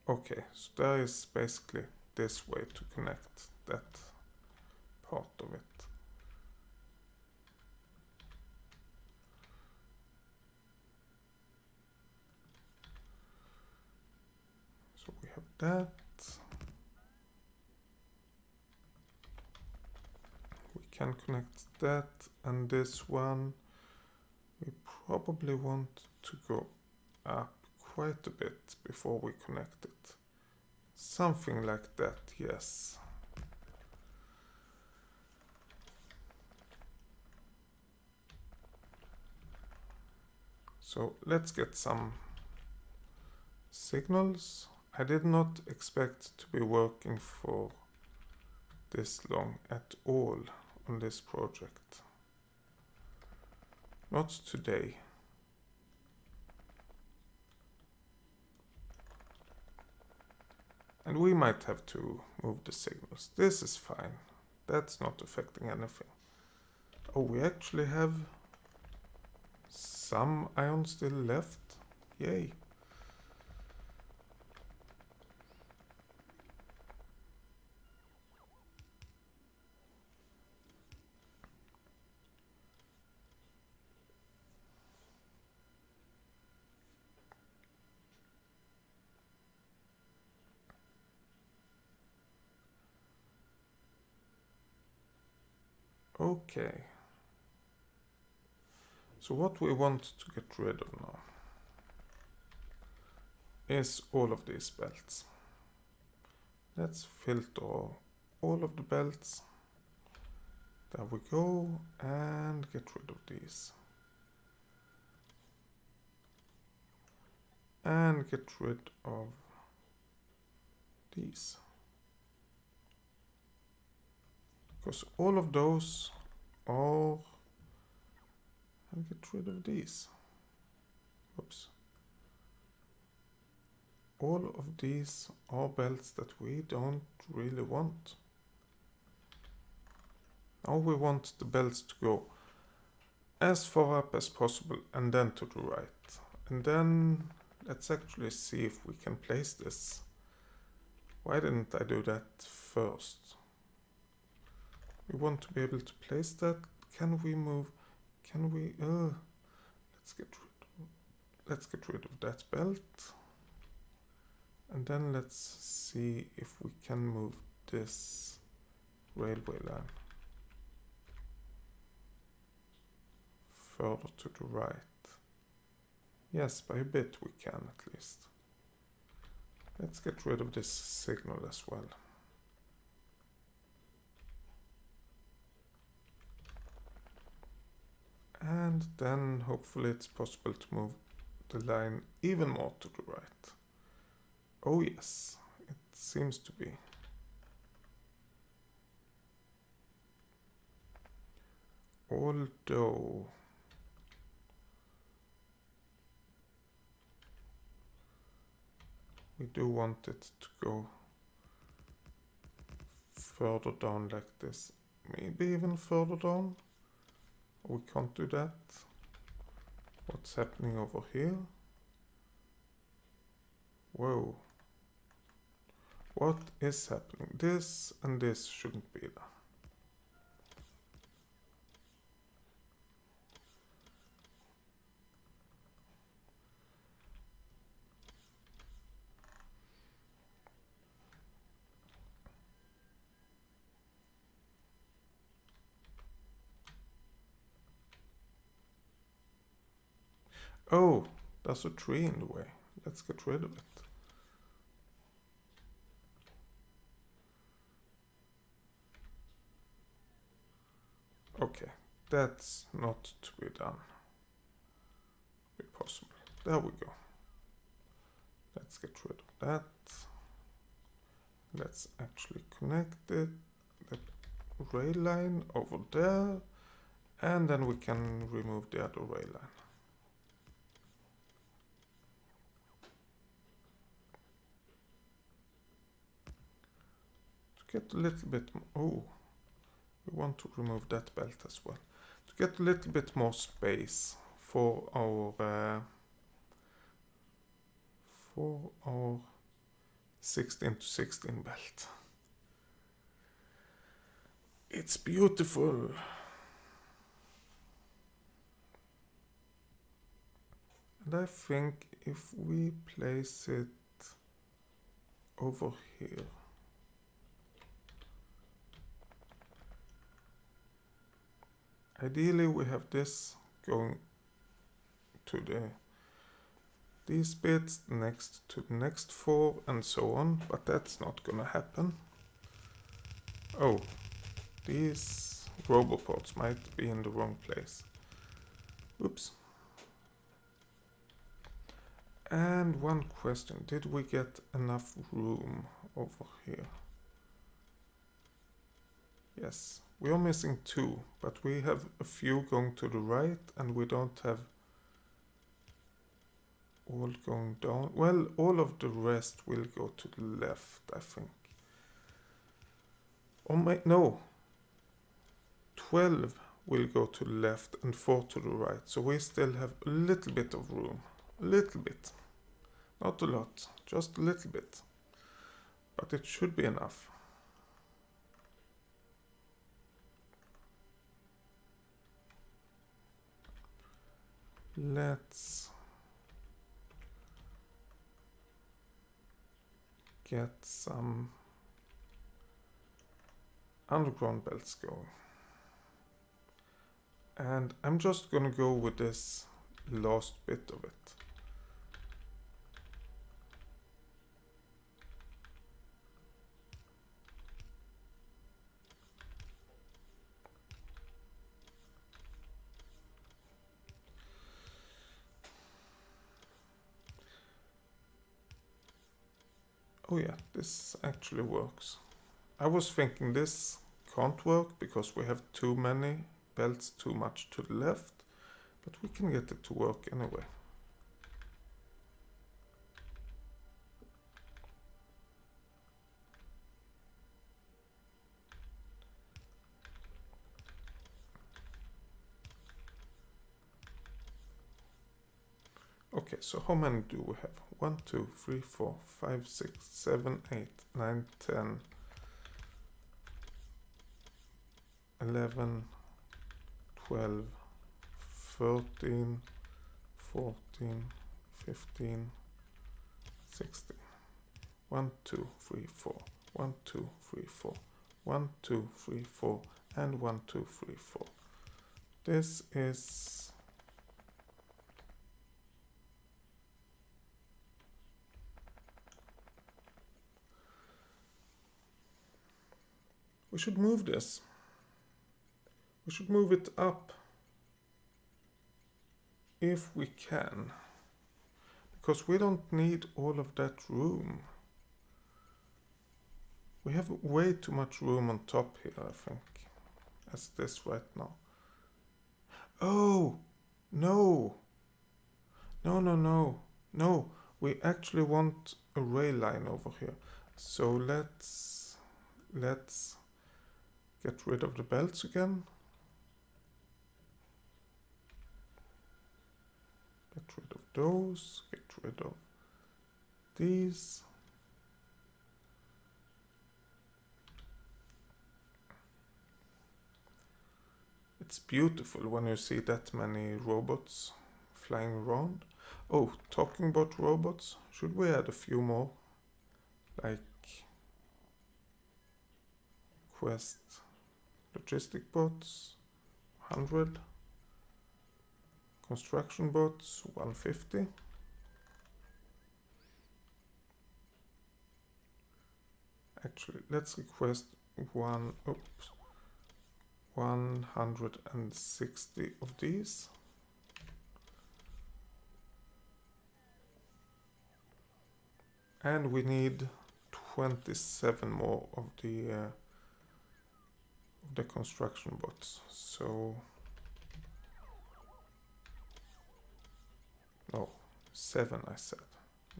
Okay, so there is basically this way to connect that part of it. So we have that. We can connect that and this one. We probably want to go up quite a bit before we connect it. Something like that, yes. So let's get some signals. I did not expect to be working for this long at all on this project. Not today. And we might have to move the signals. This is fine. That's not affecting anything. Oh, we actually have some iron still left. Yay. Okay. So what we want to get rid of now is all of these belts. Let's filter all of the belts. There we go, and get rid of these. And get rid of these. Because all of those are... and get rid of these. Oops. All of these are belts that we don't really want. Now we want the belts to go as far up as possible and then to the right. And then let's actually see if we can place this. Why didn't I do that first? We want to be able to place that. Can we move? Can we? Let's get rid of that belt. And then let's see if we can move this railway line further to the right. Yes, by a bit we can at least. Let's get rid of this signal as well. And then hopefully it's possible to move the line even more to the right. Oh yes, it seems to be. Although we do want it to go further down like this. Maybe even further down. We can't do that. What's happening over here? Whoa. What is happening? This and this shouldn't be there. Oh, there's a tree in the way. Let's get rid of it. Okay, that's not to be done. Be possible. There we go. Let's get rid of that. Let's actually connect it, the rail line over there, and then we can remove the other rail line. To get a little bit more, oh, we want to remove that belt as well. To get a little bit more space for our 16 to 16 belt. It's beautiful. And I think if we place it over here, ideally we have this going to these bits next to the next 4 and so on, but that's not gonna happen. Oh, these roboports might be in the wrong place. Oops. And one question, did we get enough room over here? Yes, we are missing 2, but we have a few going to the right and we don't have all going down. Well, all of the rest will go to the left, I think. Oh no. 12 will go to the left and 4 to the right. So we still have a little bit of room. A little bit. Not a lot, just a little bit. But it should be enough. Let's get some underground belts going. And I'm just gonna go with this last bit of it. Oh yeah, this actually works. I was thinking this can't work because we have too many belts too much to the left, but we can get it to work anyway. Okay, so how many do we have? 1, 2, 3, 4, 5, 6, 7, 8, 9, 10, 11, 12, 13, 14, 15, 16. 1, 2, 3, 4. 1, 2, 3, 4. 1, 2, 3, 4. And 1, 2, 3, 4. This is... We should move this. We should move it up if we can, because we don't need all of that room. We have way too much room on top here, I think, as this right now. Oh, no. No, we actually want a rail line over here. So let's get rid of the belts again. Get rid of those, get rid of these. It's beautiful when you see that many robots flying around. Oh, talking about robots, should we add a few more? Like quest logistic bots, 100. Construction bots, 150. Actually, let's request 160 of these. And we need 27 more of the construction bots. So no, 7 I said,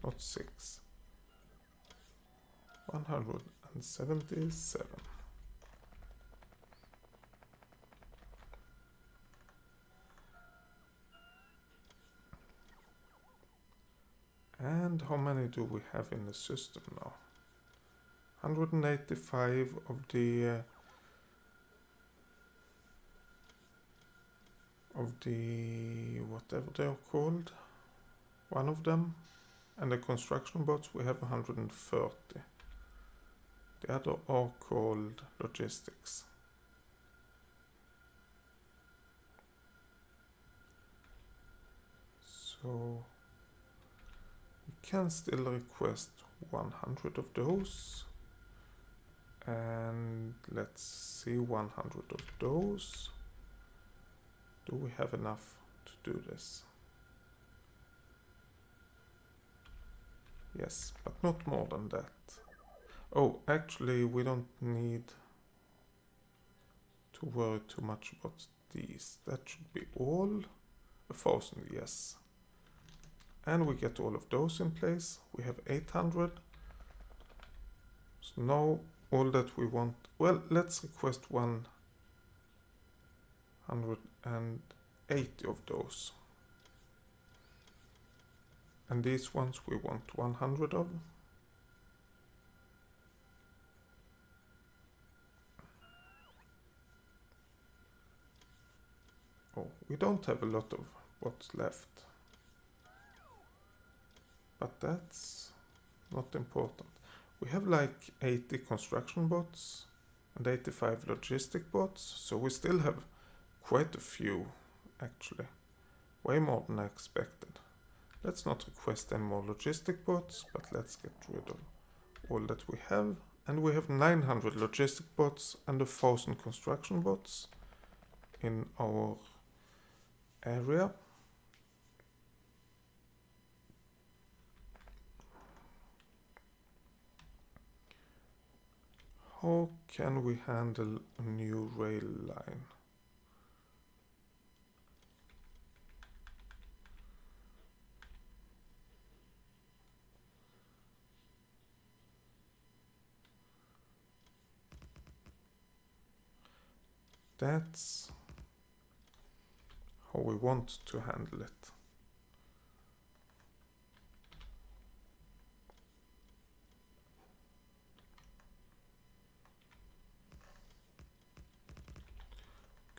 not 6. 177. And how many do we have in the system now? 185 of the whatever they are called, one of them, and the construction bots we have 130. The other are called logistics. So we can still request 100 of those, and let's see, 100 of those. Do we have enough to do this? Yes, but not more than that. Oh, actually we don't need to worry too much about these. That should be all. 1,000, yes. And we get all of those in place. We have 800. So now all that we want, well, let's request 180 of those. And these ones we want 100 of. Oh, we don't have a lot of bots left. But that's not important. We have like 80 construction bots and 85 logistic bots, so we still have quite a few actually. Way more than I expected. Let's not request any more logistic bots, but let's get rid of all that we have. And we have 900 logistic bots and 1000 construction bots in our area. How can we handle a new rail line? That's how we want to handle it.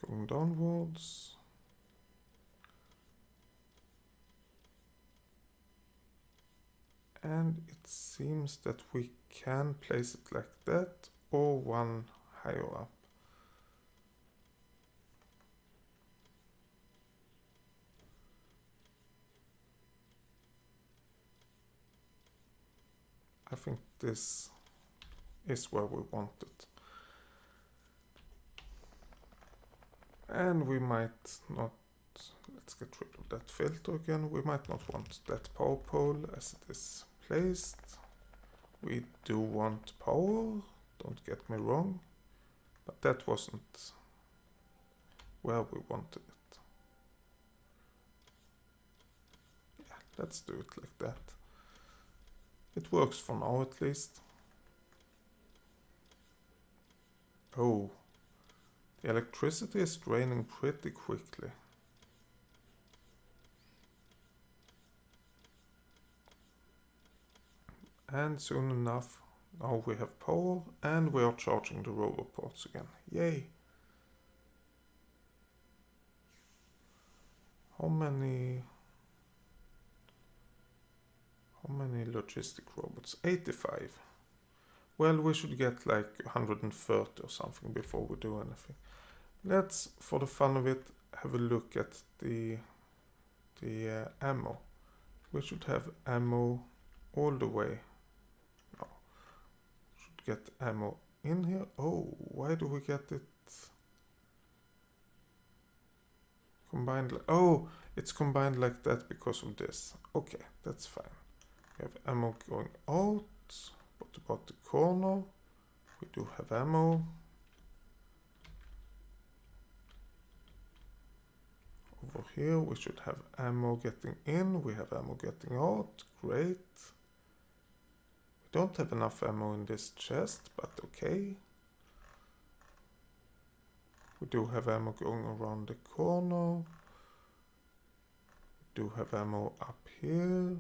Going downwards. And it seems that we can place it like that or one higher up. I think this is where we want it. And we might not, let's get rid of that filter again. We might not want that power pole as it is placed. We do want power, don't get me wrong, but that wasn't where we wanted it. Yeah, let's do it like that. It works for now at least. Oh, the electricity is draining pretty quickly. And soon enough, now we have power and we are charging the roboports again. Yay! How many logistic robots? 85. Well, we should get like 130 or something before we do anything. Let's, for the fun of it, have a look at the ammo. We should have ammo all the way. No. Should get ammo in here. Oh, why do we get it combined? Oh, it's combined like that because of this. Okay, that's fine. We have ammo going out. What about the corner? We do have ammo. Over here we should have ammo getting in. We have ammo getting out. Great. We don't have enough ammo in this chest, but okay. We do have ammo going around the corner. We do have ammo up here.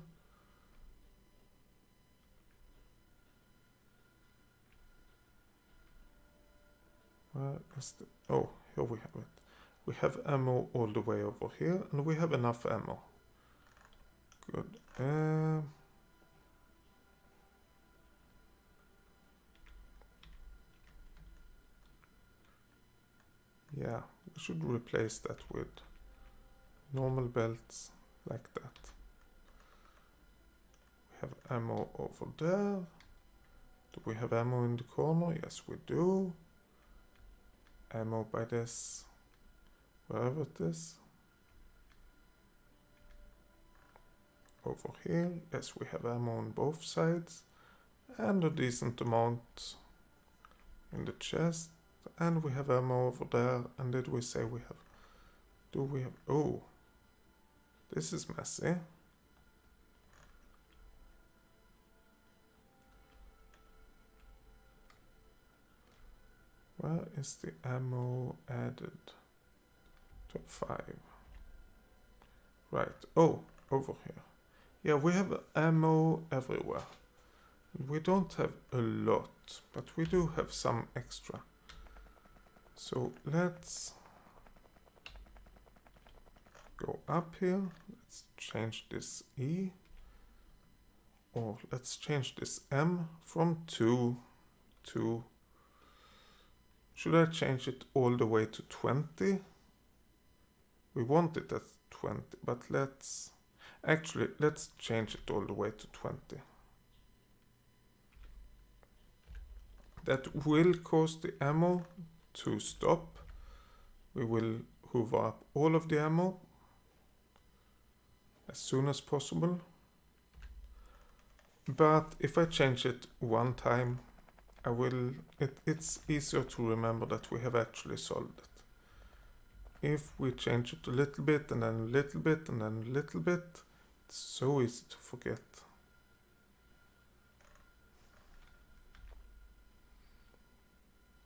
Where is the... Oh, here we have it. We have ammo all the way over here, and we have enough ammo. Good. Yeah, we should replace that with normal belts like that. We have ammo over there. Do we have ammo in the corner? Yes, we do. Ammo by this, wherever it is. Over here, yes, we have ammo on both sides. And a decent amount in the chest. And we have ammo over there. And did we say we have... Do we have... Oh, this is messy. Where is the ammo added? Top 5. Right. Oh, over here. Yeah, we have ammo everywhere. We don't have a lot, but we do have some extra. So let's go up here. Let's change this E. Or let's change this M from 2 to... Should I change it all the way to 20? We want it at 20, but let's... Actually, let's change it all the way to 20. That will cause the ammo to stop. We will hoover up all of the ammo as soon as possible. But if I change it one time, it's easier to remember that we have actually solved it. If we change it a little bit and then a little bit and then a little bit, it's so easy to forget.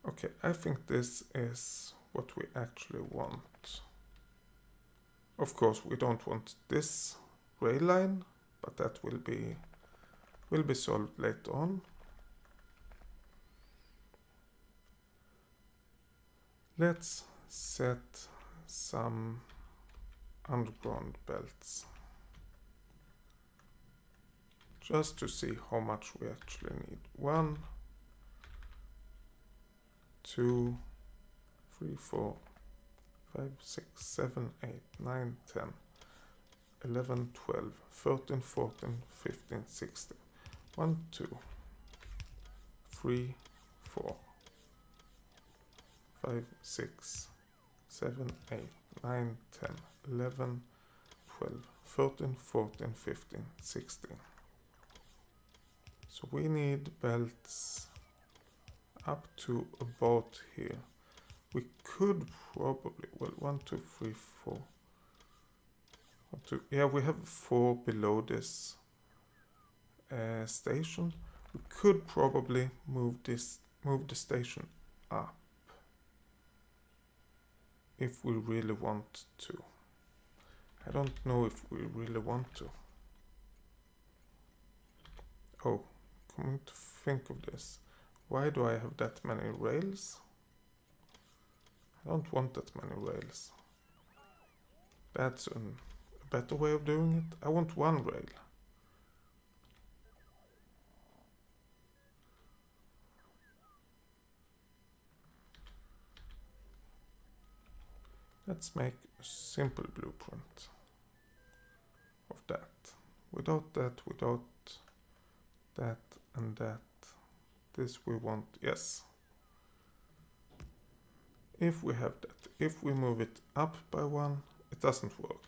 Okay, I think this is what we actually want. Of course, we don't want this rail line, but that will be solved later on. Let's set some underground belts, just to see how much we actually need. 1, 2, 3, 4, 5, 6, 7, 8, 9, 10, 11, 12, 13, 14, 15, 16. 1, 2, 3, 4, 5, 6, 7, 8, 9, 10, 11, 12, 13, 14, 15, 16. So we need belts up to about here. We could probably, well, 1, 2, 3, 4. 1, 2, yeah, we have 4 below this station. We could probably move the station up if we really want to. I don't know if we really want to. Oh, coming to think of this, why do I have that many rails? I don't want that many rails. That's a better way of doing it. I want 1 rail. Let's make a simple blueprint of that. Without that, without that and that. This we want, yes. If we have that, if we move it up by 1, it doesn't work.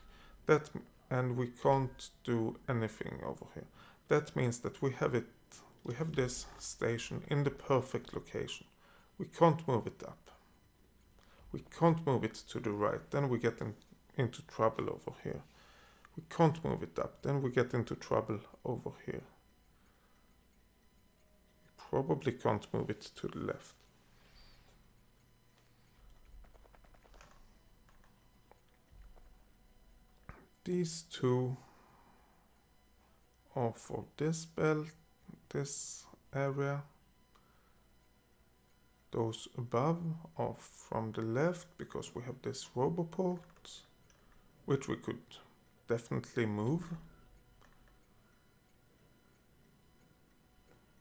And we can't do anything over here. That means that we have this station in the perfect location. We can't move it up. We can't move it to the right, then we get into trouble over here. We can't move it up, then we get into trouble over here. Probably can't move it to the left. These 2 are for this belt, this area. Those above are from the left because we have this roboport, which we could definitely move.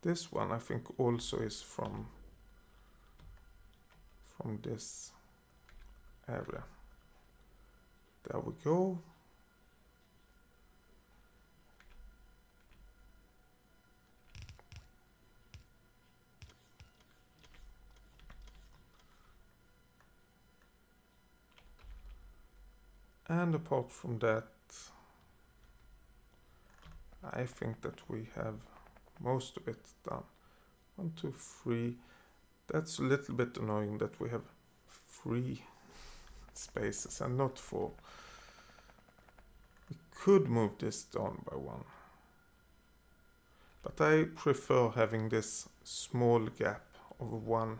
This one I think also is from this area. There we go. And apart from that, I think that we have most of it done. 1, 2, 3. That's a little bit annoying that we have 3 spaces and not 4. We could move this down by 1. But I prefer having this small gap of 1.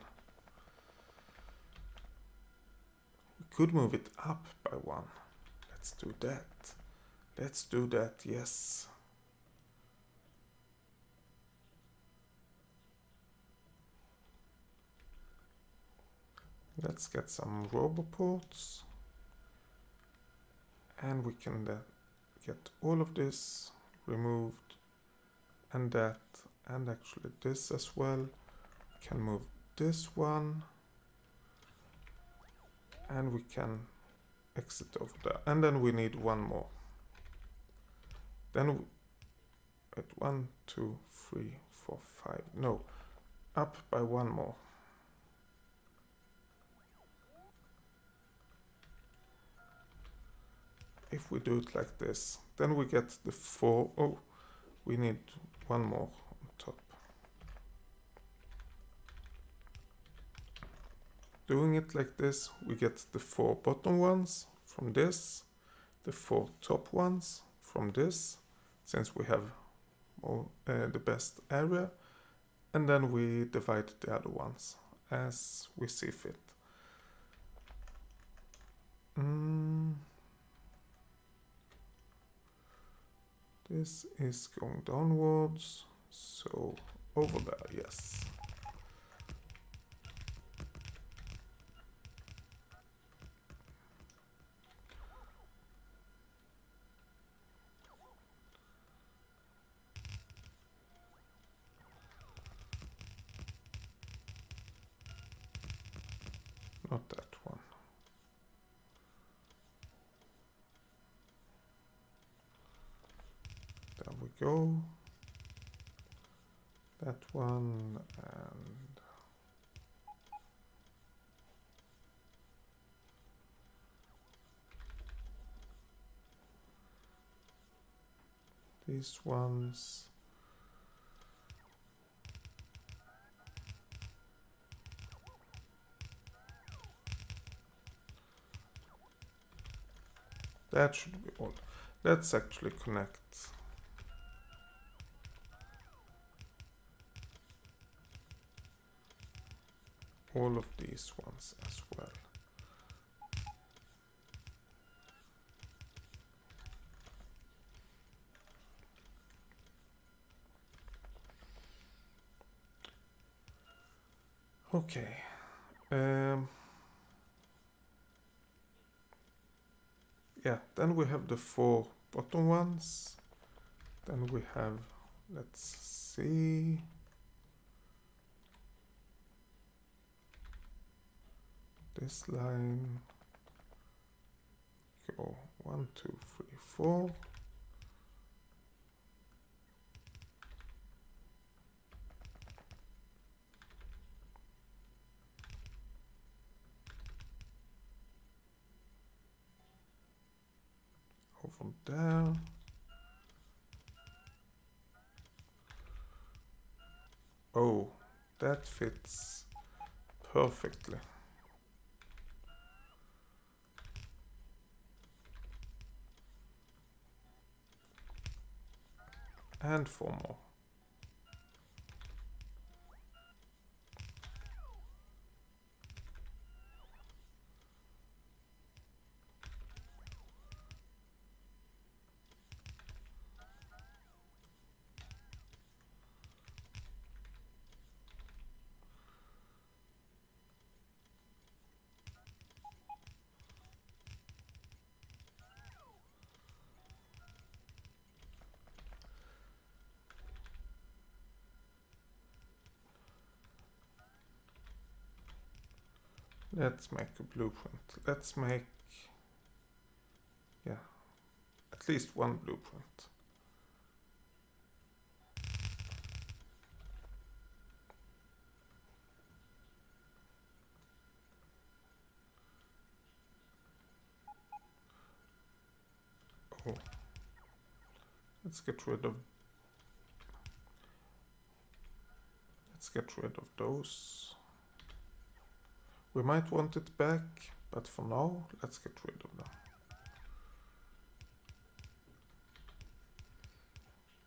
We could move it up by 1. Let's do that. Let's do that, yes. Let's get some roboports. And we can then get all of this removed, and that, and actually this as well. We can move this one, and we can exit over there. And then we need one more. Then at 1, 2, 3, 4, 5. No, up by one more. If we do it like this, then we get the 4. Oh, we need one more on top. Doing it like this, we get the 4 bottom ones from this, the 4 top ones from this, since we have the best area, and then we divide the other ones as we see fit. This is going downwards, so over there, yes. Not that one. There we go. That one, and these ones. That should be all. Let's actually connect all of these ones as well. Okay. Yeah, then we have the 4 bottom ones. Then we have, let's see. This line. Go 1, 2, 3, 4. Over there. Oh, that fits perfectly. And 4 more. Let's make a blueprint. Let's make, yeah, at least one blueprint. Oh, let's get rid of those. We might want it back, but for now, let's get rid of them.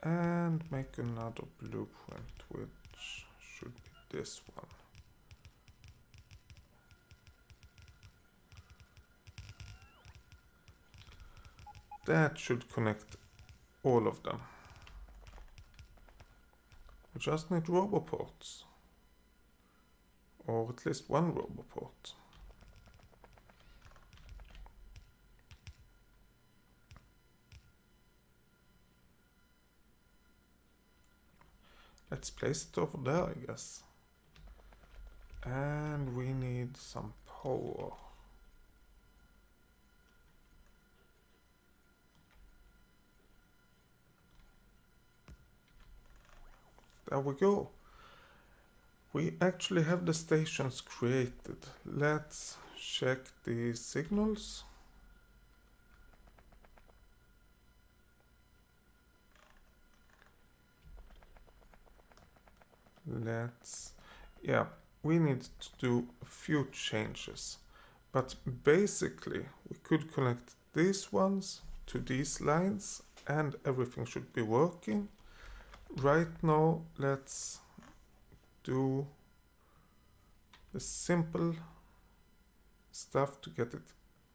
And make another blueprint, which should be this one. That should connect all of them. We just need roboports. Or at least one roboport. Let's place it over there, I guess. And we need some power. There we go. We actually have the stations created. Let's check the signals. Yeah, we need to do a few changes. But basically, we could connect these ones to these lines and everything should be working. Right now, let's do the simple stuff to get it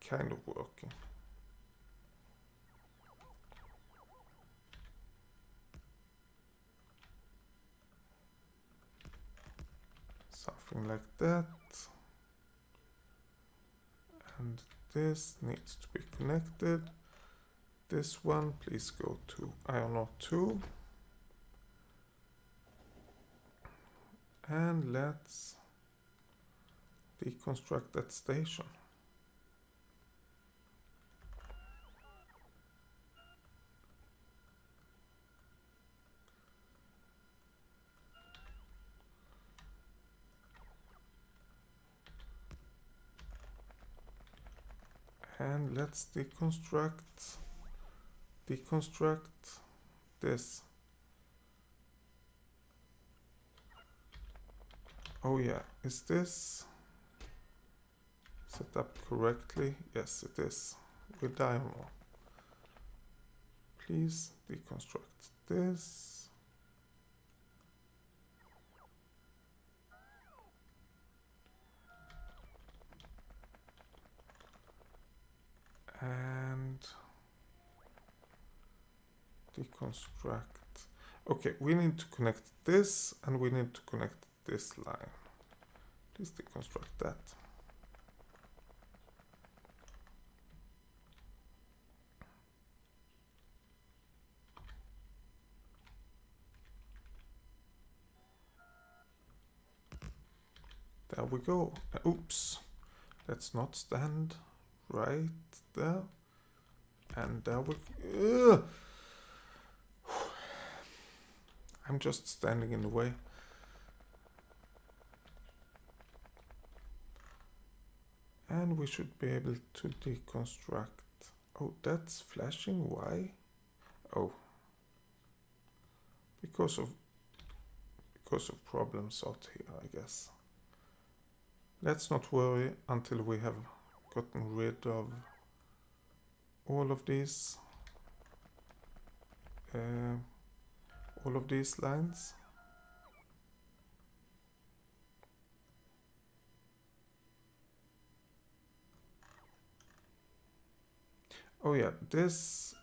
kind of working. Something like that. And this needs to be connected. This one, please go to iron ore 2. And let's deconstruct that station. And let's deconstruct this. Oh yeah, is this set up correctly? Yes, it is. With iron ore. Please deconstruct this. And deconstruct. Okay, we need to connect this and we need to connect this line. Please deconstruct that. There we go. Oops. Let's not stand right there. And there we go. I'm just standing in the way. And we should be able to deconstruct. Oh, that's flashing. Why? Oh. Because of problems out here, I guess. Let's not worry until we have gotten rid of all of these lines. Oh yeah, this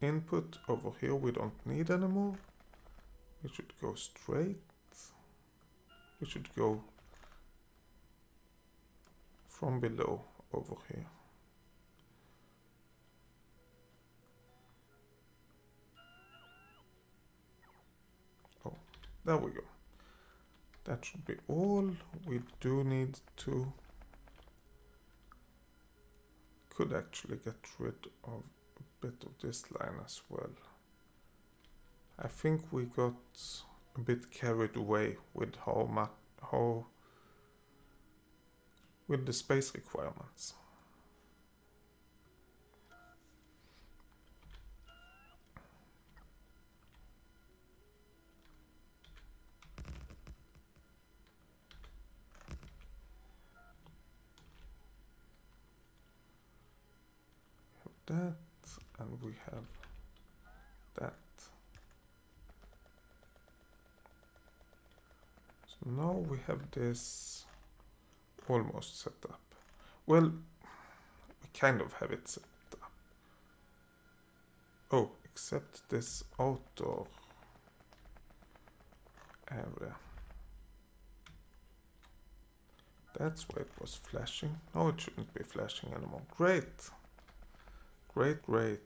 input over here we don't need anymore. We should go straight. We should go from below over here. Oh, there we go. That should be all. We do need to... Could actually get rid of a bit of this line as well. I think we got a bit carried away with with the space requirements. That, and we have that. So now we have this almost set up. Well, we kind of have it set up. Oh, except this outdoor area. That's why it was flashing. No, it shouldn't be flashing anymore. Great. Great, great.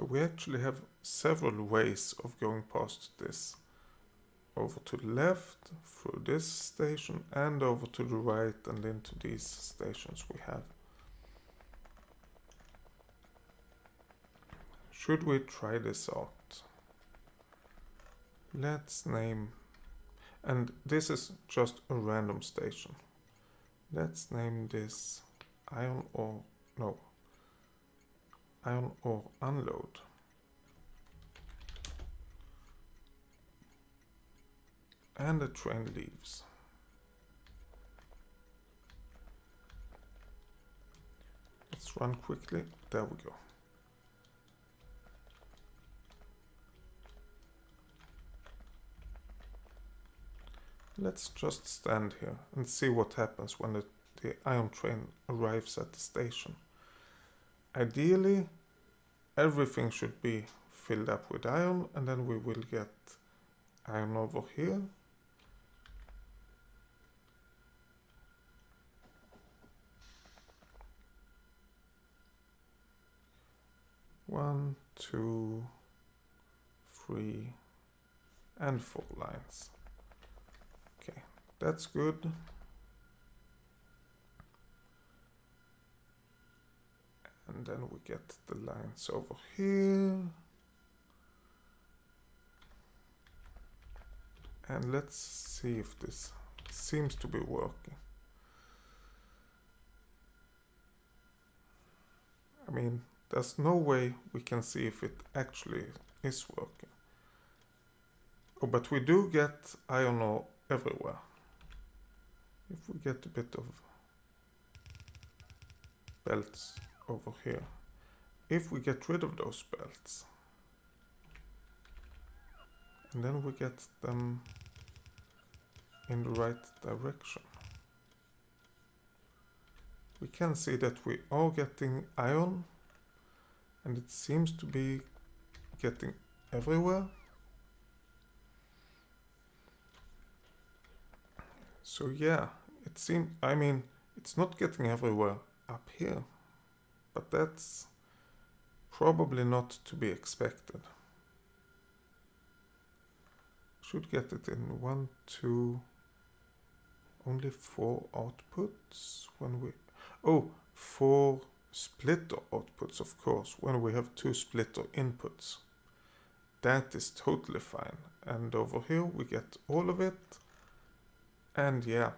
So we actually have several ways of going past this. Over to the left, through this station, and over to the right and into these stations we have. Should we try this out? Let's name, and this is just a random station. Let's name this iron ore unload. And the train leaves. Let's run quickly. There we go. Let's just stand here and see what happens when the iron train arrives at the station. Ideally, everything should be filled up with iron, and then we will get iron over here. One, 2, 3, and 4 lines. Okay, that's good. And then we get the lines over here. And let's see if this seems to be working. I mean, there's no way we can see if it actually is working. Oh, but we do get iron ore everywhere. If we get a bit of belts over here. If we get rid of those belts, and then we get them in the right direction, we can see that we are getting iron, and it seems to be getting everywhere. So yeah, it seems, I mean, it's not getting everywhere up here, but that's probably not to be expected. Should get it in 1, 2, only 4 outputs when we, 4 splitter outputs, of course, when we have 2 splitter inputs. That is totally fine. And over here we get all of it. And yeah,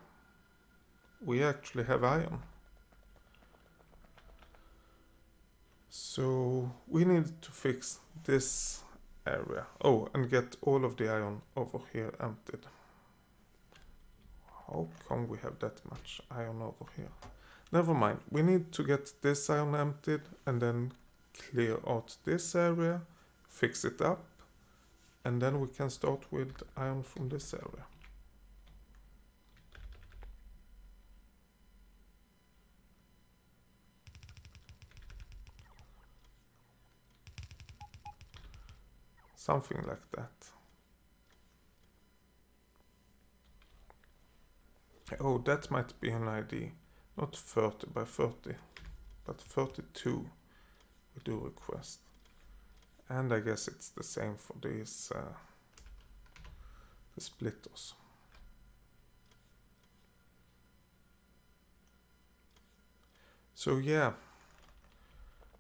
we actually have iron. So we need to fix this area. Oh, and get all of the iron over here emptied. How come we have that much iron over here? Never mind, we need to get this iron emptied and then clear out this area, fix it up, and then we can start with iron from this area. Something like that. Oh, that might be an idea. Not 30 by 30, but 32 we do request. And I guess it's the same for these the splitters. So yeah,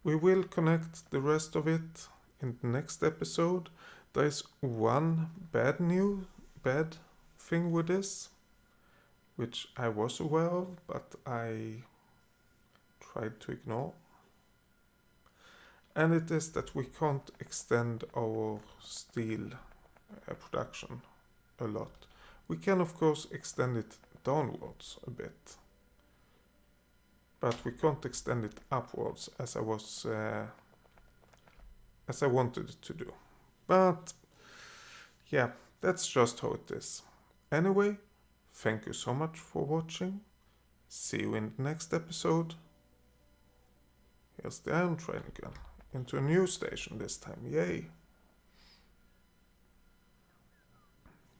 we will connect the rest of it in the next episode. There is one bad thing with this, which I was aware of, but I tried to ignore. And it is that we can't extend our steel production a lot. We can of course extend it downwards a bit, but we can't extend it upwards as I wanted to do. But yeah, that's just how it is. Anyway, thank you so much for watching. See you in the next episode. Here's the iron train again, into a new station this time, yay!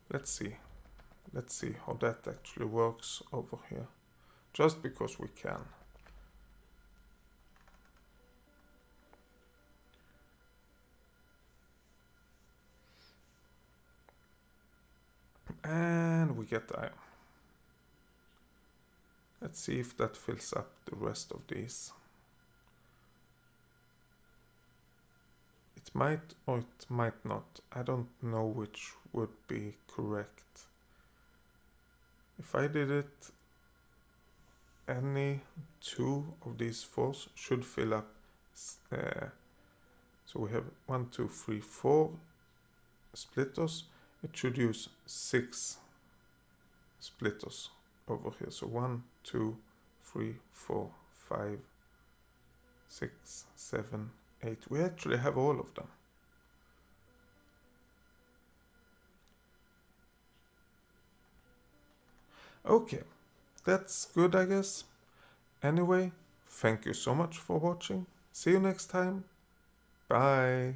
Let's see how that actually works over here, just because we can. And we get iron. Let's see if that fills up the rest of these. It might or it might not. I don't know which would be correct. If I did it, any two of these fours should fill up. So we have 1, 2, 3, 4 splitters. It should use 6 splitters over here. So 1, 2, 3, 4, 5, 6, 7, 8. We actually have all of them. Okay, that's good, I guess. Anyway, thank you so much for watching. See you next time. Bye.